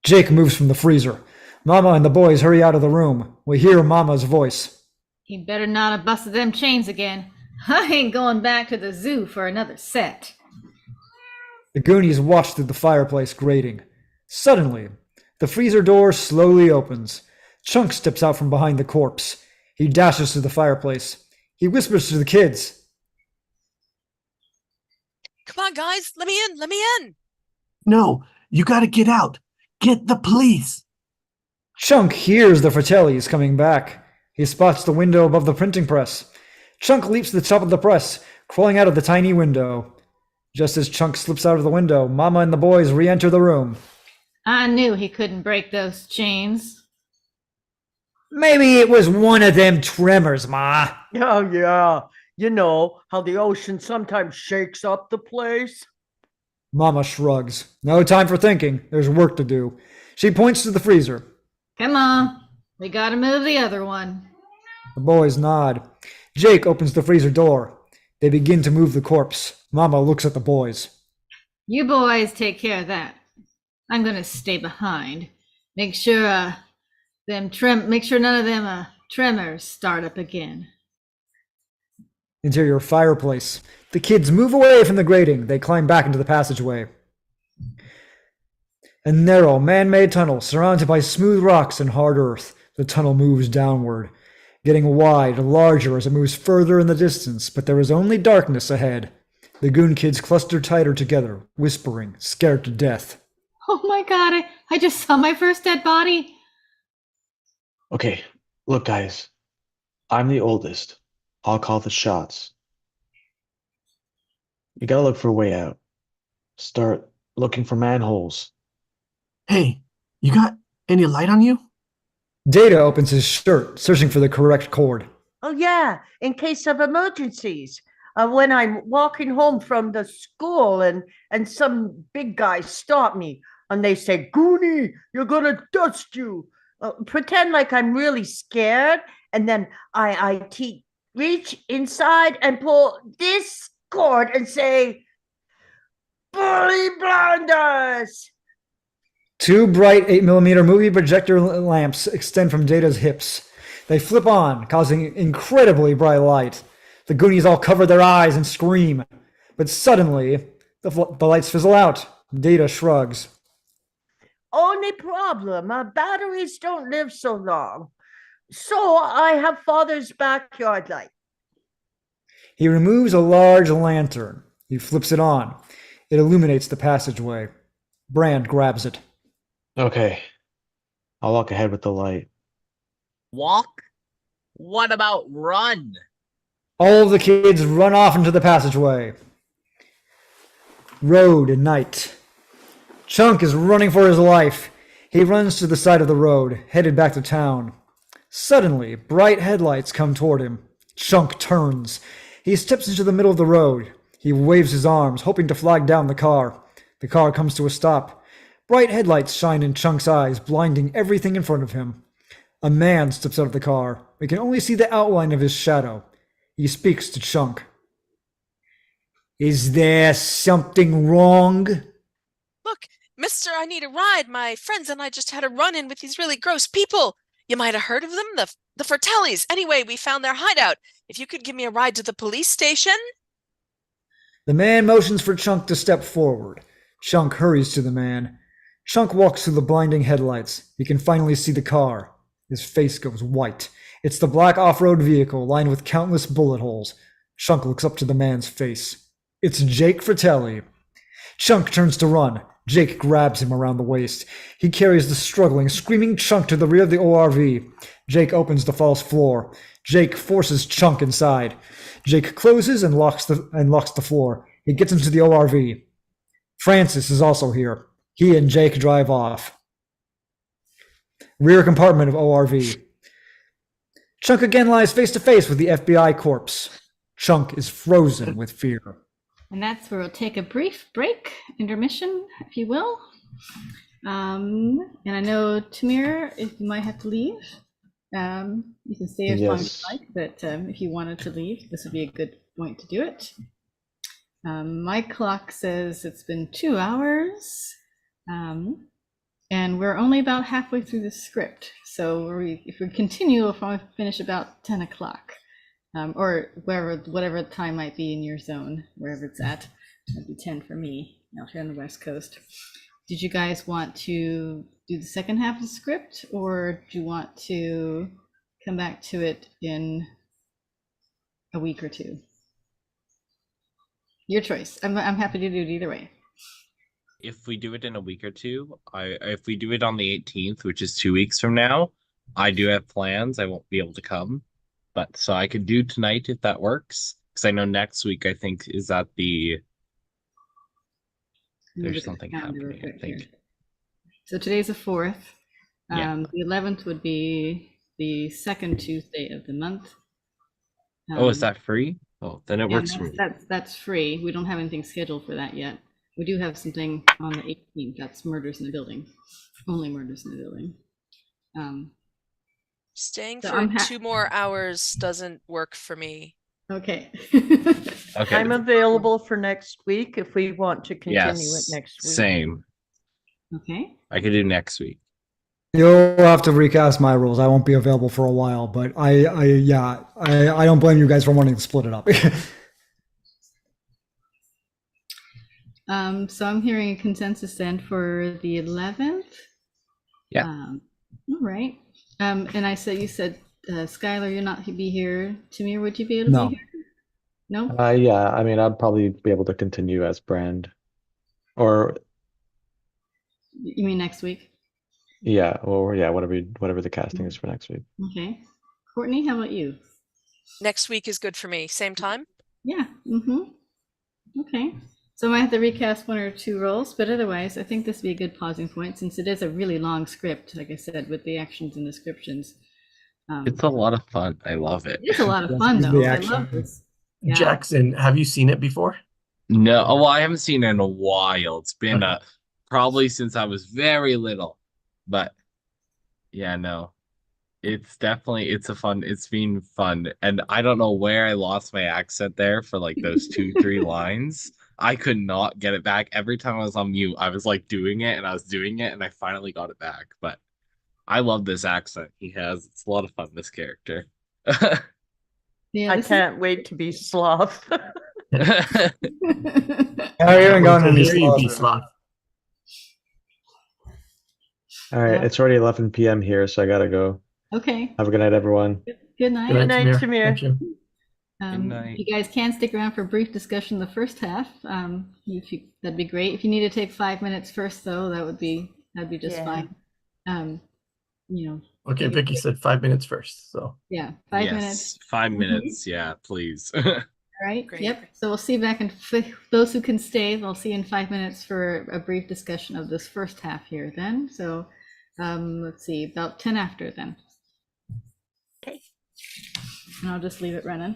Jake moves from the freezer. Mama and the boys hurry out of the room. We hear Mama's voice. He better not have busted them chains again. I ain't going back to the zoo for another set. The Goonies watch through the fireplace grating. Suddenly, the freezer door slowly opens. Chunk steps out from behind the corpse. He dashes to the fireplace. He whispers to the kids. Come on, guys. Let me in. Let me in. No, you gotta get out. Get the police. Chunk hears the Fratellis coming back. He spots the window above the printing press. Chunk leaps to the top of the press, crawling out of the tiny window. Just as Chunk slips out of the window, Mama and the boys re-enter the room. I knew he couldn't break those chains. Maybe it was one of them tremors, Ma. Oh, yeah. You know how the ocean sometimes shakes up the place. Mama shrugs. No time for thinking. There's work to do. She points to the freezer. Come on, we gotta move the other one. The boys nod. Jake opens the freezer door. They begin to move the corpse. Mama looks at the boys. You boys take care of that. I'm gonna stay behind. Make sure none of them tremors start up again. Interior fireplace. The kids move away from the grating. They climb back into the passageway. A narrow, man-made tunnel surrounded by smooth rocks and hard earth. The tunnel moves downward, getting wide, larger as it moves further in the distance, but there is only darkness ahead. The Goon kids cluster tighter together, whispering, scared to death. Oh my god, I just saw my first dead body. Okay, look, guys. I'm the oldest. I'll call the shots. You gotta look for a way out. Start looking for manholes. Hey, you got any light on you? Data opens his shirt, searching for the correct cord. Oh, yeah, in case of emergencies. When I'm walking home from the school and some big guys stop me and they say, Goonie, you're gonna dust you. Pretend like I'm really scared. And then I reach inside and pull this cord and say, Bully blinders. Two bright 8mm movie projector lamps extend from Data's hips. They flip on, causing incredibly bright light. The Goonies all cover their eyes and scream. But suddenly, the lights fizzle out. Data shrugs. Only problem, batteries don't live so long. So I have father's backyard light. He removes a large lantern. He flips it on. It illuminates the passageway. Brand grabs it. Okay. I'll walk ahead with the light. Walk? What about run? All of the kids run off into the passageway. Road and night. Chunk is running for his life. He runs to the side of the road, headed back to town. Suddenly, bright headlights come toward him. Chunk turns. He steps into the middle of the road. He waves his arms, hoping to flag down the car. The car comes to a stop. Bright headlights shine in Chunk's eyes, blinding everything in front of him. A man steps out of the car. We can only see the outline of his shadow. He speaks to Chunk. Is there something wrong? Look, mister, I need a ride. My friends and I just had a run-in with these really gross people. You might have heard of them, the Fratellis. Anyway, we found their hideout. If you could give me a ride to the police station. The man motions for Chunk to step forward. Chunk hurries to the man. Chunk walks through the blinding headlights. He can finally see the car. His face goes white. It's the black off-road vehicle lined with countless bullet holes. Chunk looks up to the man's face. It's Jake Fratelli. Chunk turns to run. Jake grabs him around the waist. He carries the struggling, screaming Chunk to the rear of the ORV. Jake opens the false floor. Jake forces Chunk inside. Jake closes and locks the floor. He gets into the ORV. Francis is also here. He and Jake drive off. Rear compartment of ORV. Chunk again lies face to face with the FBI corpse. Chunk is frozen with fear. And that's where we'll take a brief break, intermission, if you will. And I know, Tamir, if you might have to leave, you can stay as long as you like, but if you wanted to leave, this would be a good point to do it. My clock says it's been 2 hours, and we're only about halfway through the script. So if we continue, we'll probably finish about 10 o'clock. Or whatever time might be in your zone, wherever it's at. That'd be 10 for me out here on the West Coast. Did you guys want to do the second half of the script, or do you want to come back to it in a week or two? Your choice. I'm happy to do it either way. If we do it in a week or two, if we do it on the 18th, which is 2 weeks from now, I do have plans. I won't be able to come. But so I could do tonight if that works, because I know next week I think is at there's something happening. I think. So today's the 4th. Yeah. The 11th would be the second Tuesday of the month. Is that free? Oh, then it works for me. That's free. We don't have anything scheduled for that yet. We do have something on the 18th. That's Murders in the Building. Only Murders in the Building. Staying So for 2 more hours doesn't work for me. Okay. Okay. I'm available for next week if we want to continue it next week. Same. Okay. I could do next week. You'll have to recast my rules. I won't be available for a while, but I don't blame you guys for wanting to split it up. So I'm hearing a consensus then for the 11th. Yeah. All right. And you said, Skylar, you'll not be here. Tamir, would you be able to be here? No? Yeah, I mean, I'd probably be able to continue as Brand. Or, You mean next week? yeah, or yeah, whatever the casting is for next week. Okay. Courtney, how about you? Next week is good for me. Same time? Yeah. Mm-hmm. Okay. So I might have to recast one or two roles, but otherwise, I think this would be a good pausing point since it is a really long script, like I said, with the actions and descriptions. It's a lot of fun. I love it. It's a lot of Yes, fun, it's the though. I action. love this. Yeah. Jackson, have you seen it before? No, well, I haven't seen it in a while. It's been Okay. probably since I was very little. But yeah, no. It's been fun. And I don't know where I lost my accent there for like those 2, 3 lines. I could not get it back. Every time I was on mute, I was like doing it and I was doing it and I finally got it back. But I love this accent he has. It's a lot of fun, this character. Yeah, I this can't wait to be sloth. I haven't gone To any hear you be slower. sloth. All right, Yeah. it's already 11 p.m. here, so I gotta go. Okay. Have a good night, everyone. Good night. Good night, night, Tamir. Tamir. Thank you. night. If you guys can stick around for a brief discussion the first half, that'd be great. If you need to take 5 minutes first, though, that'd be just Yeah. fine. You know, Okay, maybe- Vicky said 5 minutes first. So yeah, 5 Yes, minutes. 5 Mhm. minutes. Yeah, please. All right. Great. Yep. So we'll see you back in those who can stay. They'll see you in 5 minutes for a brief discussion of this first half here. Then, so let's see, about 10 after then. Okay. And I'll just leave it running.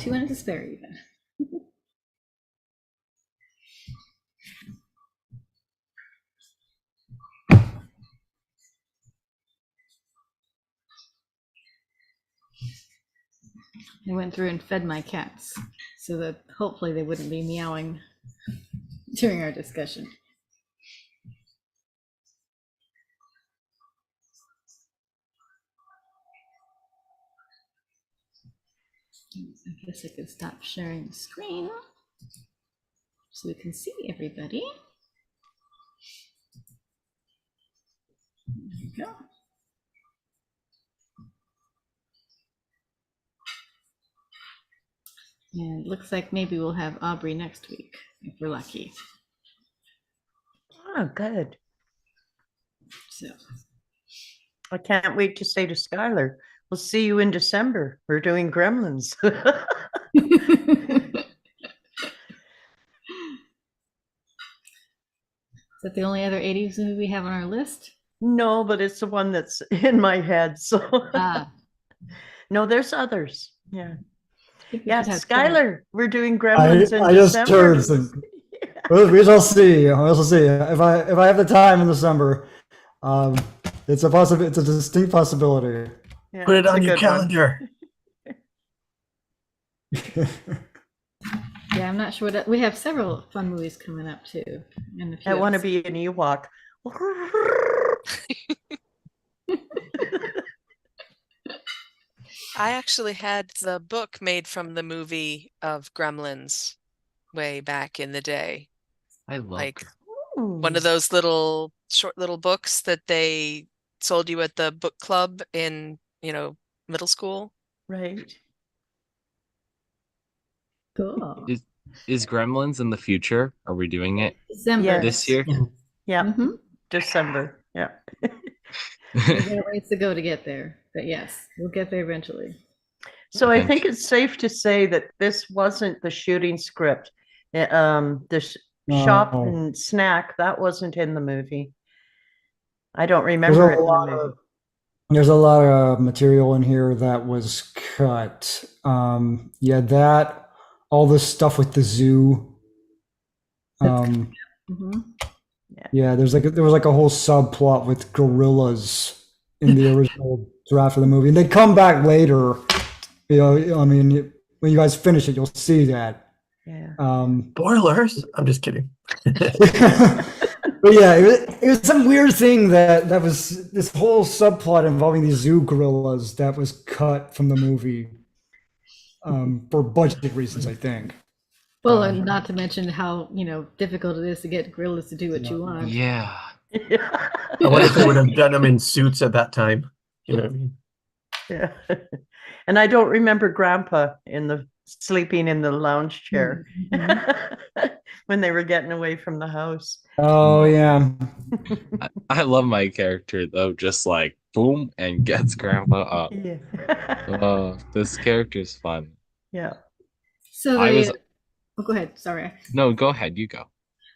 2 minutes to spare even. I went through and fed my cats so that hopefully they wouldn't be meowing during our discussion. I guess I could stop sharing the screen so we can see everybody. There we go. And it looks like maybe we'll have Aubrey next week if we're lucky. Oh, good. So I can't wait to say to Skylar, we'll see you in December. We're doing Gremlins. is that the only other 80s movie we have on our list? No, but it's the one that's in my head. So no, there's others. Yeah. Yeah, Skylar, we're doing Gremlins in I just December. heard some. We shall see. We shall see. If I have the time in December, it's a distinct possibility. Yeah, Put it it's a on your good one. calendar. Yeah, I'm not sure what we have several fun movies coming up too. And I want to be an Ewok. I actually had the book made from the movie of Gremlins way back in the day. I love Like one of those short little books that they sold you at the book club in, middle school. Right. Cool. Is Gremlins in the future? Are we doing it December. this year? Yeah. Mhm. December. Yeah. We got ways to go to get there, but yes, we'll get there eventually. So I think it's safe to say that this wasn't the shooting script. Shop No. and snack, that wasn't in the movie. I don't remember it in the movie. There's a lot of material in here that was cut. That all this stuff with the zoo. Mhm. Yeah, there was like a whole subplot with gorillas in the original draft of the movie, and they come back later. I mean, when you guys finish it, you'll see that. Yeah. Spoilers. I'm just kidding. But yeah, it was some weird thing that was this whole subplot involving these zoo gorillas that was cut from the movie for budget reasons, I think. Well, and not to mention how difficult it is to get gorillas to do what you want. Yeah. I wonder if they would have done them in suits at that time. You know what I mean? Yeah. And I don't remember Grandpa sleeping in the lounge chair when they were getting away from the house. Oh yeah. I love my character though, just like boom and gets Grandpa up. Yeah. Oh, this character's fun. Yeah. So oh, go ahead. Sorry. No, go ahead. You go.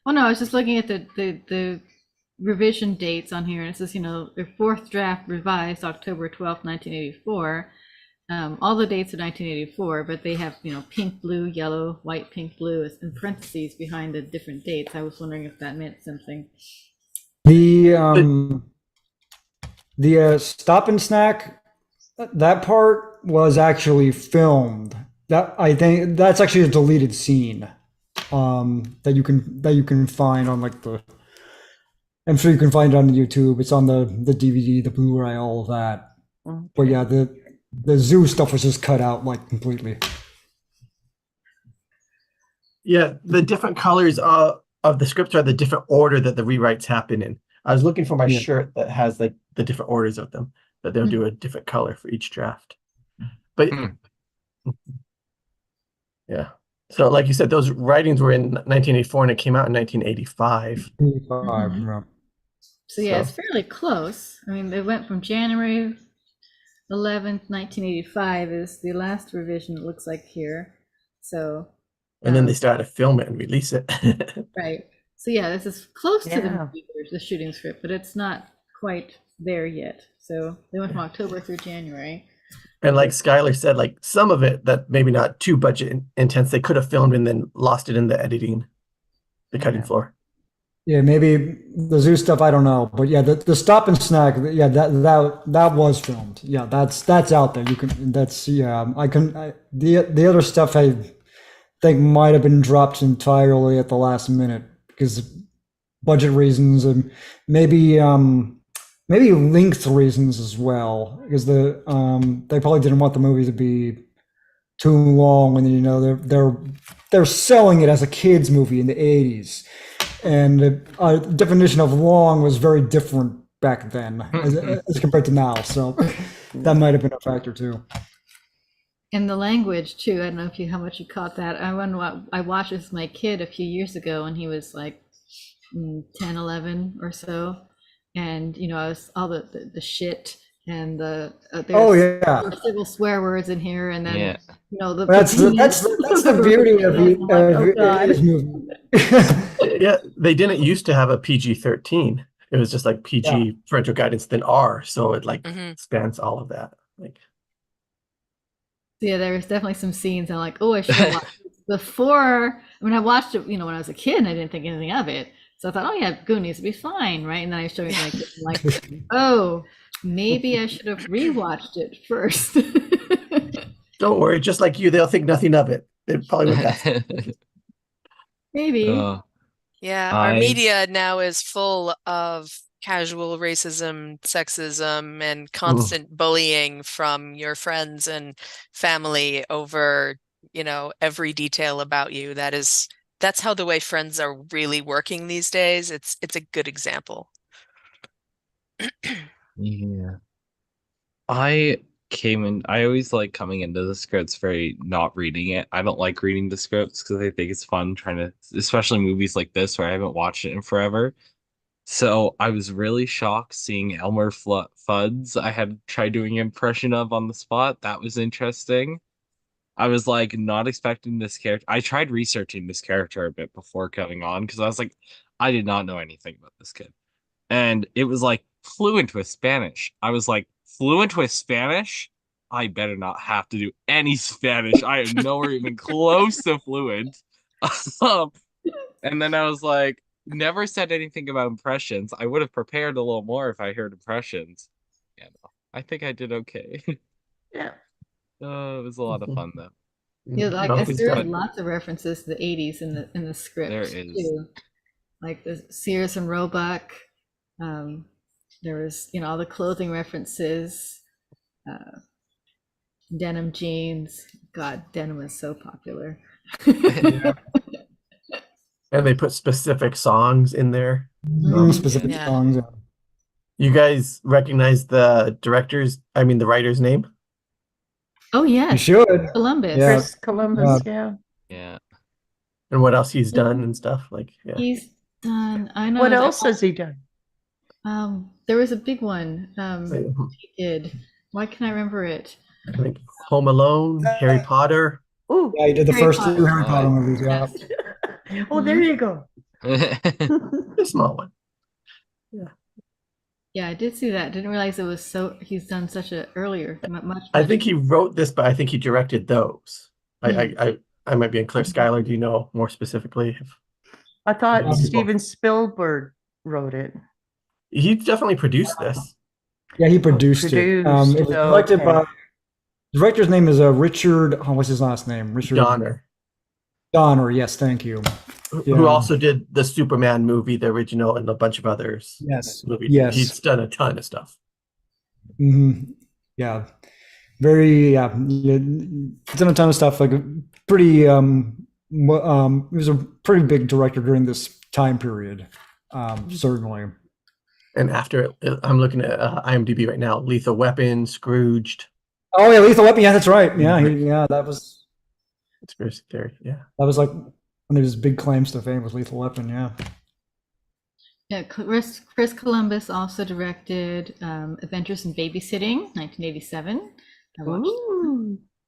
Oh no, I was just looking at the revision dates on here, and it says their fourth draft revised October 12th, 1984. All the dates are 1984, but they have pink, blue, yellow, white, pink, blue as in parentheses behind the different dates. I was wondering if that meant something. The stop and snack, that part was actually filmed. That I think that's actually a deleted scene that you can find on I'm sure you can find it on YouTube. It's on the DVD, the Blu-ray, all of that. Okay. But yeah, the zoo stuff was just cut out completely. Yeah, the different colors of the scripts are the different order that the rewrites happen in. I was looking for my shirt that has the different orders of them, that they'll do a different color for each draft. But yeah, so like you said, those writings were in 1984 and it came out in 1985. So yeah, it's fairly close. I mean, they went from January 11th, 1985 is the last revision, it looks like here. So and then they started to film it and release it. Right. So yeah, this is close to the shooting script, but it's not quite there yet. So they went from October through January. And like Skylar said, like some of it that maybe not too budget intense, they could have filmed and then lost it in the editing, the cutting floor. Yeah, maybe the zoo stuff. I don't know, but yeah, the stop and snack. Yeah, that was filmed. Yeah, that's out there. You can. That's yeah. The other stuff I think might have been dropped entirely at the last minute because budget reasons and maybe length reasons as well because they probably didn't want the movie to be too long and they're selling it as a kids movie in the 80s and the definition of long was very different back then as compared to now, so that might have been a factor too. And the language too. I don't know how much you caught that. I watched this with my kid a few years ago when he was like 10, 11 or so, and I was all the shit and there's several swear words in here, and then that's the beauty of this movie. Yeah, they didn't used to have a PG-13. It was just like PG parental guidance, then R, so it like spans all of that. Like, yeah, there was definitely some scenes I'm like, oh, I should have watched this before. I mean, I watched it, when I was a kid, and I didn't think anything of it. So I thought, oh yeah, Goonies would be fine, right? And then I showed it to my kids, like, oh, maybe I should have rewatched it first. Don't worry, just like you, they'll think nothing of it. They probably would pass. Maybe. Yeah, our media now is full of casual racism, sexism, and constant bullying from your friends and family over, every detail about you. That's how the way friends are really working these days. It's a good example. Yeah. I always like coming into the scripts very not reading it. I don't like reading the scripts because I think it's fun trying to, especially movies like this where I haven't watched it in forever. So I was really shocked seeing Elmer Fudd's I had tried doing an impression of on the spot. That was interesting. I was like not expecting this character. I tried researching this character a bit before coming on because I was like, I did not know anything about this kid. And it was like fluent with Spanish. I was like, fluent with Spanish? I better not have to do any Spanish. I am nowhere even close to fluent. And then I was like, never said anything about impressions. I would have prepared a little more if I heard impressions. Yeah, no, I think I did okay. Yeah. It was a lot of fun though. Yeah, like there are lots of references to the 80s in the script. There is too. Like the Sears and Roebuck. There was, all the clothing references, denim jeans. God, denim is so popular. And they put specific songs in there. Specific songs. You guys recognize the writer's name? Oh, yes. You should. Columbus. Yeah. Chris Columbus, yeah. And what else he's done and stuff. He's done, I know. What else has he done? There was a big one he did. Why can't I remember it? I think Home Alone, Harry Potter. Oh, yeah, he did the first two Harry Potter movies. Yeah. Oh, there you go. A small one. Yeah, I did see that. Didn't realize it was he's done such a earlier, much. I think he wrote this, but I think he directed those. I might be unclear. Skylar, do you know more specifically? I thought Steven Spielberg wrote it. He definitely produced this. Yeah, he produced it. It was directed by. The director's name is Richard. What's his last name? Richard Donner. Donner. Yes, thank you. Who also did the Superman movie, the original, and a bunch of others. Yes. Movies. Yes. He's done a ton of stuff. Yeah. Very. Yeah. He's done a ton of stuff. Like pretty. He was a pretty big director during this time period. Certainly. And after I'm looking at IMDb right now, Lethal Weapon, Scrooged. Oh yeah, Lethal Weapon. Yeah, that's right. Yeah, that was. Conspiracy theory. Yeah. That was like one of his big claims to fame was Lethal Weapon. Yeah. Yeah, Chris Columbus also directed Adventures in Babysitting, 1987. I watched.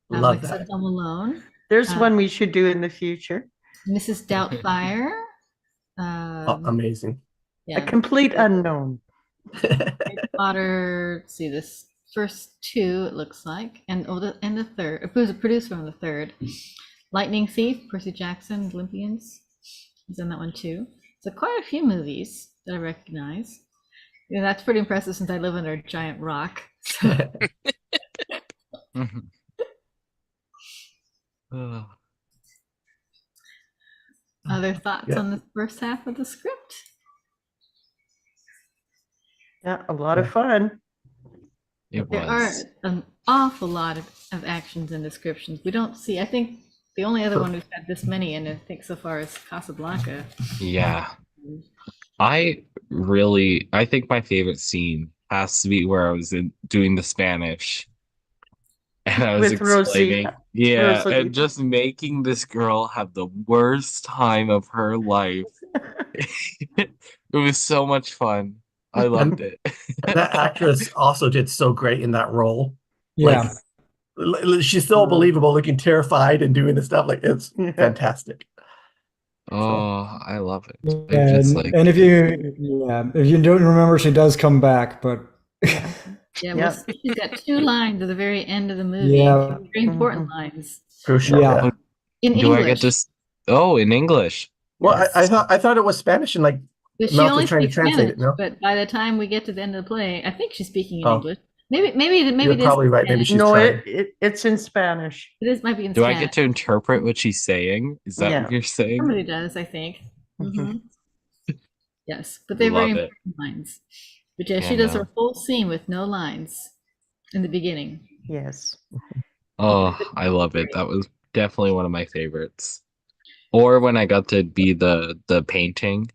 Love that. Home Alone. There's one we should do in the future. Mrs. Doubtfire. Amazing. Yeah. A complete unknown. Harry Potter. Let's see this first two, it looks like, and the third. It was produced from the third. Lightning Thief, Percy Jackson, Olympians. He's in that one too. So quite a few movies that I recognize. Yeah, that's pretty impressive since I live under a giant rock. So. Other thoughts on the first half of the script? Yeah, a lot of fun. There are an awful lot of actions and descriptions. We don't see, I think the only other one who's had this many, and I think so far, is Casablanca. Yeah. I think my favorite scene has to be where I was doing the Spanish. And I was With explaining, Rosie. and just making this girl have the worst time of her life. It was so much fun. I loved it. And that actress also did so great in that role. Yeah. Like, she's so believable, looking terrified and doing the stuff. Like, it's fantastic. Oh, I love it. And if you don't remember, she does come back, but yeah, well, she's got 2 lines at the very end of the movie. Yeah. Very important lines. Crucial. Yeah. In Do English. I get to? Oh, in English. Well, Yes. I thought it was Spanish, and like But she Mel only was trying to speaks translate Spanish, it. No, but by the time we get to the end of the play, I think she's speaking in Oh. English. Maybe you're this probably is right. Maybe Spanish. she's No, trying. it's in Spanish. It is might be in Do I Spanish. get to interpret what she's saying? Is that Yeah. what you're saying? Somebody does, I think. Mhm. Yes, but they're very Love it. important lines. But yeah, Yeah, she does no. her whole scene with no lines in the beginning. Yes. Oh, I love it. That was definitely one of my favorites. Or when I got to be the painting.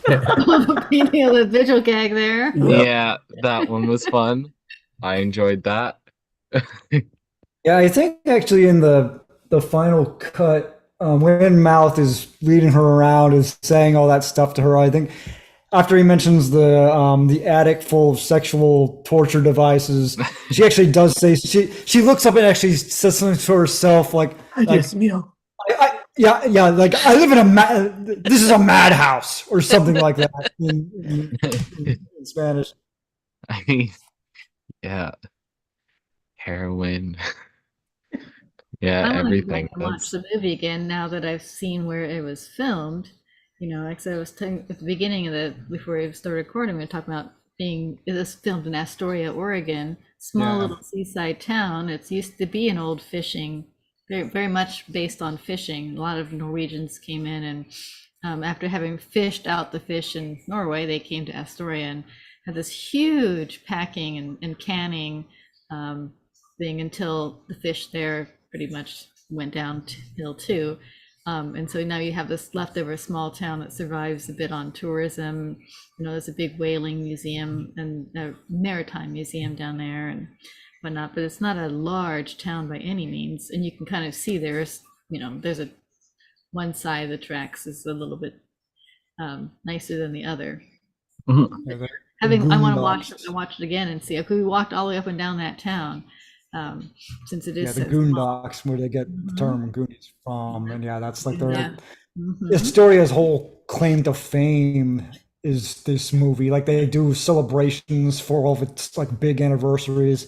Painting of the visual gag there. Yep. Yeah, that one was fun. I enjoyed that. yeah, I think actually in the final cut, when Mouth is leading her around, is saying all that stuff to her. I think after he mentions the attic full of sexual torture devices, she actually does say she looks up and actually says something to herself like, Yes, Mio. yeah, like I live in this is a madhouse or something like that in Spanish. I mean, yeah. Heroin. Yeah, I want to go everything. back and watch the movie again now that I've seen where it was filmed. You know, like I was telling at the beginning of before we started recording, we were talking about it was filmed in Astoria, Oregon, small little seaside town. It's used to be an old fishing, very, very much based on fishing. A lot of Norwegians came in and after having fished out the fish in Norway, they came to Astoria and had this huge packing and canning thing until the fish there pretty much went downhill too. And so now you have this leftover small town that survives a bit on tourism. You know, there's a big whaling museum and a maritime museum down there and whatnot, but it's not a large town by any means. And you can kind of see there's one side of the tracks is a little bit nicer than the other. Mhm. I want to watch it again and see. Okay, we walked all the way up and down that town. Since it is the so Goondocks, where they get the term Goonies from, and that's like their Mhm. Astoria's whole claim to fame is this movie. Like they do celebrations for all of its like big anniversaries.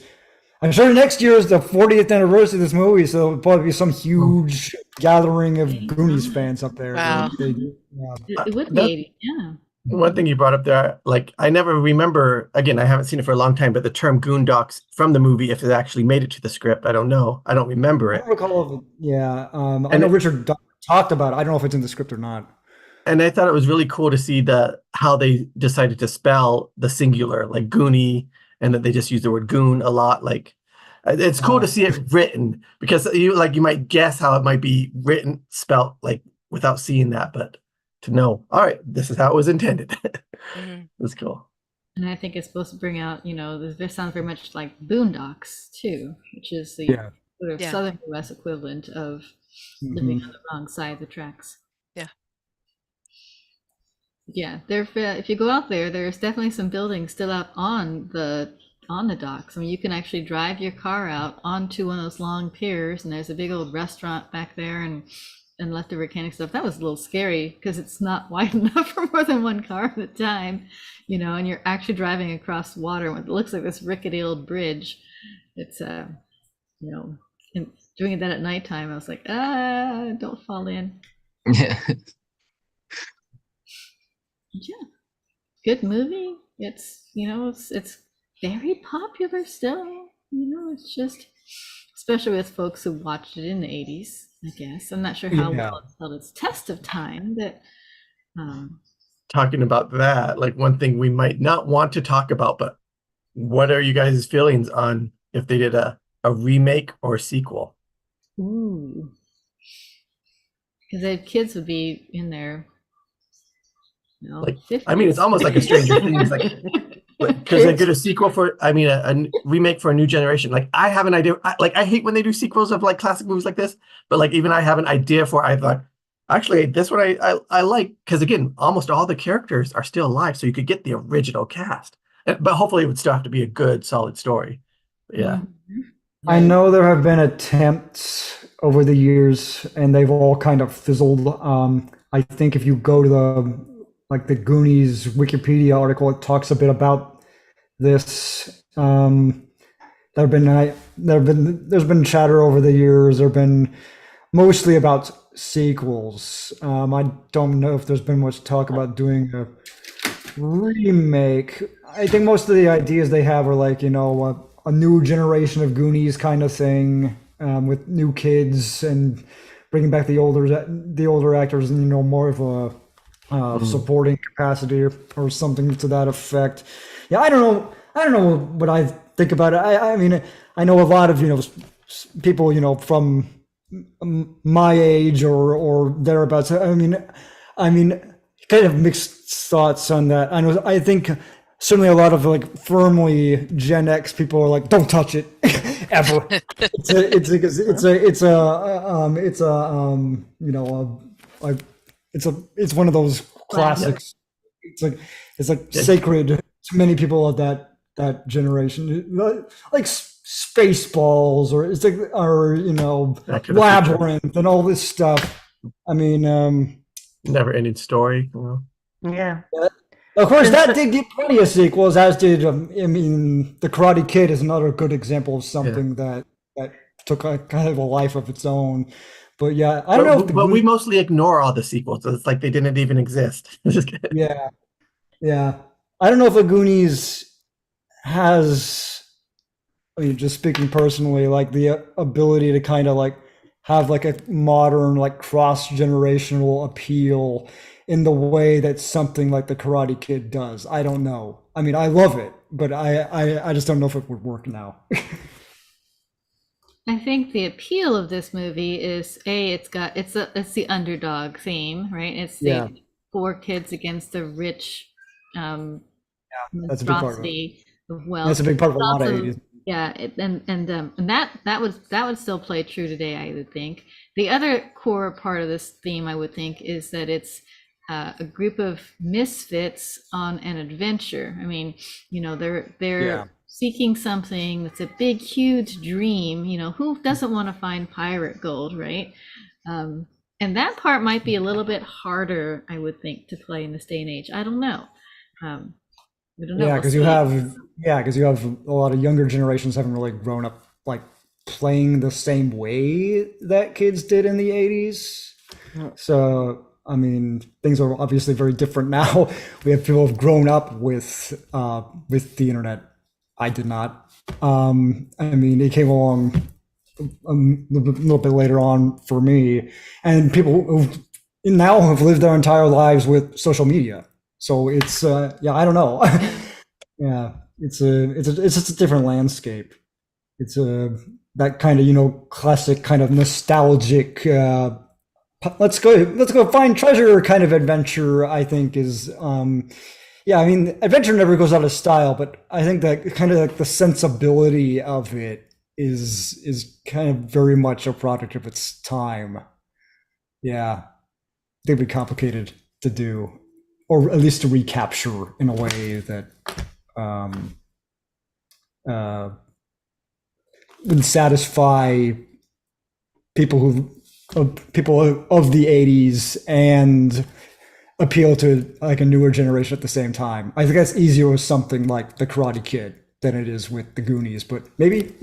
I'm sure next year is the 40th anniversary of this movie, so there'll probably be some huge gathering of Goonies fans up there. Wow. It would be 80, yeah. One thing you brought up there, like I never remember. Again, I haven't seen it for a long time, but the term "goondocks" from the movie, if it actually made it to the script, I don't know. I don't remember I it. don't recall if I know Richard talked about it. I don't know if it's in the script or not. And I thought it was really cool to see how they decided to spell the singular, like Goonie, and that they just use the word goon a lot. Like it's cool to see it written because you might guess how it might be written, spelt like without seeing that, but to know, all right, this is how it was intended. That's cool. And I think it's supposed to bring out, this sounds very much like Boondocks too, which is the sort of southern U.S. equivalent of living on the wrong side of the tracks. Yeah, if you go out there, there's definitely some buildings still up on the docks. I mean, you can actually drive your car out onto one of those long piers, and there's a big old restaurant back there, and and leftover can of stuff. That was a little scary because it's not wide enough for more than one car at a time, and you're actually driving across water what looks like this rickety old bridge. It's and doing that at nighttime, I was like, don't fall in. Yeah. Yeah, good movie. It's it's very popular still. It's just, especially with folks who watched it in the 80s, I guess. I'm not sure how Yeah. well it's held its test of time, but Talking about that, like one thing we might not want to talk about, but what are you guys' feelings on if they did a remake or a sequel? ooh, because the kids would be in their Like, 50s. I mean, it's almost like a Stranger Things, like because they did a sequel for, I mean, a remake for a new generation. Like, I have an idea. I hate when they do sequels of like classic movies like this, but like even I have an idea for. I thought, actually, this one I like because again, almost all the characters are still alive, so you could get the original cast. But hopefully, it would still have to be a good, solid story. But yeah. I know there have been attempts over the years, and they've all kind of fizzled. I think if you go to the Goonies Wikipedia article, it talks a bit about this. There's been chatter over the years. There've been mostly about sequels. I don't know if there's been much talk about doing a remake. I think most of the ideas they have are like a new generation of Goonies kind of thing, with new kids and bringing back the older actors and more of a supporting capacity or something to that effect. Yeah, I don't know what I think about it. I mean, I know a lot of people from my age or thereabouts. I mean, kind of mixed thoughts on that. I think certainly a lot of like firmly Gen X people are like, don't touch it ever. It's one of those classics. It's like sacred to many people of that generation, like Spaceballs or Labyrinth and all this stuff. I mean, never ending story. Yeah. Of course, that did get plenty of sequels, as did I mean, The Karate Kid is another good example of something that took a kind of a life of its own. But yeah, I don't know. But we mostly ignore all the sequels. It's like they didn't even exist. Yeah. I don't know if the Goonies has, I mean, just speaking personally, like the ability to kind of like have like a modern, like cross-generational appeal in the way that something like The Karate Kid does. I don't know. I mean, I love it, but I just don't know if it would work now. I think the appeal of this movie is it's the underdog theme, right? It's the poor kids against the rich That's a big part of it. monstrosity of wealth. That's a big part of a lot of Also, 80s. yeah, and that would still play true today, I would think. The other core part of this theme, I would think, is that it's a group of misfits on an adventure. I mean, they're seeking something that's a big, huge dream. Who doesn't want to find pirate gold, right? And that part might be a little bit harder, I would think, to play in this day and age. I don't know. We don't know. Yeah, because you have a lot of younger generations haven't really grown up like playing the same way that kids did in the 80s. So I mean, things are obviously very different now. We have people who've grown up with the internet. I did not. I mean, it came along a little bit later on for me, and people who now have lived their entire lives with social media. So it's I don't know. Yeah, it's just a different landscape. It's that kind of classic kind of nostalgic. Let's go find treasure kind of adventure. I think is I mean, adventure never goes out of style, but I think that kind of like the sensibility of it is kind of very much a product of its time. Yeah, they'd be complicated to do, or at least to recapture in a way that would satisfy people who people of the 80s and appeal to like a newer generation at the same time. I think that's easier with something like The Karate Kid than it is with the Goonies, but maybe.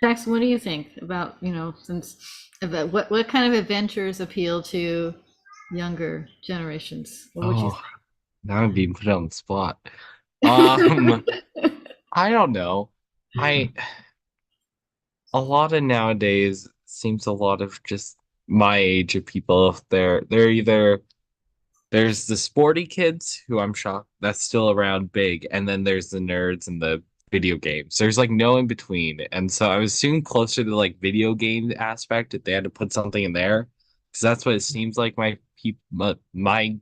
Jackson, what do you think about, since about what kind of adventures appeal to younger generations? What would you Oh, now I'm being put on the spot. Um, I don't know. I A lot of nowadays seems a lot of just my age of people. They're either there's the sporty kids who I'm shocked that's still around big, and then there's the nerds and the video games. There's like no in between. And so I was soon closer to like video game aspect if they had to put something in there. Because that's what it seems like my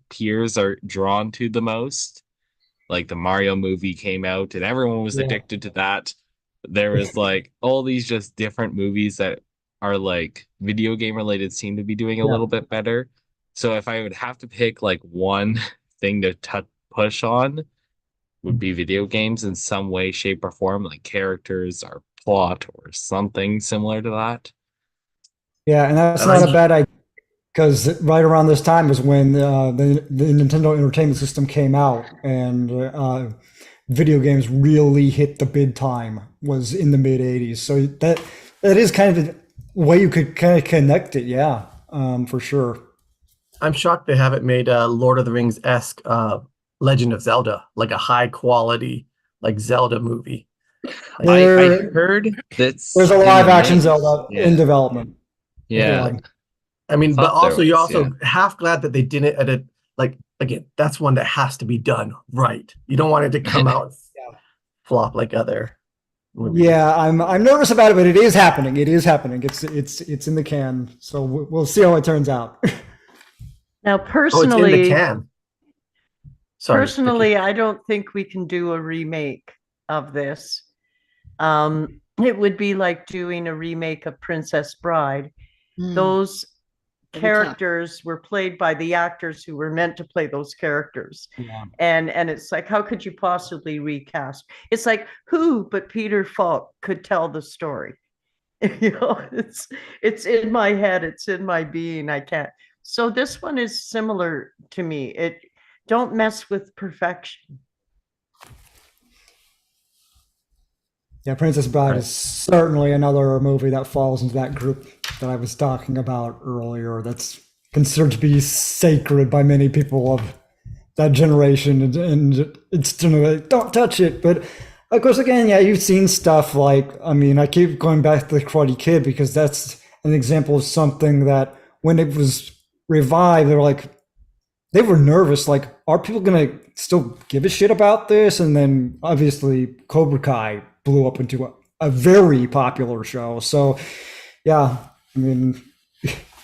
peers are drawn to the most. Like the Mario movie came out and everyone was Yeah. addicted to that. There was like all these just different movies that are like video game related seem to be doing a Yeah. little bit better. So if I would have to pick like one thing to push on would be video games in some way, shape, or form, like characters or plot or something similar to that. Yeah, and that's I not like- a bad idea because right around this time is when the Nintendo Entertainment System came out, and video games really hit the big time was in the mid '80s. So that is kind of a way you could kind of connect it. Yeah, for sure. I'm shocked they haven't made a Lord of the Rings-esque Legend of Zelda, like a high quality like Zelda movie. I There- heard that's There's a in the live action mix. Zelda in development. Yeah. I mean, but Thought there also you're was, also half glad that they didn't edit. Like again, that's one that has to be done right. You don't want it to come out flop like other movies. Yeah, I'm nervous about it, but it is happening. It is happening. It's in the can. So we'll see how it turns out. Now, Oh, it's in the personally, can. Sorry, personally, Vicky. I don't think we can do a remake of this. It would be like doing a remake of Princess Bride. Hmm. Those That'd be tough. characters were played by the actors who were meant to play those characters. Yeah. And it's like, how could you possibly recast? It's like, who but Peter Falk could tell the story? It's in my head, it's in my being. I can't. So this one is similar to me. Don't mess with perfection. Yeah, Princess Bride Right. is certainly another movie that falls into that group that I was talking about earlier. That's considered to be sacred by many people of that generation, and it's like, don't touch it. But of course, again, yeah, you've seen stuff like, I mean, I keep going back to the Karate Kid because that's an example of something that when it was revived, they were nervous. Like, are people gonna still give a shit about this? And then obviously Cobra Kai blew up into a very popular show. So yeah, I mean,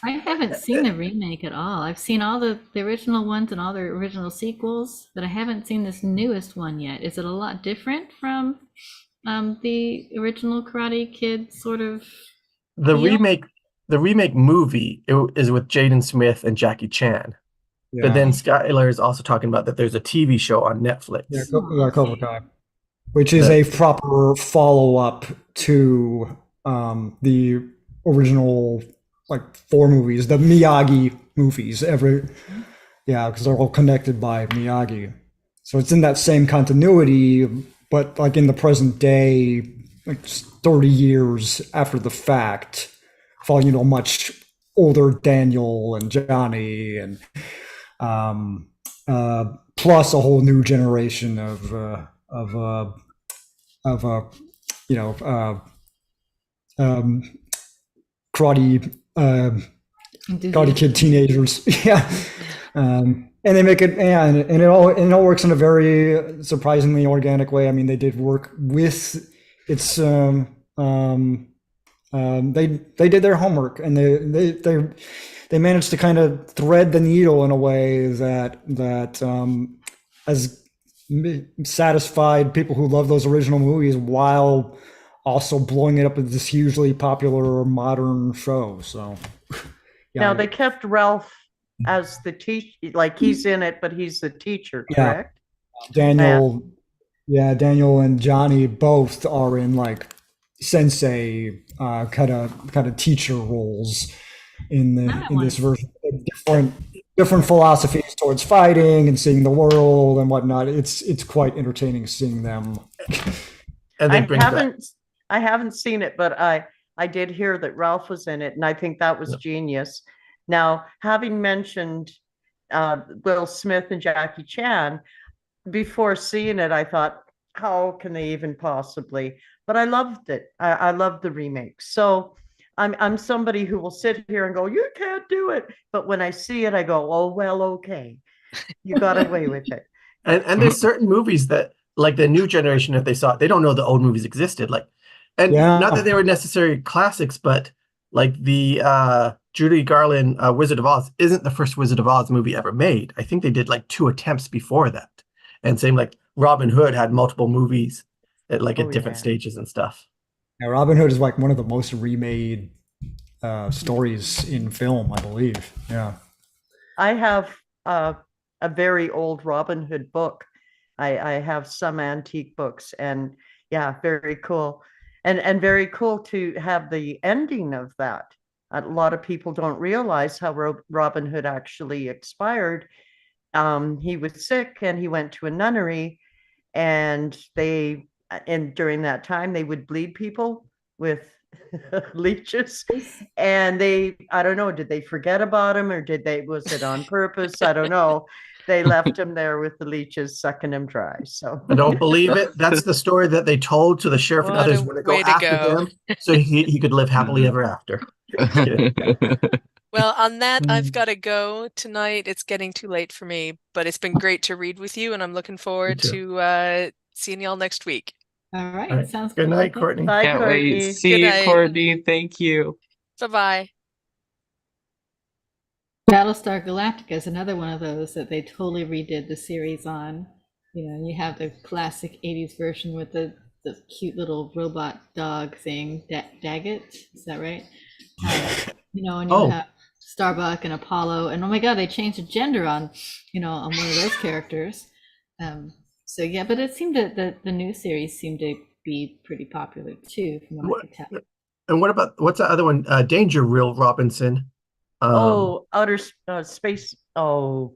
I haven't seen the remake at all. I've seen all the original ones and all the original sequels, but I haven't seen this newest one yet. Is it a lot different from the original Karate Kid sort of? The deal? remake movie is with Jaden Smith and Jackie Chan. yeah, But then Skylar is also talking about that there's a TV show on Netflix. yeah, Cobra Kai, which is a proper follow-up to the original like 4 movies, the Miyagi movies. Because they're all connected by Miyagi. So it's in that same continuity, but like in the present day, like 30 years after the fact, following a much older Daniel and Johnny, and plus a whole new generation of Karate Kid teenagers. Yeah. And they make it, and it all works in a very surprisingly organic way. I mean, they did work with its they did their homework, and they managed to kind of thread the needle in a way that has satisfied people who love those original movies while also blowing it up as this hugely popular modern show. So yeah. Now they kept Ralph as the teacher, like he's in it, but he's the teacher, Yeah. correct? Daniel and Johnny both are in like sensei kind of teacher roles in That this one. version. Different philosophies towards fighting and seeing the world and whatnot. It's quite entertaining seeing them. And they bring back. I haven't seen it, but I did hear that Ralph was in it, and I think that was Yep. genius. Now, having mentioned Will Smith and Jackie Chan, before seeing it, I thought, how can they even possibly? But I loved it. I loved the remake. So I'm somebody who will sit here and go, you can't do it. But when I see it, I go, oh well, okay, you got away with it. And there's certain movies that, like the new generation, if they saw it, they don't know the old movies existed. Like, and Yeah. not that they were necessarily classics, but like the Judy Garland Wizard of Oz isn't the first Wizard of Oz movie ever made. I think they did like 2 attempts before that. And same like Robin Hood had multiple movies at different stages and stuff. Yeah, Robin Hood is like one of the most remade stories in film, I believe. Yeah. I have a very old Robin Hood book. I have some antique books, and yeah, very cool. And very cool to have the ending of that. A lot of people don't realize how Robin Hood actually expired. He was sick and he went to a nunnery, and during that time they would bleed people with leeches, and I don't know, did they forget about him, or was it on purpose? I don't know. They left him there with the leeches sucking him dry. So I don't believe it. That's the story that they told to the sheriff and What others a when they go way to after go. him, so he could live happily ever after. Well, on that, I've got to go tonight. It's getting too late for me, but it's been great to read with you, and I'm looking forward too. to seeing y'all next week. All right. All right. Sounds Good night, Okay. Courtney. bye, Can't Courtney. wait. See Good you, night. Courtney. Thank you. Bye-bye. Battlestar Galactica is another one of those that they totally redid the series on. You know, you have the classic 80s version with the cute little robot dog thing, Daggett, is that right? You know, and you have Starbuck and Apollo, and oh my God, they changed the gender on one of those characters. So yeah, but it seemed that the new series seemed to be pretty popular too, from what I could tell. And what's the other one? Danger Real Robinson. Outer space. Oh,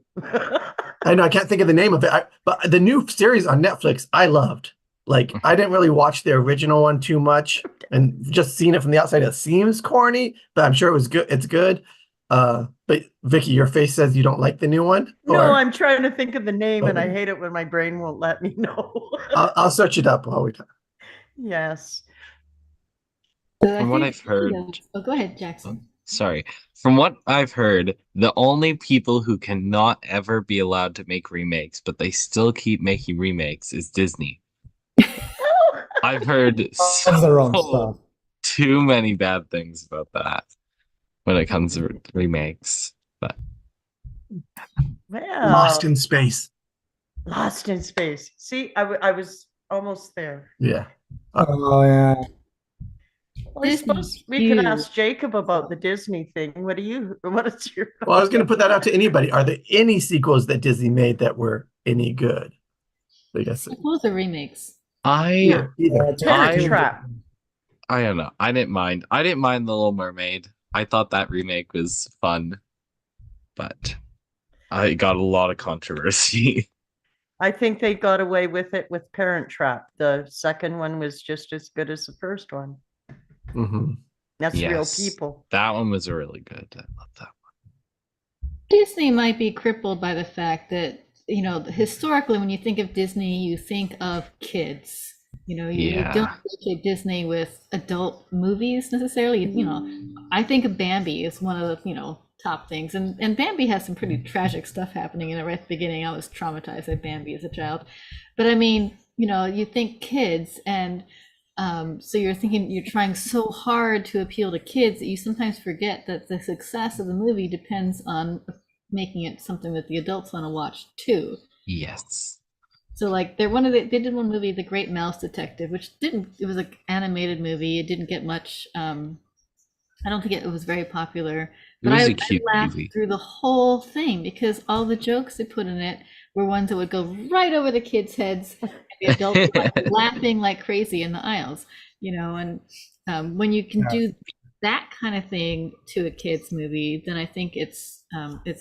I know I can't think of the name of it. But the new series on Netflix, I loved. Like, I didn't really watch the original one too much, and just seeing it from the outside, it seems corny, but I'm sure it was good. It's good. But Vicky, your face says you don't like the new one. no, I'm trying to think of the name, and I Okay. hate it when my brain won't let me know. I'll search it up while we talk. Yes. So I From what think- I've heard, Oh, go ahead, Jackson. sorry. From what I've heard, the only people who cannot ever be allowed to make remakes, but they still keep making remakes, is Disney. I've heard That's their own stuff. too many bad things about that when it comes to remakes. But Well, Lost in Space. Lost in Space. See, I was almost there. Yeah. Oh yeah. Well, I suppose we could ask Jacob about the Disney thing. What is your? Well, I was going to put that out to anybody. Are there any sequels that Disney made that were any good? I guess. Those are remakes. Either. Parent Trap. I don't know. I didn't mind. I didn't mind The Little Mermaid. I thought that remake was fun, but I got a lot of controversy. I think they got away with it with Parent Trap. The second one was just as good as the first one. Mm-hmm. That's Yes. real people. That one was really good. I love that one. Disney might be crippled by the fact that, historically, when you think of Disney, you think of kids. You don't associate Disney with adult movies necessarily. I think of Bambi as one of the, top things. And Bambi has some pretty tragic stuff happening in it right at the beginning. I was traumatized by Bambi as a child. But I mean, you think kids, and so you're thinking you're trying so hard to appeal to kids that you sometimes forget that the success of the movie depends on making it something that the adults want to watch too. Yes. So like they did one movie, The Great Mouse Detective, which it was an animated movie. It didn't get much. I don't think it was very popular. But I laughed through the whole thing because all the jokes they put in it were ones that would go right over the kids' heads. the adults are like laughing like crazy in the aisles, and when you can do that kind of thing to a kids movie, then I think it's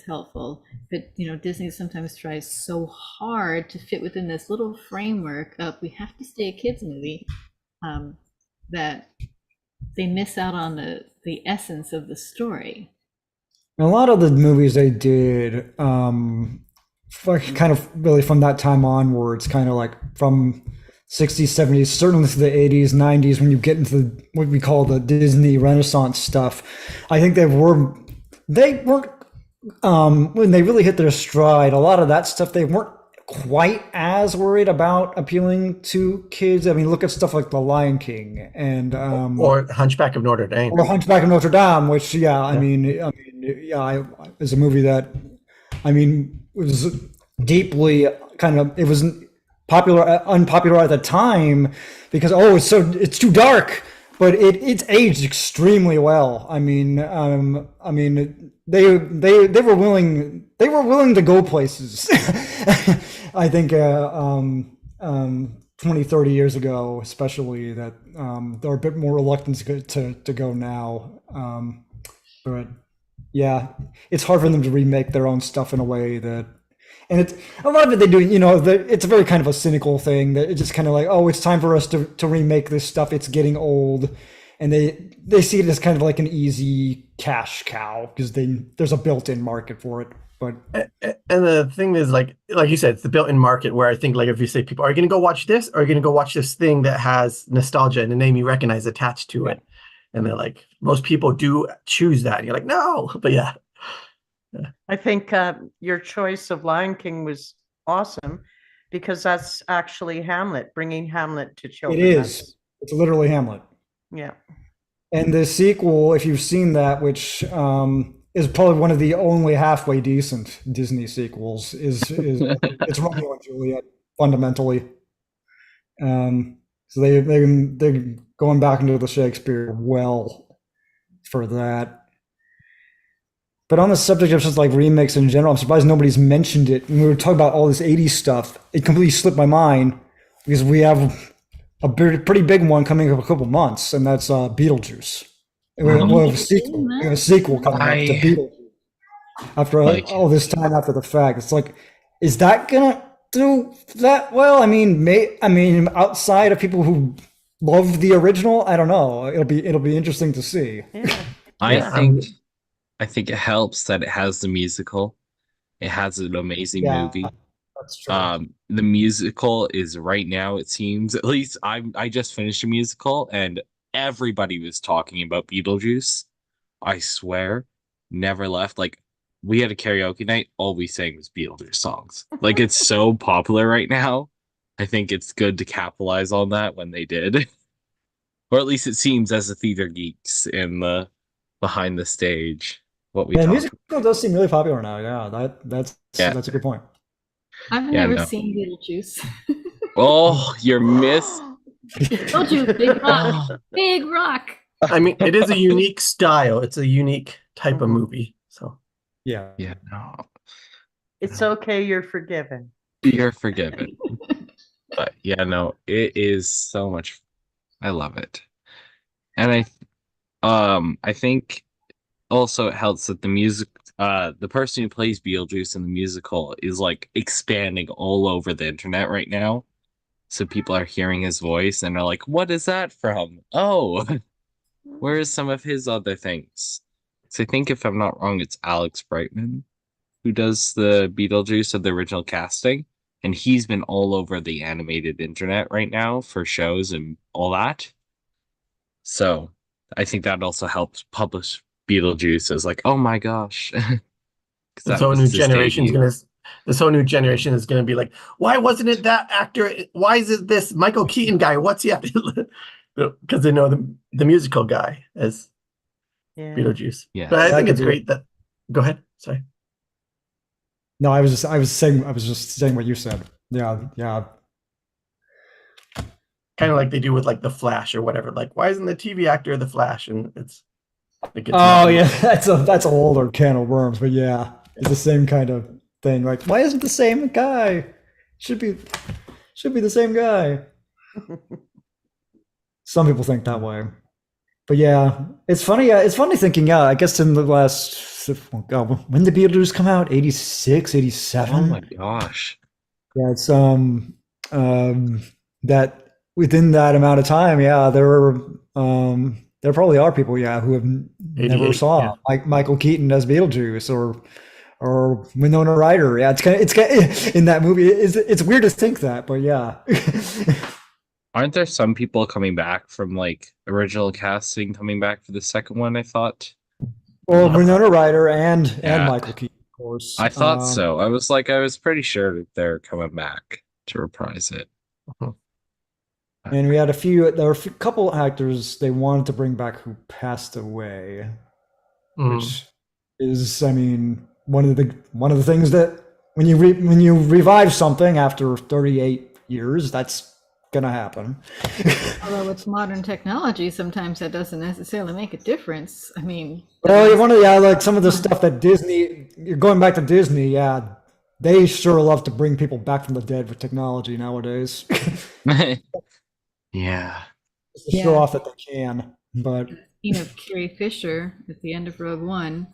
helpful. But Disney sometimes tries so hard to fit within this little framework of we have to stay a kids movie, that they miss out on the essence of the story. A lot of the movies they did, kind of really from that time onwards, kind of like from 60s, 70s, certainly to the 80s, 90s, when you get into what we call the Disney Renaissance stuff, I think they weren't, when they really hit their stride, a lot of that stuff, they weren't quite as worried about appealing to kids. I mean, look at stuff like The Lion King and or Hunchback of Notre Dame. Or Hunchback of Notre Dame, which I mean, is a movie that, I mean, was deeply it was unpopular at the time because it's too dark, but it's aged extremely well. I mean, they were willing to go places. I think 20, 30 years ago, especially, that they're a bit more reluctant to go now. But yeah, it's hard for them to remake their own stuff in a way that, and it's a lot of it they do, it's a very kind of a cynical thing that it's just kind of like, oh, it's time for us to remake this stuff. It's getting old. And they see it as kind of like an easy cash cow because there's a built-in market for it. But and the thing is, like you said, it's the built-in market where I think, like, if you say people, are you going to go watch this, or are you going to go watch this thing that has nostalgia and a name you recognize attached to it? And they're like, most people do choose that. And you're like, no, but yeah. I think your choice of Lion King was awesome because that's actually Hamlet, bringing Hamlet to children. It is. It's literally Hamlet. Yeah. And the sequel, if you've seen that, which is probably one of the only halfway decent Disney sequels, is it's Romeo and Juliet fundamentally. So they're going back into the Shakespeare well for that. But on the subject of just like remakes in general, I'm surprised nobody's mentioned it. When we were talking about all this 80s stuff, it completely slipped my mind because we have a pretty big one coming up in a couple months, and that's Beetlejuice. We'll have a sequel coming up to Beetlejuice after all this time after the fact. It's like, is that gonna do that well? I mean, outside of people who love the original, I don't know. It'll be interesting to see. Yeah. I think it helps that it has the musical. It has an amazing movie. That's true. The musical is right now, it seems, at least I just finished a musical and everybody was talking about Beetlejuice. I swear, never left. Like, we had a karaoke night, all we sang was Beetlejuice songs. Like, it's so popular right now. I think it's good to capitalize on that when they did. Or at least it seems, as the theater geeks in the behind the stage. Musical does seem really popular now. Yeah, that's a good point. I've never seen Beetlejuice. Oh, you're missed. Told you, big rock. Big rock. I mean, it is a unique style. It's a unique type of movie. So yeah. No. It's okay, you're forgiven. You're forgiven. But yeah, no, it is so much. I love it. And I think also it helps that the music, the person who plays Beetlejuice in the musical is like expanding all over the internet right now. So people are hearing his voice and are like, what is that from? Oh, where is some of his other things? So I think, if I'm not wrong, it's Alex Brightman who does the Beetlejuice of the original casting. And he's been all over the animated internet right now for shows and all that. So I think that also helps publish Beetlejuice as like, oh my gosh. This whole new generation is gonna be like, why wasn't it that actor? Why is it this Michael Keaton guy? What's he up to? Because they know the musical guy as Beetlejuice. Yeah. But I think it's great that. Go ahead. Sorry. No, I was just saying what you said. Yeah. Kind of like they do with like the Flash or whatever. Like, why isn't the TV actor the Flash? And it's. That's a older can of worms, but yeah, it's the same kind of thing. Like, why isn't the same guy? Should be Should be the same guy. Some people think that way. But yeah, it's funny. It's funny thinking, I guess in the last, oh God, when did Beetlejuice come out? 86, 87? Oh my gosh. Yeah, it's that within that amount of time, yeah, there probably are people, yeah, who have never 88, saw yeah. like Michael Keaton as Beetlejuice or Winona Ryder. Yeah, it's kind of in that movie. It's weird to think that, but yeah. Aren't there some people coming back from like original casting coming back for the second one, I thought? Well, Winona Ryder and Yeah. Michael Keaton, of course. I thought so. I was pretty sure that they're coming back to reprise it. And there were a couple actors they wanted to bring back who passed away, which is, I mean, one of the things that when you revive something after 38 years, that's gonna happen. Although with modern technology, sometimes that doesn't necessarily make a difference. I mean, Well, like some of the stuff that Disney, you're going back to Disney, yeah, they sure love to bring people back from the dead with technology nowadays. Yeah. Just to show off that they can. But of Carrie Fisher at the end of Rogue One,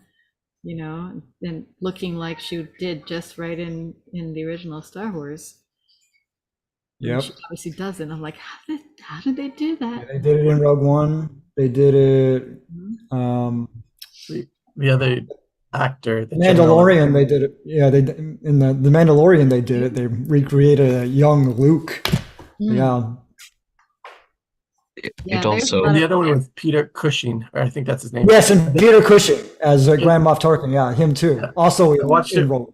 and looking like she did just right in the original Star Wars. yep. She obviously doesn't. I'm like, how did they do that? They did it in Rogue One. They did it. The other actor, the Mandalorian. They did it. Yeah, they in the Mandalorian. They did it. They recreated a young Luke. Yeah. Yeah, It also And the other one was Peter Cushing, or I think that's his name. Yes, and Peter Cushing as Grand Moff Tarkin. Yeah, him too. Yeah. Also, I watched in it. Rogue.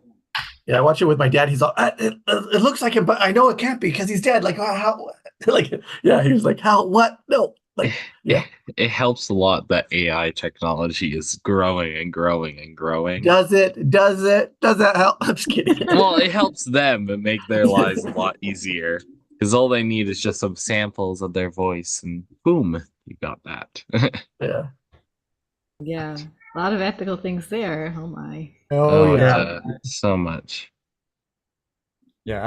Yeah, I watched it with my dad. He's all, it looks like him, but I know it can't be because he's dead. Like, how? Like, yeah, he was like, how? What? No. Like, yeah. it helps a lot that AI technology is growing and growing and growing. Does that help? I'm just kidding. Well, it helps them and make their lives a lot easier. Because all they need is just some samples of their voice, and boom, you got that. Yeah. Yeah, a lot of ethical things there. Oh my. Oh yeah. So much. Yeah,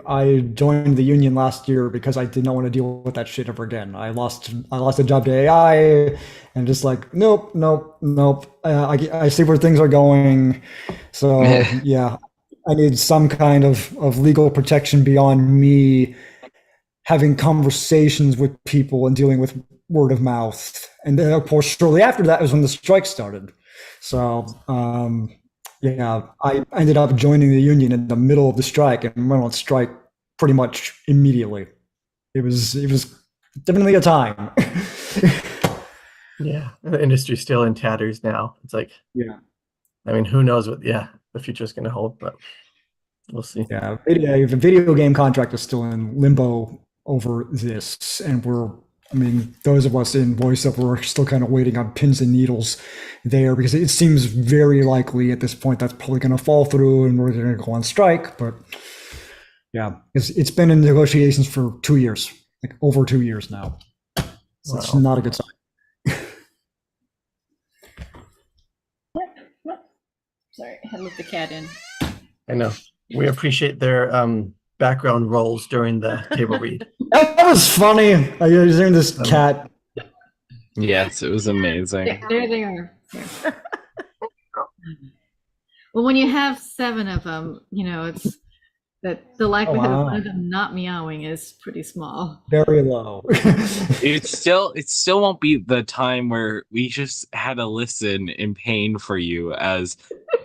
I joined the union last year because I did not want to deal with that shit ever again. I lost a job to AI, and just like nope. I see where things are going, so yeah, I need some kind of legal protection beyond me having conversations with people and dealing with word of mouth. And then of course, shortly after that was when the strike started. So yeah, I ended up joining the union in the middle of the strike and went on strike pretty much immediately. It was definitely a time. Yeah, the industry's still in tatters now. It's like, Yeah. I mean, who knows what the future's going to hold, but we'll see. Yeah, the video game contract is still in limbo over this, and those of us in voiceover are still kind of waiting on pins and needles there, because it seems very likely at this point that's probably going to fall through and we're going to go on strike. But yeah, it's been in negotiations for 2 years, like over 2 years now. So it's not a good sign. Sorry, I had to let the cat in. I know. We appreciate their background roles during the table read. That was funny. I was hearing this cat. Yes, it was amazing. There they are. There. Well, when you have 7 of them, it's that the likelihood of one of them not meowing is pretty small. Very low. It still won't be the time where we just had to listen in pain for you as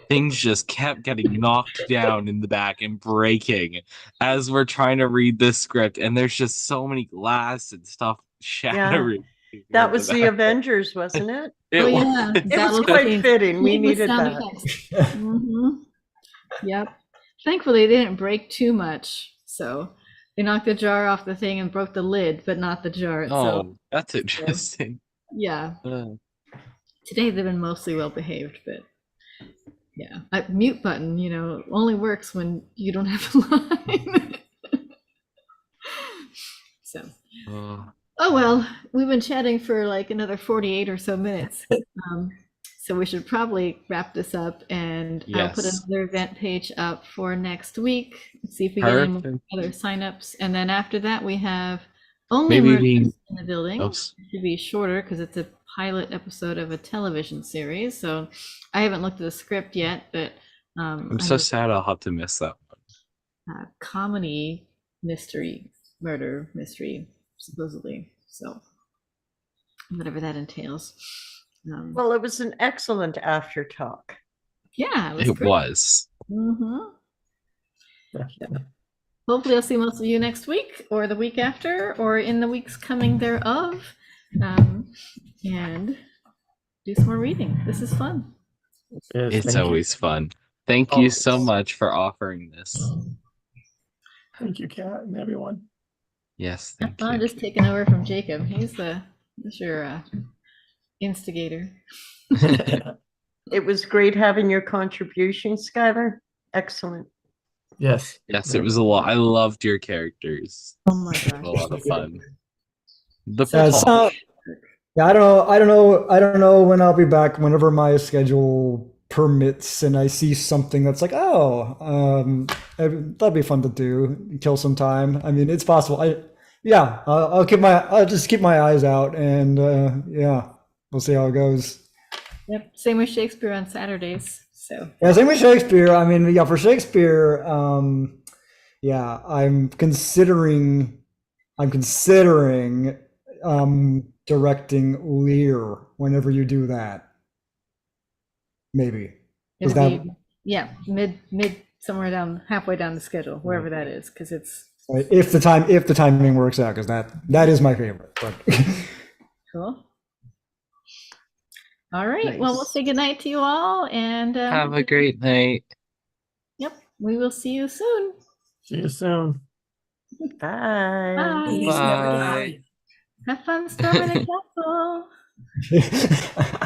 things just kept getting knocked down in the back and breaking as we're trying to read this script, and there's just so many glass and stuff shattering. That was the Avengers, wasn't it? It was. Yeah. It was quite fitting. We With needed sound that. effects. Yep. Thankfully, they didn't break too much. So they knocked the jar off the thing and broke the lid, but not the jar itself. Oh, that's interesting. Yeah. Today they've been mostly well behaved, but yeah. Mute button, only works when you don't have a line. So. Oh well, we've been chatting for like another 48 or so minutes. So we should probably wrap this up, and I'll put Yes. another event page up for next week. See if we get any more Perfect. other signups. And then after that, we have only Maybe murders we- in the building. Oh, It should be shorter because it's a pilot episode of a television series. So I haven't looked at the script yet, but I'm I so know sad I'll have to miss that one. comedy mystery, murder mystery, supposedly. So whatever that entails. Well, it was an excellent after talk. Yeah, It great. was. Mm-hmm. Definitely. Hopefully, I'll see most of you next week, or the week after, or in the weeks coming thereof, and do some more reading. This is fun. Yes, It's thank you. always fun. Thank you so Always. much for offering this. Thank you, Kat, and everyone. Yes, Have thank fun you. just taking over from Jacob. He's your instigator. It was great having your contribution, Skylar. Excellent. Yes. Yes, it was a lot. I loved your characters. Oh my It was a lot of fun. The Yeah, plot. yeah, I don't know when I'll be back. Whenever my schedule permits, and I see something that's like, oh, that'd be fun to do, kill some time. I mean, it's possible. I'll just keep my eyes out, and yeah, we'll see how it goes. Yep. Same with Shakespeare on Saturdays. So Yeah, same with Shakespeare. I mean, yeah, for Shakespeare, yeah, I'm considering directing Lear whenever you do that. Maybe. Is it'll that be mid somewhere down halfway down the schedule, wherever that is, because it's right, if the timing works out, because that is my favorite. But cool. All right. Well, we'll Nice. say goodnight to you all, and Have a great night. yep, we will see you soon. See you soon. Bye. Bye. Goonies never Bye. die. Have fun storming the castle.